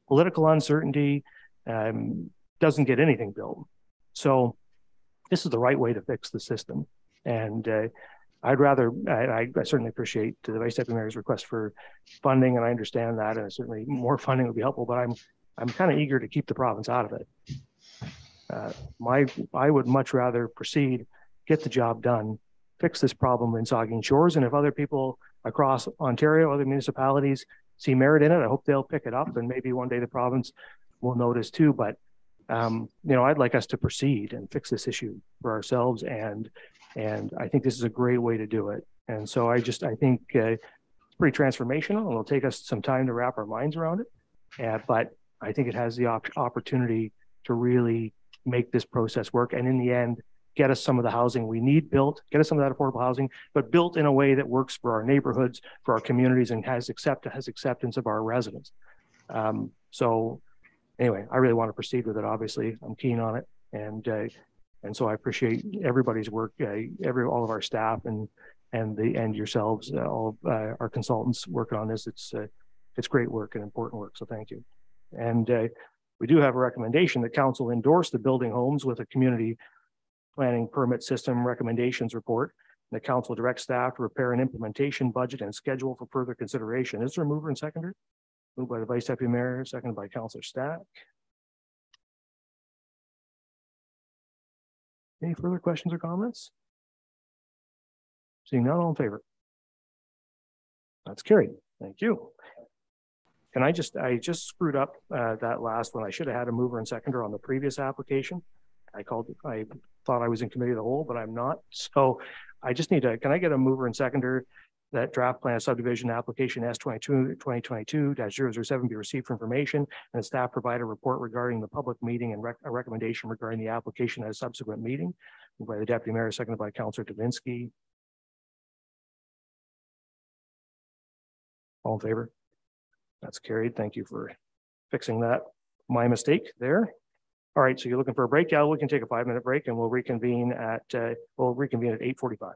Political uncertainty doesn't get anything built. So this is the right way to fix the system. And I certainly appreciate the Vice Deputy Mayor's request for funding, and I understand that, and certainly more funding would be helpful, but I'm kind of eager to keep the province out of it. I would much rather proceed, get the job done, fix this problem in Saugeen Shores, and if other people across Ontario, other municipalities see merit in it, I hope they'll pick it up, and maybe one day the province will notice too. But you know, I'd like us to proceed and fix this issue for ourselves, and I think this is a great way to do it. And so I think it's pretty transformational, and it'll take us some time to wrap our minds around it. But I think it has the opportunity to really make this process work, and in the end, get us some of the housing we need built, get us some of that affordable housing, but built in a way that works for our neighborhoods, for our communities, and has acceptance of our residents. So anyway, I really want to proceed with it. Obviously, I'm keen on it, and so I appreciate everybody's work, all of our staff and yourselves, all of our consultants working on this. It's great work and important work. So thank you. And we do have a recommendation that council endorse the building homes with a community planning permit system recommendations report. The council directs staff to prepare an implementation budget and schedule for further consideration. Is there a mover and seconder? Moved by the Vice Deputy Mayor, seconded by Councillor Stack. Any further questions or comments? Seeing none, all in favor? That's carried. Thank you. And I just screwed up that last one. I should have had a mover and seconder on the previous application. I thought I was in committee of the whole, but I'm not. So I just need can I get a mover and seconder that draft plan subdivision application S-2022-007 be received for information, and staff provide a report regarding the public meeting and a recommendation regarding the application at a subsequent meeting. Moved by the Deputy Mayor, seconded by Councillor Davinsky. All in favor? That's carried. Thank you for fixing that. My mistake there. All right, so you're looking for a break? Yeah, we can take a 5-minute break and we'll reconvene at 8:45.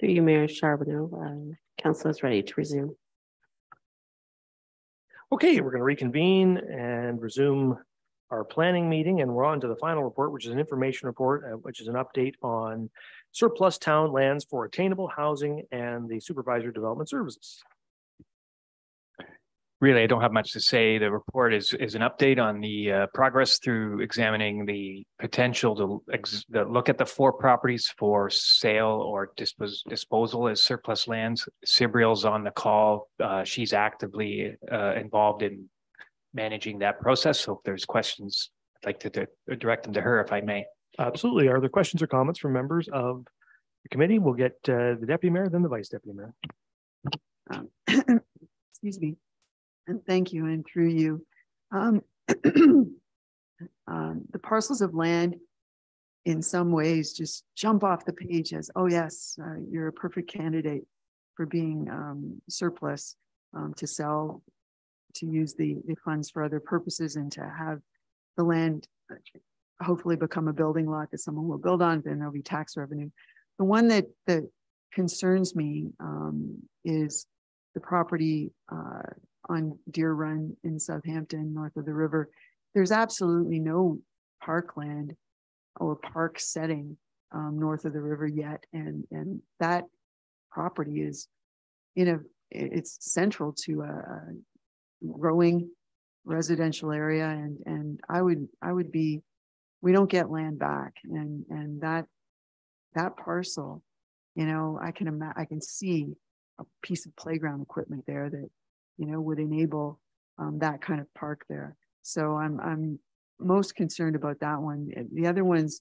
Through you, Mayor Charbonneau, council is ready to resume. Okay, we're going to reconvene and resume our planning meeting, and we're on to the final report, which is an information report, which is an update on surplus town lands for attainable housing and the supervisory development services. Really, I don't have much to say. The report is an update on the progress through examining the potential to look at the 4 properties for sale or disposal as surplus lands. Sibriel's on the call. She's actively involved in managing that process. So if there's questions, I'd like to direct them to her if I may. Absolutely. Are there questions or comments from members of the committee? We'll get the deputy mayor, then the vice deputy mayor. Excuse me. And thank you, and through you. The parcels of land in some ways just jump off the page as, oh yes, you're a perfect candidate for being surplus to sell, to use the funds for other purposes, and to have the land hopefully become a building lot that someone will build on, then there'll be tax revenue. The one that concerns me is the property on Deer Run in Southampton, north of the river. There's absolutely no parkland or park setting north of the river yet, and that property is it's central to a growing residential area, and I would be, we don't get land back, and that parcel, I can see a piece of playground equipment there that would enable that kind of park there. So I'm most concerned about that one. The other ones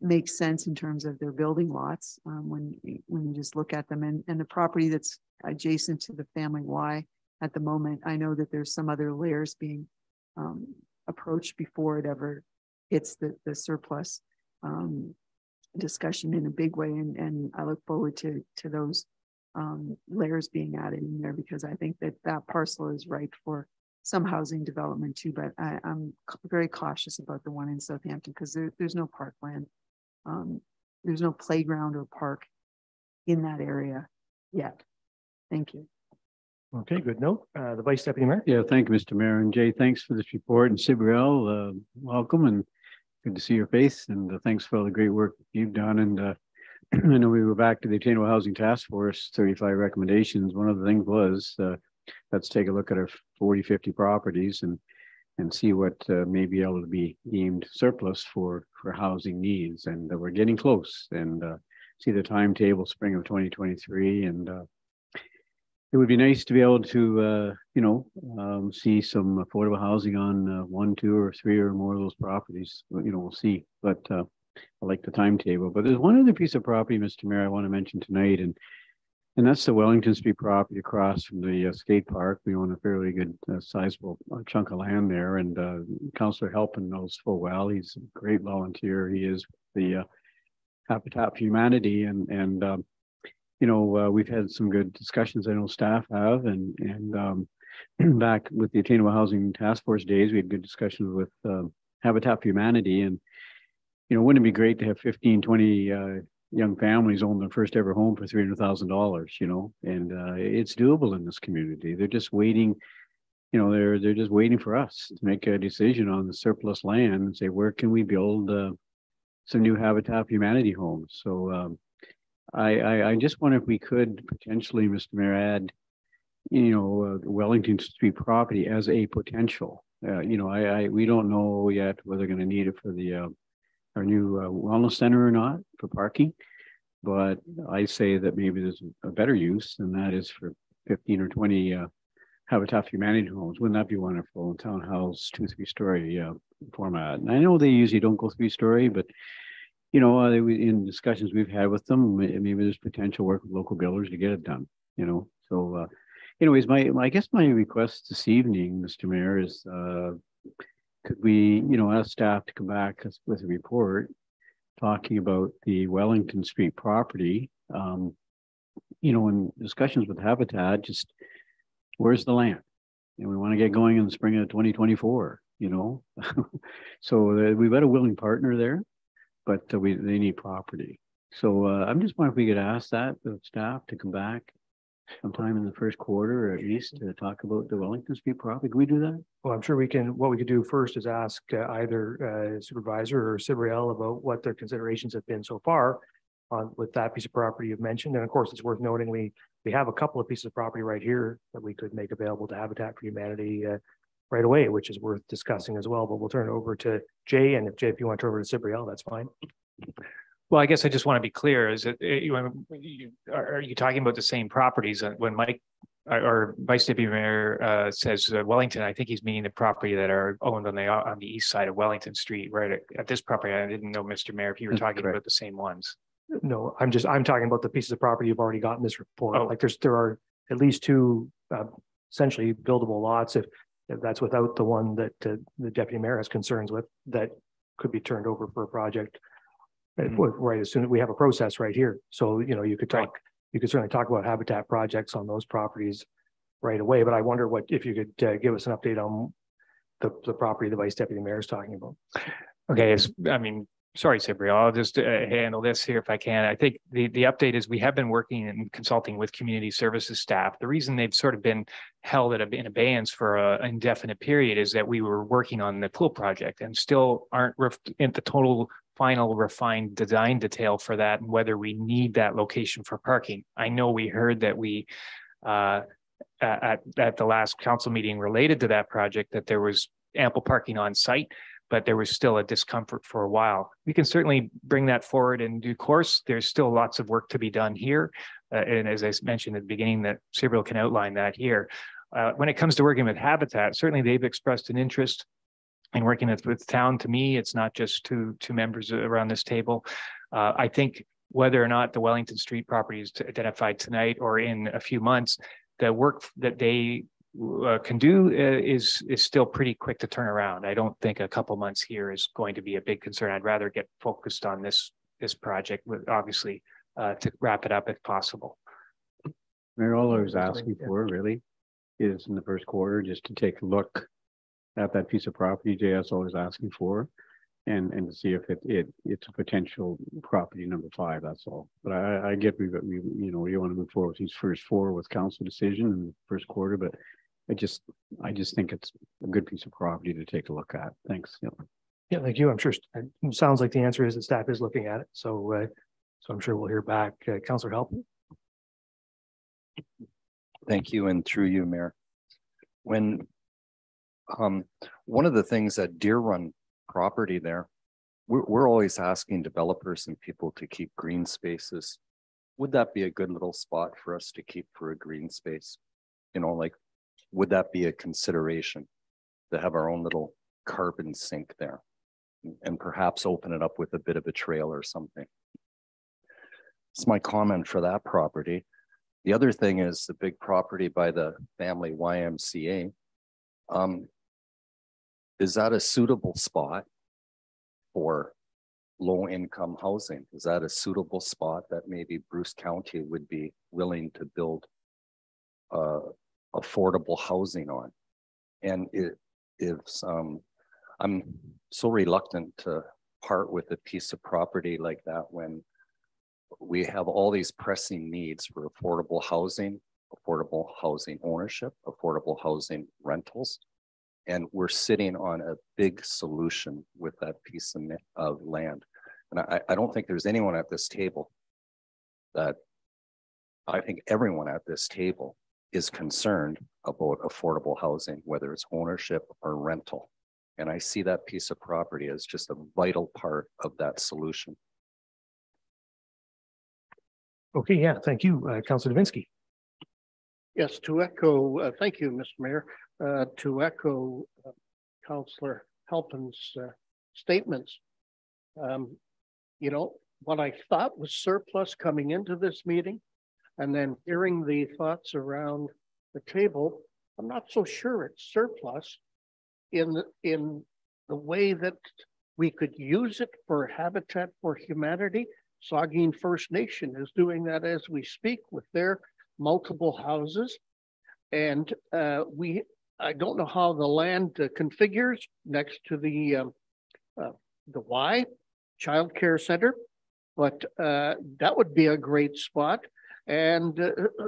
make sense in terms of their building lots when you just look at them, and the property that's adjacent to the family Y at the moment. I know that there's some other layers being approached before it ever hits the surplus discussion in a big way, and I look forward to those layers being added in there, because I think that parcel is ripe for some housing development too. But I'm very cautious about the one in Southampton, because there's no parkland. There's no playground or park in that area yet. Thank you. Okay, good note. The vice deputy mayor. Yeah, thank you, Mr. Mayor. And Jay, thanks for this report. And Sibriel, welcome, and good to see your face. And thanks for all the great work you've done. And I know we were back to the Attainable Housing Task Force 35 recommendations. One of the things was let's take a look at our 40, 50 properties and see what may be able to be deemed surplus for housing needs. And we're getting close, and see the timetable spring of 2023. And it would be nice to be able to, see some affordable housing on 1, 2, or 3 or more of those properties. We'll see. But I like the timetable. But there's one other piece of property, Mr. Mayor, I want to mention tonight, and that's the Wellington Street property across from the skate park. We own a fairly good, sizable chunk of land there, and Councillor Halpin knows full well. He's a great volunteer. He is the Habitat for Humanity, and we've had some good discussions. I know staff have, and back with the Attainable Housing Task Force days, we had good discussions with Habitat for Humanity, and wouldn't it be great to have 15, 20 young families own their first ever home for $300,000, and it's doable in this community. They're just waiting, they're just waiting for us to make a decision on the surplus land and say, where can we build some new Habitat for Humanity homes? So I just wonder if we could potentially, Mr. Mayor, add, the Wellington Street property as a potential. We don't know yet whether they're going to need it for our new wellness center or not for parking, but I say that maybe there's a better use, and that is for 15 or 20 Habitat for Humanity homes. Wouldn't that be wonderful? Townhouse 2, 3-story format. And I know they usually don't go 3-story, but in discussions we've had with them, maybe there's potential work with local builders to get it done. So anyways, I guess my request this evening, Mr. Mayor, is could we, ask staff to come back with a report talking about the Wellington Street property, in discussions with Habitat, just where's the land? And we want to get going in the spring of 2024, So we've got a willing partner there, but they need property. So I'm just wondering if we could ask that the staff to come back sometime in the first quarter, or at least to talk about the Wellington Street property. Can we do that? Well, I'm sure we can. What we could do first is ask either Supervisor or Cibriel about what their considerations have been so far on with that piece of property you've mentioned. And of course, it's worth noting we have a couple of pieces of property right here that we could make available to Habitat for Humanity right away, which is worth discussing as well. But we'll turn it over to Jay, and if Jay, if you want to turn over to Cibriel, that's fine. Well, I guess I just want to be clear, is that are you talking about the same properties? When Mike or Vice Deputy Mayor says Wellington, I think he's meaning the property that are owned on the east side of Wellington Street, right at this property. I didn't know, Mr. Mayor, if you were talking about the same ones. No, I'm talking about the pieces of property you've already got in this report. Oh. Like there are at least two essentially buildable lots, if that's without the one that the Deputy Mayor has concerns with, that could be turned over for a project. Right, as soon as we have a process right here. So, you know, you could certainly talk about habitat projects on those properties right away. But I wonder if you could give us an update on the property the Vice Deputy Mayor is talking about. Okay, sorry, Cibriel, I'll just handle this here if I can. I think the update is we have been working and consulting with community services staff. The reason they've sort of been held in abeyance for an indefinite period is that we were working on the pool project and still aren't in the total final refined design detail for that and whether we need that location for parking. I know we heard that we at the last council meeting related to that project that there was ample parking on site, but there was still a discomfort for a while. We can certainly bring that forward in due course. There's still lots of work to be done here. And as I mentioned at the beginning, that Cibriel can outline that here. When it comes to working with Habitat, certainly they've expressed an interest in working with town. To me, it's not just two members around this table. I think whether or not the Wellington Street property is identified tonight or in a few months, the work that they can do is still pretty quick to turn around. I don't think a couple months here is going to be a big concern. I'd rather get focused on this project, obviously, to wrap it up if possible. Mayor, all I was asking for really is in the first quarter just to take a look at that piece of property JS always asking for, and to see if it's a potential property number 5. That's all. But I get we want to move forward with these first 4 with council decision in the first quarter, but I just think it's a good piece of property to take a look at. Thanks. Yep. Yeah, thank you. I'm sure it sounds like the answer is that staff is looking at it. So I'm sure we'll hear back. Councillor Help. Thank you, and through you, Mayor. When one of the things that Deer Run property there, we're always asking developers and people to keep green spaces. Would that be a good little spot for us to keep for a green space? You know, like, would that be a consideration to have our own little carbon sink there and perhaps open it up with a bit of a trail or something? It's my comment for that property. The other thing is the big property by the family YMCA. Is that a suitable spot for low income housing? Is that a suitable spot that maybe Bruce County would be willing to build affordable housing on? And I'm so reluctant to part with a piece of property like that when we have all these pressing needs for affordable housing ownership, affordable housing rentals. And we're sitting on a big solution with that piece of land. And I don't think there's anyone at this table I think everyone at this table is concerned about affordable housing, whether it's ownership or rental. And I see that piece of property as just a vital part of that solution. Okay, yeah, thank you, Councillor Davinsky. Yes, to echo, thank you, Mr. Mayor. To echo Councillor Halpin's statements, you know, what I thought was surplus coming into this meeting, and then hearing the thoughts around the table, I'm not so sure it's surplus in the way that we could use it for Habitat for Humanity. Saugeen First Nation is doing that as we speak with their multiple houses. And I don't know how the land configures next to the Y Child Care Center, but that would be a great spot. And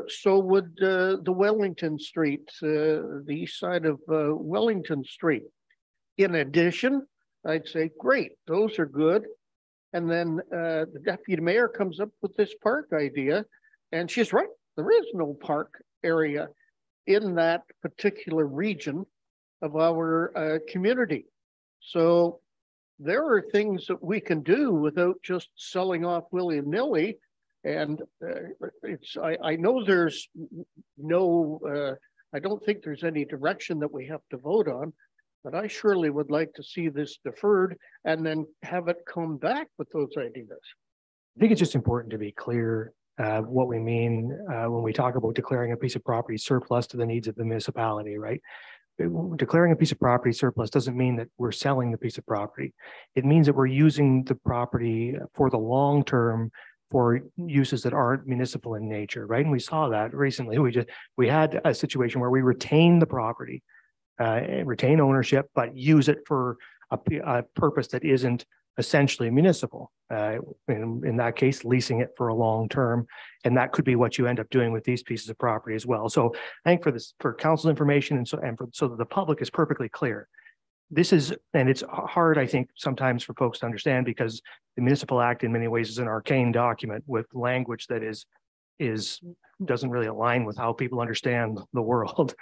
so would the Wellington Street, the east side of Wellington Street. In addition, I'd say, great, those are good. And then the deputy mayor comes up with this park idea, and she's right. There is no park area in that particular region of our community. So there are things that we can do without just selling off willy-nilly. And I know there's no, I don't think there's any direction that we have to vote on, but I surely would like to see this deferred and then have it come back with those ideas. I think it's just important to be clear what we mean when we talk about declaring a piece of property surplus to the needs of the municipality, right? Declaring a piece of property surplus doesn't mean that we're selling the piece of property. It means that we're using the property for the long term for uses that aren't municipal in nature, right? And we saw that recently. We had a situation where we retained the property, retain ownership, but use it for a purpose that isn't essentially municipal. In that case, leasing it for a long term, and that could be what you end up doing with these pieces of property as well. So I think for council's information and so that the public is perfectly clear, this is, and it's hard, I think, sometimes for folks to understand because the Municipal Act in many ways is an arcane document with language that doesn't really align with how people understand the world.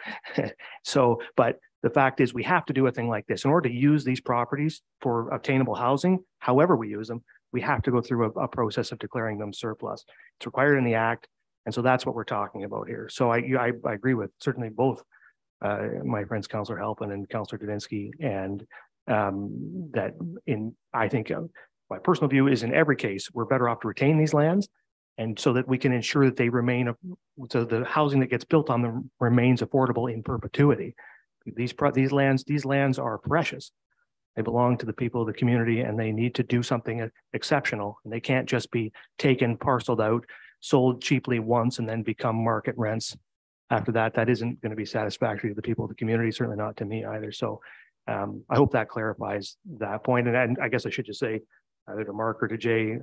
So, but the fact is we have to do a thing like this. In order to use these properties for obtainable housing, however we use them, we have to go through a process of declaring them surplus. It's required in the Act. And so that's what we're talking about here. So I agree with certainly both my friends, Councillor Halpin and Councillor Davinsky, and I think my personal view is in every case, we're better off to retain these lands and so that we can ensure that they remain, so the housing that gets built on them remains affordable in perpetuity. These lands are precious. They belong to the people of the community and they need to do something exceptional. And they can't just be taken, parceled out, sold cheaply once and then become market rents. After that, that isn't going to be satisfactory to the people of the community, certainly not to me either. So I hope that clarifies that point. And I guess I should just say either to Mark or to Jay,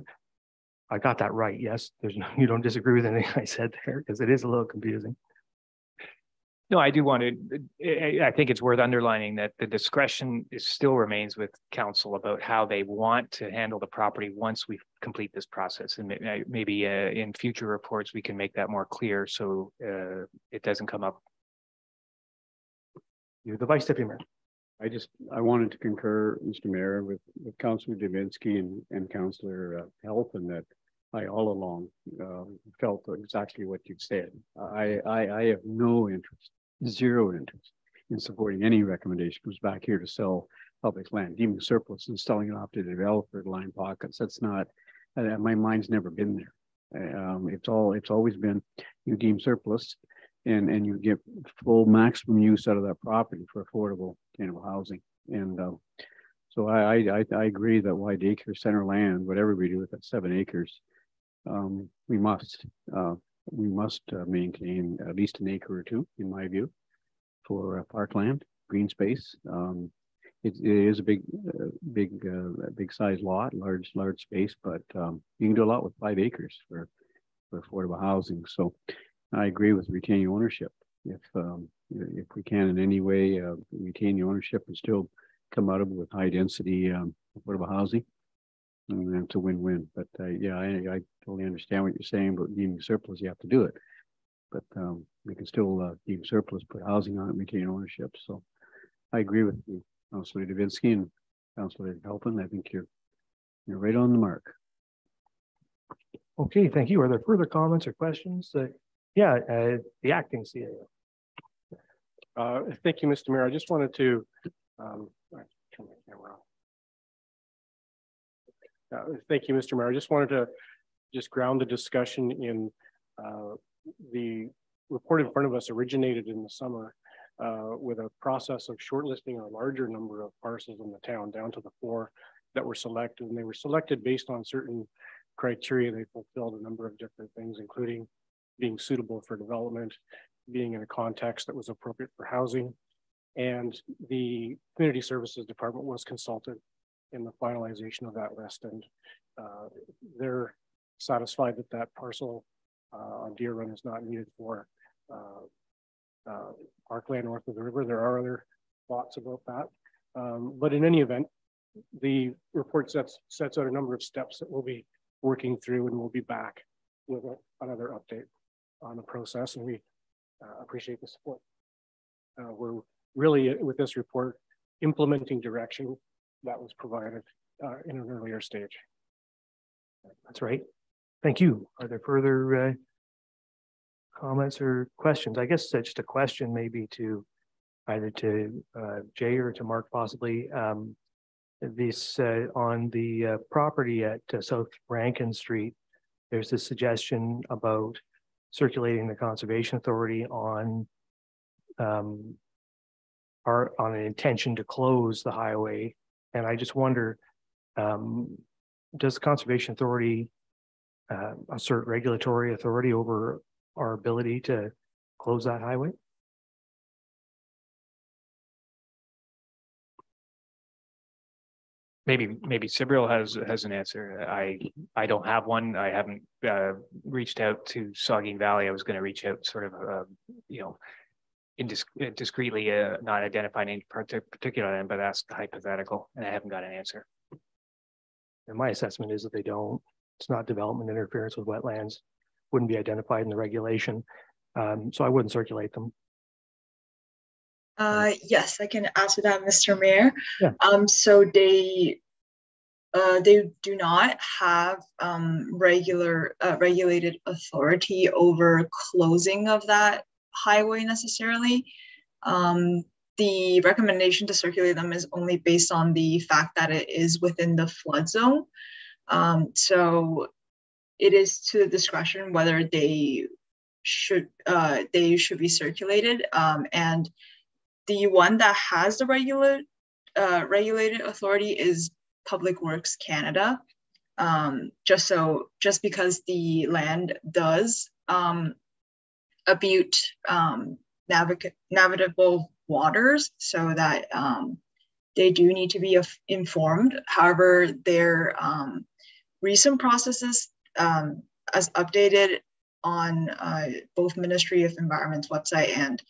I got that right. Yes, you don't disagree with anything I said there because it is a little confusing. No, I do want to, I think it's worth underlining that the discretion still remains with council about how they want to handle the property once we complete this process. And maybe in future reports, we can make that more clear so it doesn't come up. You're the Vice Deputy Mayor. I wanted to concur, Mr. Mayor, with Councillor Davinsky and Councillor Halpin that I all along felt exactly what you've said. I have no interest, zero interest in supporting any recommendation goes back here to sell public land, deeming surplus and selling it off to the developer to line pockets. That's not, my mind's never been there. It's always been you deem surplus and you get full maximum use out of that property for affordable, housing. And so I agree that wide acre center land, whatever we do with that 7 acres, we must maintain at least an acre or two, in my view, for parkland, green space. It is a big size lot, large space, but you can do a lot with 5 acres for affordable housing. So I agree with retaining ownership. If we can in any way retain the ownership and still come out of it with high density affordable housing, and it's a win-win. But yeah, I totally understand what you're saying about deeming surplus. You have to do it, but we can still deem surplus, put housing on it, retain ownership. So I agree with you, Councillor Davinsky and Councillor Halpin. I think you're right on the mark. Okay, thank you. Are there further comments or questions? The acting CAO. Thank you, Mr. Mayor. I just wanted to turn my camera off. Thank you, Mr. Mayor. I just wanted to ground the discussion in the report in front of us originated in the summer with a process of shortlisting a larger number of parcels in the town down to the 4 that were selected. And they were selected based on certain criteria. They fulfilled a number of different things, including being suitable for development, being in a context that was appropriate for housing. And the Community Services Department was consulted. in the finalization of that list, and they're satisfied that that parcel on Deer Run is not needed for parkland north of the river. There are other thoughts about that, but in any event, the report sets out a number of steps that we'll be working through, and we'll be back with another update on the process, and we appreciate the support. We're really, with this report, implementing direction that was provided in an earlier stage. That's right. Thank you. Are there further comments or questions? I guess just a question maybe to either to Jay or to Mark possibly. This on the property at South Rankin Street, there's this suggestion about circulating the Conservation Authority on an intention to close the highway. And I just wonder, does the Conservation Authority assert regulatory authority over our ability to close that highway? Maybe Sibril has an answer. I don't have one. I haven't reached out to Saugeen Valley. I was going to reach out sort of indiscreetly, not identifying any particular end, but ask the hypothetical, and I haven't got an answer. And my assessment is that they don't. It's not development interference with wetlands. Wouldn't be identified in the regulation, so I wouldn't circulate them. Yes, I can answer that, Mr. Mayor. Yeah. So they do not have regulated authority over closing of that highway necessarily. The recommendation to circulate them is only based on the fact that it is within the flood zone. So it is to the discretion whether they should be circulated, and the one that has the regulated authority is Public Works Canada. Just because the land does abut navigable waters, so that they do need to be informed. However, their recent processes, as updated on both Ministry of Environment's website and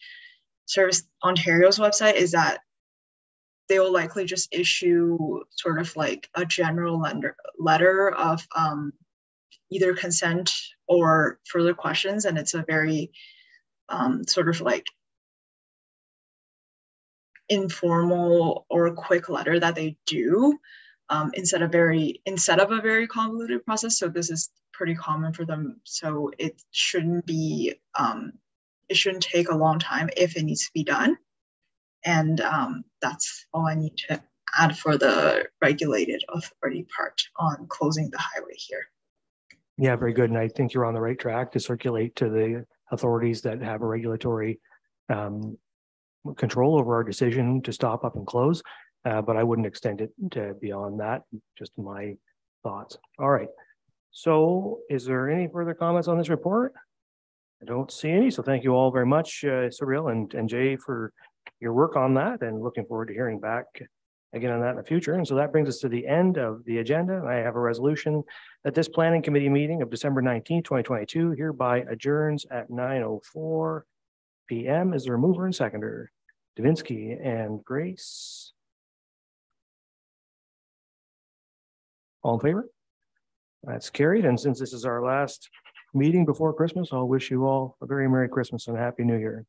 Service Ontario's website, is that they will likely just issue sort of like a general letter of either consent or further questions, and it's a very sort of like informal or quick letter that they do instead of a very convoluted process. So this is pretty common for them. So it shouldn't be it shouldn't take a long time if it needs to be done. And that's all I need to add for the regulated authority part on closing the highway here. Yeah, very good. And I think you're on the right track to circulate to the authorities that have a regulatory control over our decision to stop, up, and close. But I wouldn't extend it to beyond that, just my thoughts. All right. So is there any further comments on this report? I don't see any. So thank you all very much, Sabril and Jay, for your work on that, and looking forward to hearing back again on that in the future. And so that brings us to the end of the agenda. I have a resolution that this planning committee meeting of December 19th, 2022 hereby adjourns at 9:04 p.m. Is there a mover and seconder? Davinsky and Grace. All in favor? That's carried. And since this is our last meeting before Christmas, I'll wish you all a very Merry Christmas and a Happy New Year.